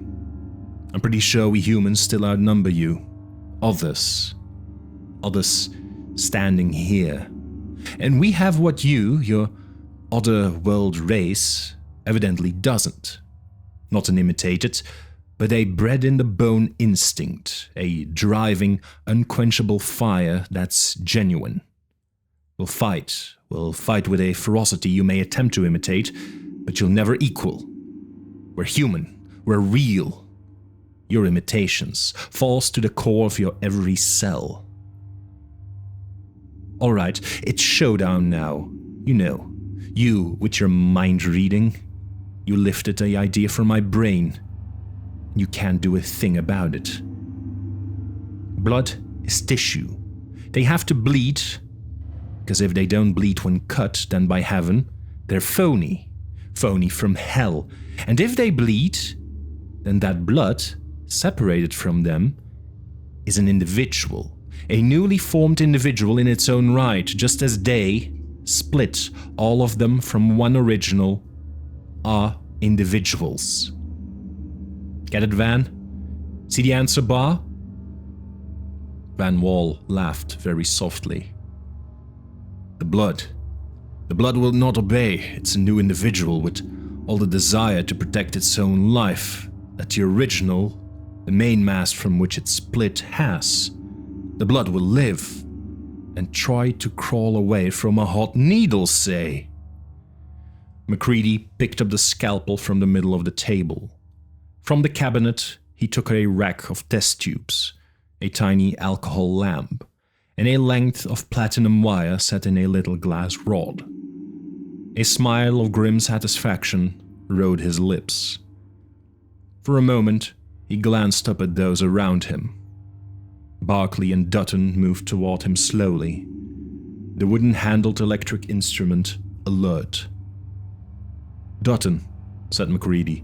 I'm pretty sure we humans still outnumber you. Others standing here. And we have what you, your other world race, evidently doesn't. Not an imitated, but a bred-in-the-bone instinct, a driving, unquenchable fire that's genuine. We'll fight with a ferocity you may attempt to imitate, but you'll never equal. We're human, we're real. Your imitations, false to the core of your every cell. All right, it's showdown now. You know, you with your mind reading. You lifted the idea from my brain. You can't do a thing about it. Blood is tissue. They have to bleed, because if they don't bleed when cut, then by heaven, they're phony. Phony from hell. And if they bleed, then that blood, separated from them, is an individual. A newly formed individual in its own right, just as they split, all of them from one original, are individuals. Get it, Van? See the answer bar? Van Wall laughed very softly. The blood will not obey. It's a new individual with all the desire to protect its own life that the original, the main mass from which it split, has. The blood will live and try to crawl away from a hot needle, say. MacReady picked up the scalpel from the middle of the table. From the cabinet, he took a rack of test tubes, a tiny alcohol lamp, and a length of platinum wire set in a little glass rod. A smile of grim satisfaction rode his lips. For a moment, he glanced up at those around him. Barclay and Dutton moved toward him slowly, the wooden-handled electric instrument alert. "Dutton," said MacReady,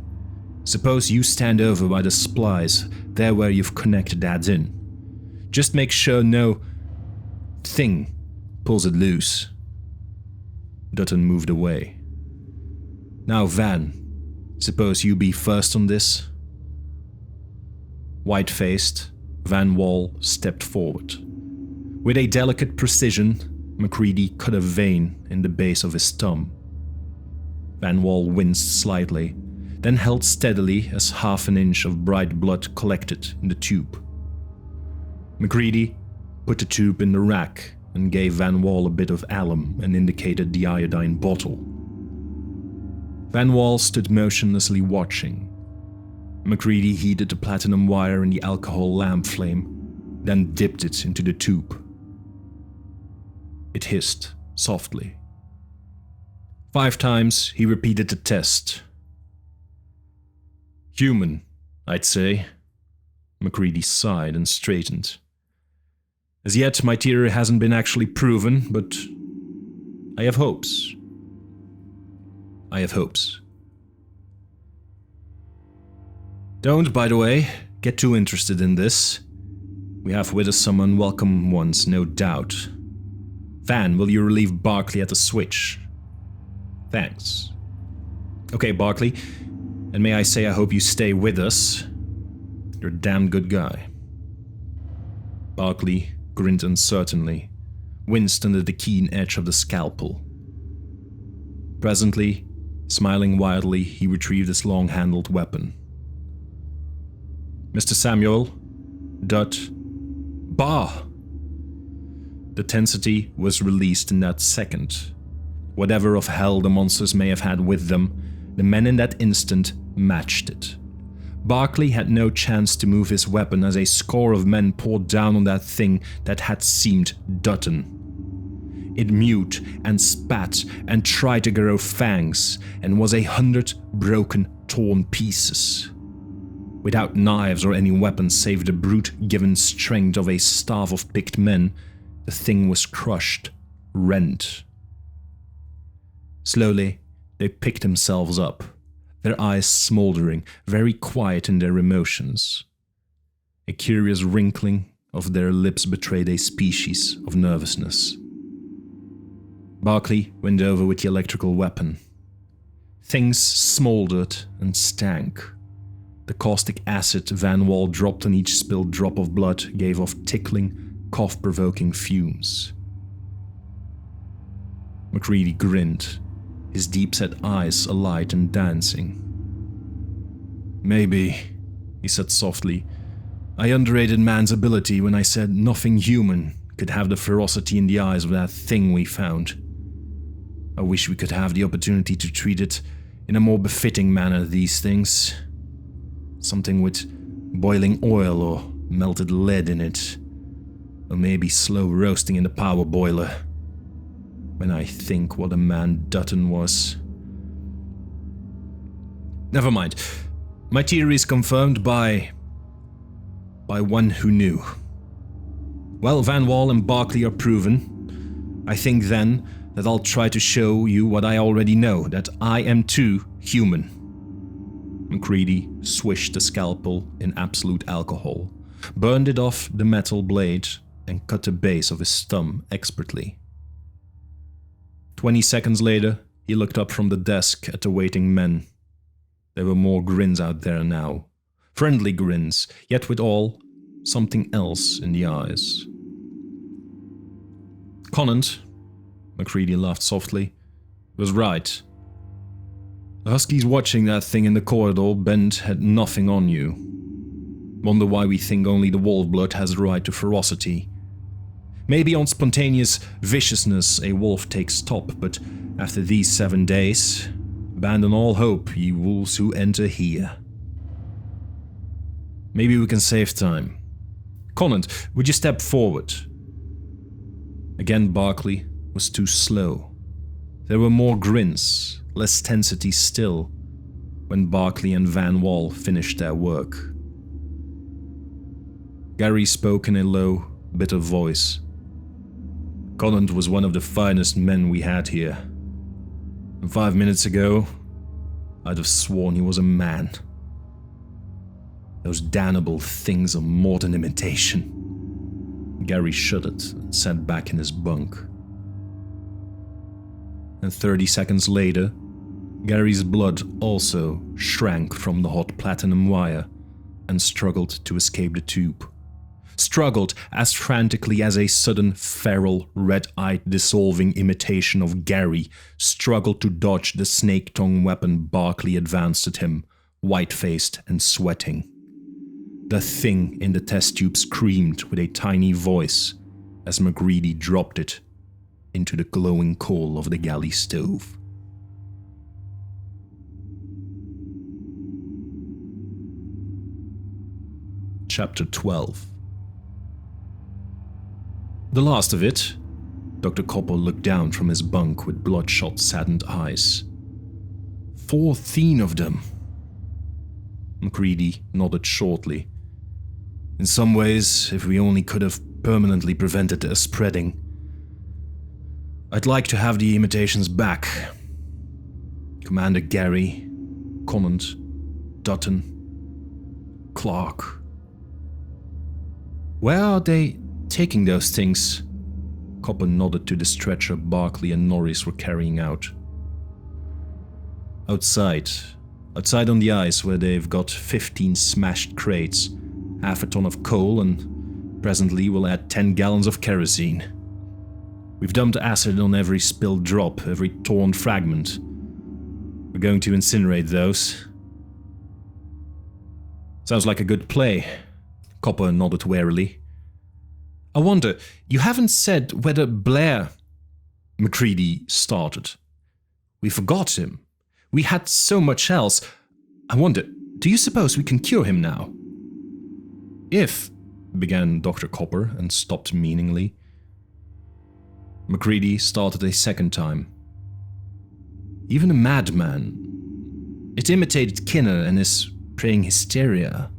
Suppose you stand over by the splice, there where you've connected that in. Just make sure no thing pulls it loose." Dutton moved away. "Now, Van, suppose you be first on this?" White-faced, Van Wall stepped forward. With a delicate precision, Macready cut a vein in the base of his thumb. Van Wall winced slightly, then held steadily as half an inch of bright blood collected in the tube. Macready put the tube in the rack and gave Van Wall a bit of alum and indicated the iodine bottle. Van Wall stood motionlessly watching. Macready heated the platinum wire in the alcohol lamp flame, then dipped it into the tube. It hissed softly. 5 times he repeated the test. "Human, I'd say." Macready sighed and straightened. "As yet, my theory hasn't been actually proven, but I have hopes. I have hopes." Don't, by the way, get too interested in this. We have with us some unwelcome ones, no doubt. Van, will you relieve Barkley at the switch? Thanks. Okay, Barkley, and may I say I hope you stay with us. You're a damn good guy. Barkley grinned uncertainly, winced under the keen edge of the scalpel. Presently, smiling wildly, he retrieved his long-handled weapon. "Mr. Samuel, Dut, Bah!" The tensity was released in that second. Whatever of hell the monsters may have had with them, the men in that instant matched it. Barkley had no chance to move his weapon as a score of men poured down on that thing that had seemed Dutton. It mewed and spat and tried to grow fangs and was 100 broken, torn pieces. Without knives or any weapons save the brute-given strength of a staff of picked men, the thing was crushed, rent. Slowly, they picked themselves up, their eyes smoldering, very quiet in their emotions. A curious wrinkling of their lips betrayed a species of nervousness. Barkley went over with the electrical weapon. Things smoldered and stank. The caustic acid Van Wall dropped on each spilled drop of blood gave off tickling, cough-provoking fumes. Macready grinned, his deep-set eyes alight and dancing. "Maybe," he said softly, "I underrated man's ability when I said nothing human could have the ferocity in the eyes of that thing we found. I wish we could have the opportunity to treat it in a more befitting manner, these things. Something with boiling oil or melted lead in it, or maybe slow roasting in the power boiler. When I think what a man Dutton was. Never mind. My theory is confirmed by one who knew. Well, Van Wall and Barkley are proven. I think then that I'll try to show you what I already know, that I am too human." Macready swished the scalpel in absolute alcohol, burned it off the metal blade, and cut the base of his thumb expertly. 20 seconds later, he looked up from the desk at the waiting men. There were more grins out there now. Friendly grins, yet with all, something else in the eyes. "Conant," Macready laughed softly, "was right. The Huskies watching that thing in the corridor bent had nothing on you. Wonder why we think only the wolf blood has the right to ferocity. Maybe on spontaneous viciousness a wolf takes top, but after these 7 days, abandon all hope, ye wolves who enter here. Maybe we can save time. Conant, would you step forward?" Again Barkley was too slow. There were more grins, less tensity still, when Barkley and Van Wall finished their work. Gary spoke in a low, bitter voice. "Conant was one of the finest men we had here. And 5 minutes ago, I'd have sworn he was a man. Those damnable things are more than imitation. Gary shuddered and sat back in his bunk. And 30 seconds later, Gary's blood also shrank from the hot platinum wire and struggled to escape the tube. Struggled as frantically as a sudden, feral, red-eyed, dissolving imitation of Gary struggled to dodge the snake-tongue weapon Barkley advanced at him, white-faced and sweating. The thing in the test tube screamed with a tiny voice as MacReady dropped it into the glowing coal of the galley stove. Chapter 12. The last of it. Dr. Copper looked down from his bunk with bloodshot, saddened eyes. 14 of them. MacReady nodded shortly. In some ways, if we only could have permanently prevented their spreading. I'd like to have the imitations back. Commander Gary, Conant, Dutton, Clark. Where are they taking those things? Copper nodded to the stretcher Barkley and Norris were carrying out. Outside on the ice where they've got 15 smashed crates, half a ton of coal, and presently we'll add 10 gallons of kerosene. We've dumped acid on every spilled drop, every torn fragment. We're going to incinerate those. Sounds like a good play. Copper nodded warily. I wonder, you haven't said whether Blair... MacReady started. We forgot him. We had so much else. I wonder, do you suppose we can cure him now? If, began Dr. Copper and stopped meaningly. MacReady started a second time. Even a madman. It imitated Kinner and is preying hysteria.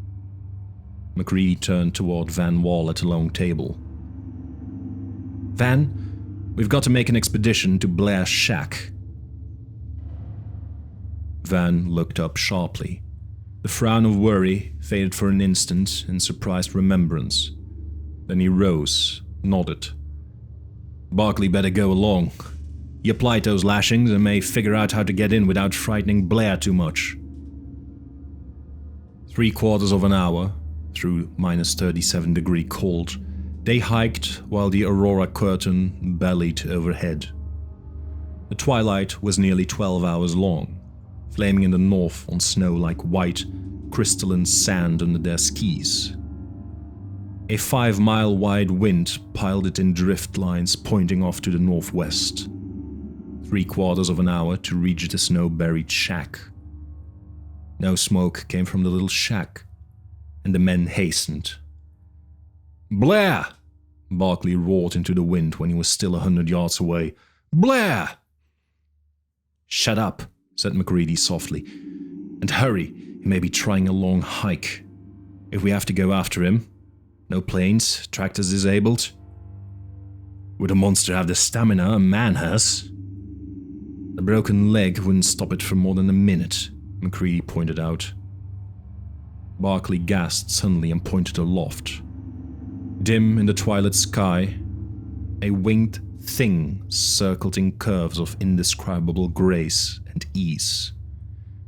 MacReady turned toward Van Wall at a long table. Van, we've got to make an expedition to Blair's shack. Van looked up sharply. The frown of worry faded for an instant in surprised remembrance. Then he rose, nodded. Barkley better go along. He applied those lashings and may figure out how to get in without frightening Blair too much. 3/4 of an hour, through -37-degree cold, they hiked while the aurora curtain bellied overhead. The twilight was nearly 12 hours long, flaming in the north on snow like white, crystalline sand under their skis. A 5-mile-wide wind piled it in drift lines pointing off to the northwest. 3/4 of an hour to reach the snow-buried shack. No smoke came from the little shack, and the men hastened. Blair! Barkley roared into the wind when he was still 100 yards away. Blair! Shut up, said MacReady softly. And hurry, he may be trying a long hike. If we have to go after him, no planes, tractors disabled. Would a monster have the stamina a man has? A broken leg wouldn't stop it for more than a minute, MacReady pointed out. Barkley gasped suddenly and pointed aloft. Dim in the twilight sky, a winged thing circled in curves of indescribable grace and ease.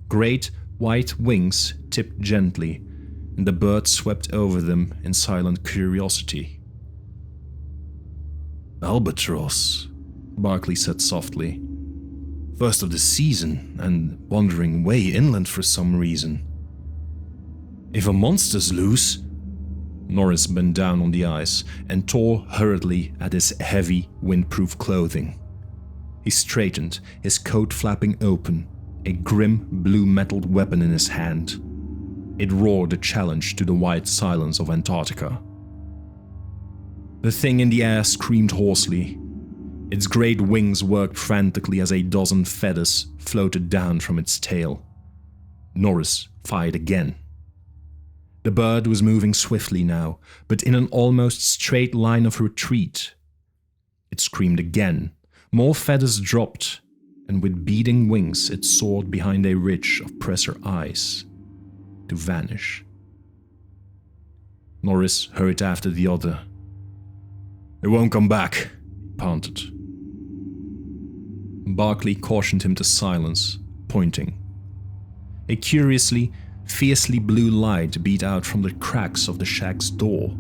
Great white wings tipped gently, and the bird swept over them in silent curiosity. Albatross, Barkley said softly. First of the season, and wandering way inland for some reason. If a monster's loose... Norris bent down on the ice and tore hurriedly at his heavy, windproof clothing. He straightened, his coat flapping open, a grim, blue-metalled weapon in his hand. It roared a challenge to the white silence of Antarctica. The thing in the air screamed hoarsely. Its great wings worked frantically as a dozen feathers floated down from its tail. Norris fired again. The bird was moving swiftly now, but in an almost straight line of retreat. It screamed again. More feathers dropped, and with beating wings it soared behind a ridge of presser ice, to vanish. Norris hurried after the other. "It won't come back," he panted. Barkley cautioned him to silence, pointing. A curiously, fiercely blue light beat out from the cracks of the shack's door.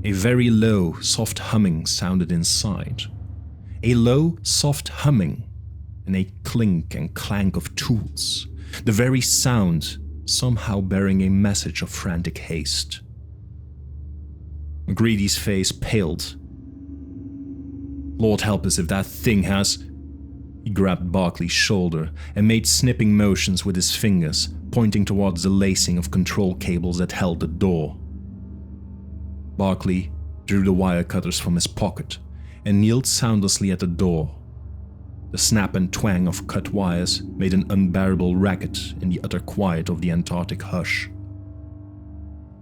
A very low, soft humming sounded inside. A low, soft humming, and a clink and clank of tools, the very sound somehow bearing a message of frantic haste. McGreedy's face paled. "Lord help us if that thing has..." He grabbed Barkley's shoulder and made snipping motions with his fingers, pointing towards the lacing of control cables that held the door. Barkley drew the wire cutters from his pocket and kneeled soundlessly at the door. The snap and twang of cut wires made an unbearable racket in the utter quiet of the Antarctic hush.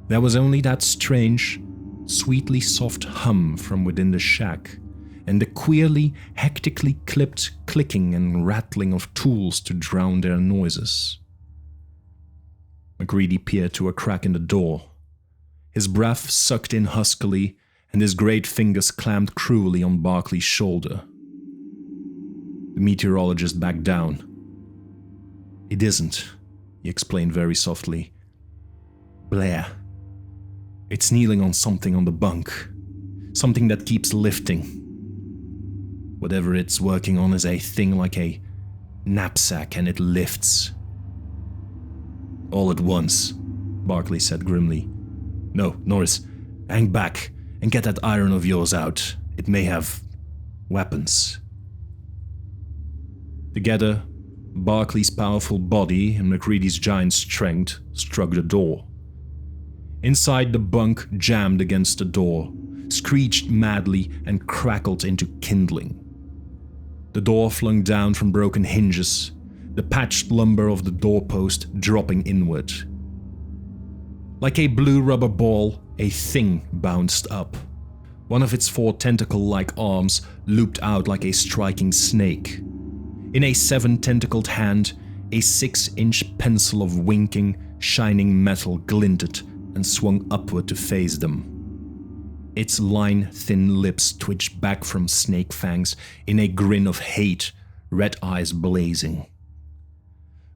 There was only that strange, sweetly soft hum from within the shack, and the queerly, hectically clipped clicking and rattling of tools to drown their noises. McGreedy peered to a crack in the door. His breath sucked in huskily, and his great fingers clamped cruelly on Barkley's shoulder. The meteorologist backed down. "It isn't," he explained very softly. "Blair. It's kneeling on something on the bunk. Something that keeps lifting. Whatever it's working on is a thing like a knapsack, and it lifts." "All at once," Barkley said grimly. "No, Norris, hang back and get that iron of yours out. It may have weapons." Together, Barkley's powerful body and McGreedy's giant strength struck the door. Inside, the bunk jammed against the door, screeched madly, and crackled into kindling. The door flung down from broken hinges, the patched lumber of the doorpost dropping inward. Like a blue rubber ball, a thing bounced up. One of its 4 tentacle-like arms looped out like a striking snake. In a 7-tentacled hand, a 6-inch pencil of winking, shining metal glinted and swung upward to face them. Its line-thin lips twitched back from snake fangs in a grin of hate, red eyes blazing.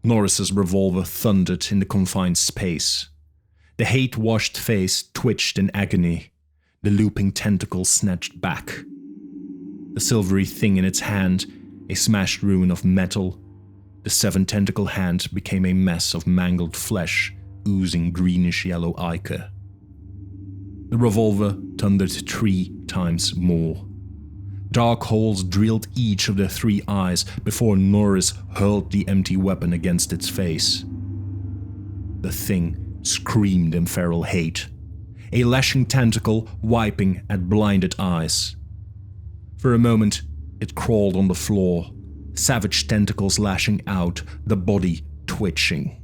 Norris's revolver thundered in the confined space. The hate-washed face twitched in agony. The looping tentacle snatched back. The silvery thing in its hand, a smashed ruin of metal, the 7-tentacle hand became a mess of mangled flesh, oozing greenish-yellow ichor. The revolver thundered 3 times more. Dark holes drilled each of the 3 eyes before Norris hurled the empty weapon against its face. The thing screamed in feral hate, a lashing tentacle wiping at blinded eyes. For a moment, it crawled on the floor, savage tentacles lashing out, the body twitching.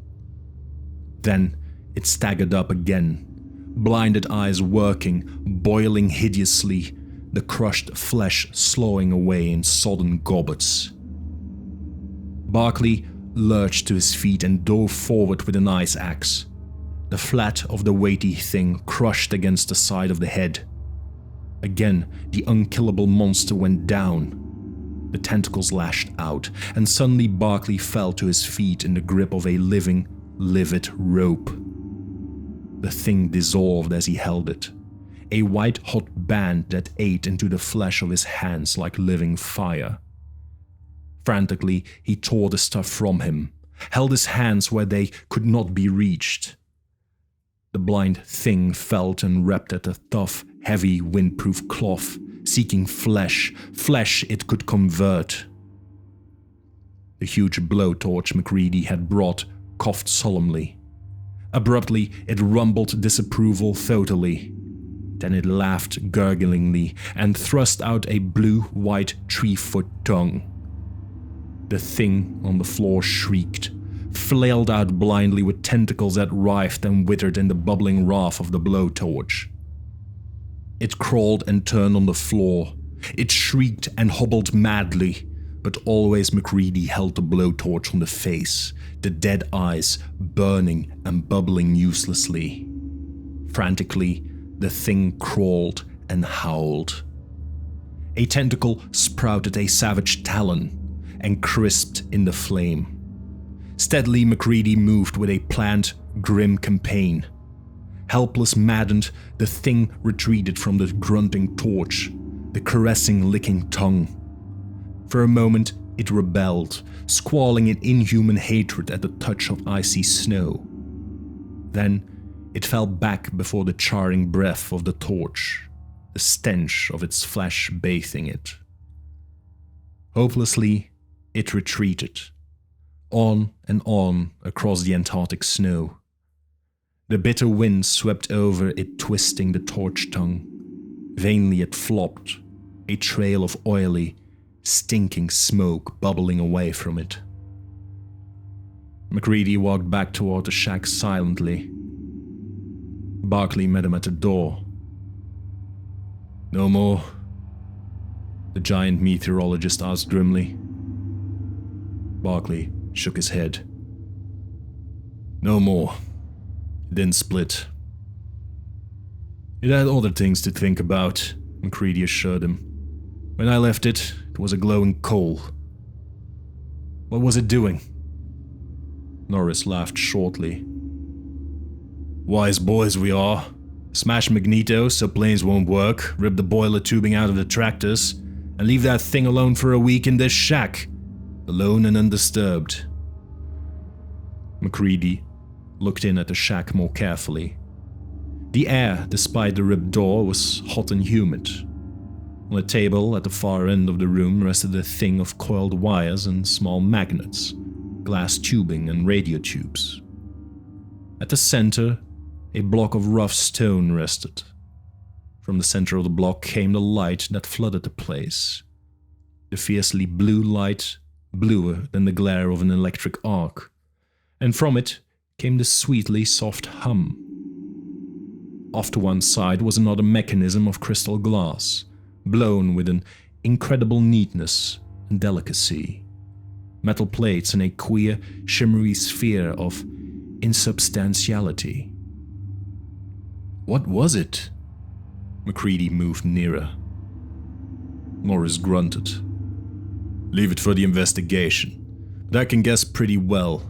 Then it staggered up again, blinded eyes working, boiling hideously, the crushed flesh slowing away in sodden gobbets. Barkley lurched to his feet and dove forward with an ice axe. The flat of the weighty thing crushed against the side of the head. Again, the unkillable monster went down. The tentacles lashed out, and suddenly Barkley fell to his feet in the grip of a living, livid rope. The thing dissolved as he held it, a white-hot band that ate into the flesh of his hands like living fire. Frantically, he tore the stuff from him, held his hands where they could not be reached. The blind thing felt and wrapped at the tough, heavy, windproof cloth, seeking flesh it could convert. The huge blowtorch McGreedy had brought coughed solemnly. Abruptly, it rumbled disapproval thotally. Then it laughed gurglingly and thrust out a blue-white 3-foot tongue. The thing on the floor shrieked, flailed out blindly with tentacles that writhed and withered in the bubbling wrath of the blowtorch. It crawled and turned on the floor. It shrieked and hobbled madly, but always McGreedy held the blowtorch on the face, the dead eyes burning and bubbling uselessly. Frantically, the thing crawled and howled. A tentacle sprouted a savage talon and crisped in the flame. Steadily, MacReady moved with a planned, grim campaign. Helpless, maddened, the thing retreated from the grunting torch, the caressing, licking tongue. For a moment, it rebelled, squalling in inhuman hatred at the touch of icy snow. Then, it fell back before the charring breath of the torch, the stench of its flesh bathing it. Hopelessly, it retreated, on and on across the Antarctic snow. The bitter wind swept over it, twisting the torch tongue. Vainly it flopped, a trail of oily, stinking smoke bubbling away from it. MacReady walked back toward the shack silently. Barclay met him at the door. "No more?" the giant meteorologist asked grimly. Barclay shook his head. "No more. It didn't split." "It had other things to think about," MacReady assured him. "When I left it, it was a glowing coal." "What was it doing?" Norris laughed shortly. "Wise boys we are. Smash magnetos so planes won't work, rip the boiler tubing out of the tractors, and leave that thing alone for a week in this shack. Alone and undisturbed." MacReady looked in at the shack more carefully. The air, despite the ripped door, was hot and humid. On a table at the far end of the room rested a thing of coiled wires and small magnets, glass tubing and radio tubes. At the center, a block of rough stone rested. From the center of the block came the light that flooded the place. The fiercely blue light, bluer than the glare of an electric arc, and from it came the sweetly soft hum. Off to one side was another mechanism of crystal glass, blown with an incredible neatness and delicacy. Metal plates in a queer, shimmery sphere of insubstantiality. "What was it?" MacReady moved nearer. Norris grunted. "Leave it for the investigation, but I can guess pretty well.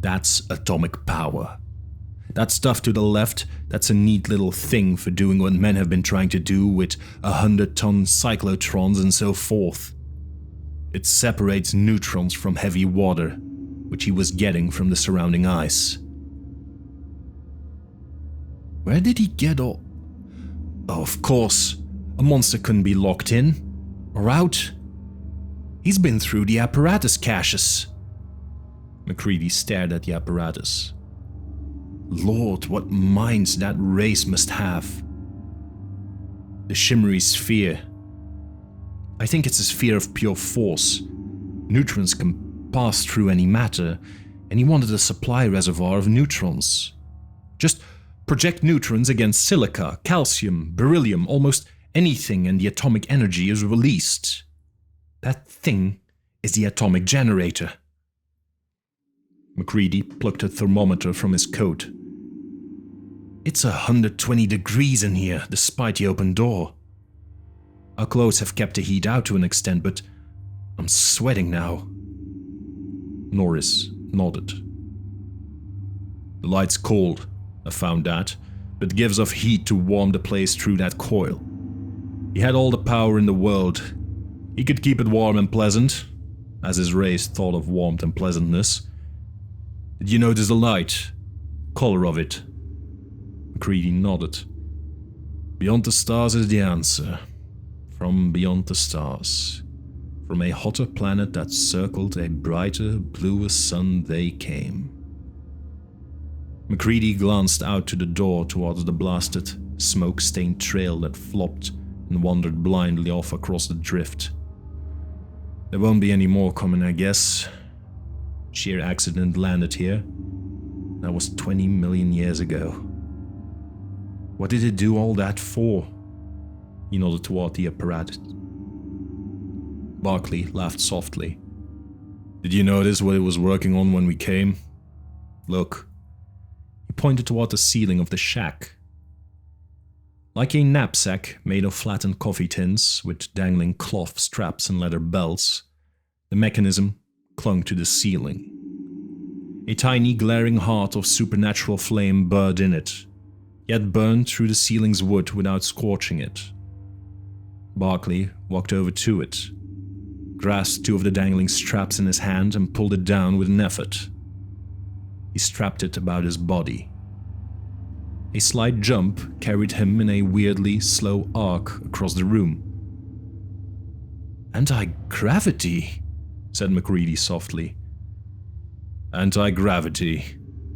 That's atomic power. That stuff to the left, that's a neat little thing for doing what men have been trying to do with 100-ton cyclotrons and so forth. It separates neutrons from heavy water, which he was getting from the surrounding ice." "Where did he get all—" "Oh, of course, a monster couldn't be locked in, or out. He's been through the apparatus caches." MacReady stared at the apparatus. Lord, what minds that race must have. The shimmery sphere. I think it's a sphere of pure force. Neutrons can pass through any matter, and he wanted a supply reservoir of neutrons. Just project neutrons against silica, calcium, beryllium, almost anything, and the atomic energy is released. That thing is the atomic generator. MacReady plucked a thermometer from his coat. It's 120 degrees in here, despite the open door. Our clothes have kept the heat out to an extent, but I'm sweating now. Norris nodded. The light's cold, I found that, but gives off heat to warm the place through that coil. He had all the power in the world. He could keep it warm and pleasant, as his race thought of warmth and pleasantness. Did you notice the light? Color of it? MacReady nodded. Beyond the stars is the answer. From beyond the stars. From a hotter planet that circled a brighter, bluer sun they came. MacReady glanced out to the door towards the blasted, smoke-stained trail that flopped and wandered blindly off across the drift. There won't be any more coming, I guess. Sheer accident landed here. That was 20 million years ago. What did it do all that for? He nodded toward the apparatus. Barclay laughed softly. Did you notice what it was working on when we came? Look. He pointed toward the ceiling of the shack, Like a knapsack made of flattened coffee tins with dangling cloth straps and leather belts, the mechanism clung to the ceiling. A tiny glaring heart of supernatural flame burned in it, yet burned through the ceiling's wood without scorching it. Barclay walked over to it, grasped two of the dangling straps in his hand and pulled it down with an effort. He strapped it about his body. A slight jump carried him in a weirdly slow arc across the room. "Anti-gravity," said MacReady softly. "Anti-gravity,"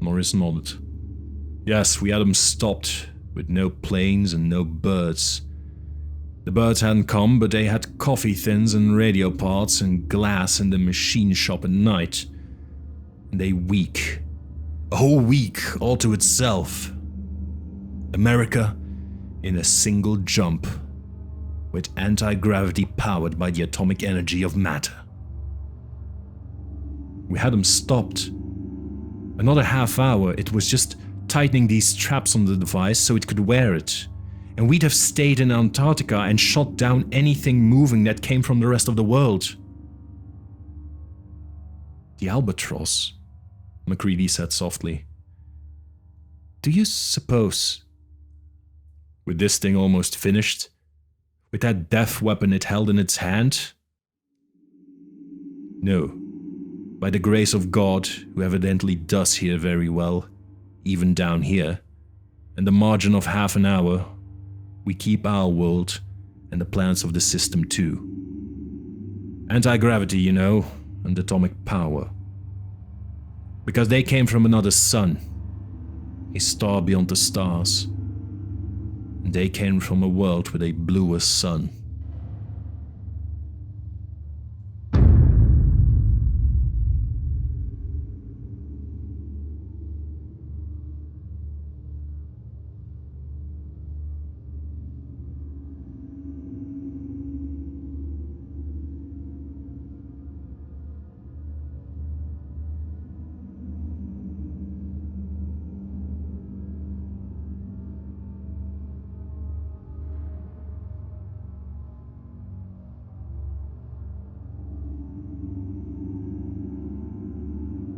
Morris nodded. "Yes, we had them stopped, with no planes and no birds. The birds hadn't come, but they had coffee thins and radio parts and glass in the machine shop at night. And a week all to itself. America in a single jump, with anti-gravity powered by the atomic energy of matter. We had them stopped. Another half hour, it was just tightening these straps on the device so it could wear it. And we'd have stayed in Antarctica and shot down anything moving that came from the rest of the world." "The albatross," MacReady said softly. "Do you suppose, with this thing almost finished, with that death weapon it held in its hand?" "No. By the grace of God, who evidently does hear very well, even down here, and the margin of half an hour, we keep our world and the planets of the system too. Anti-gravity, you know, and atomic power. Because they came from another sun, a star beyond the stars, and they came from a world with a bluer sun."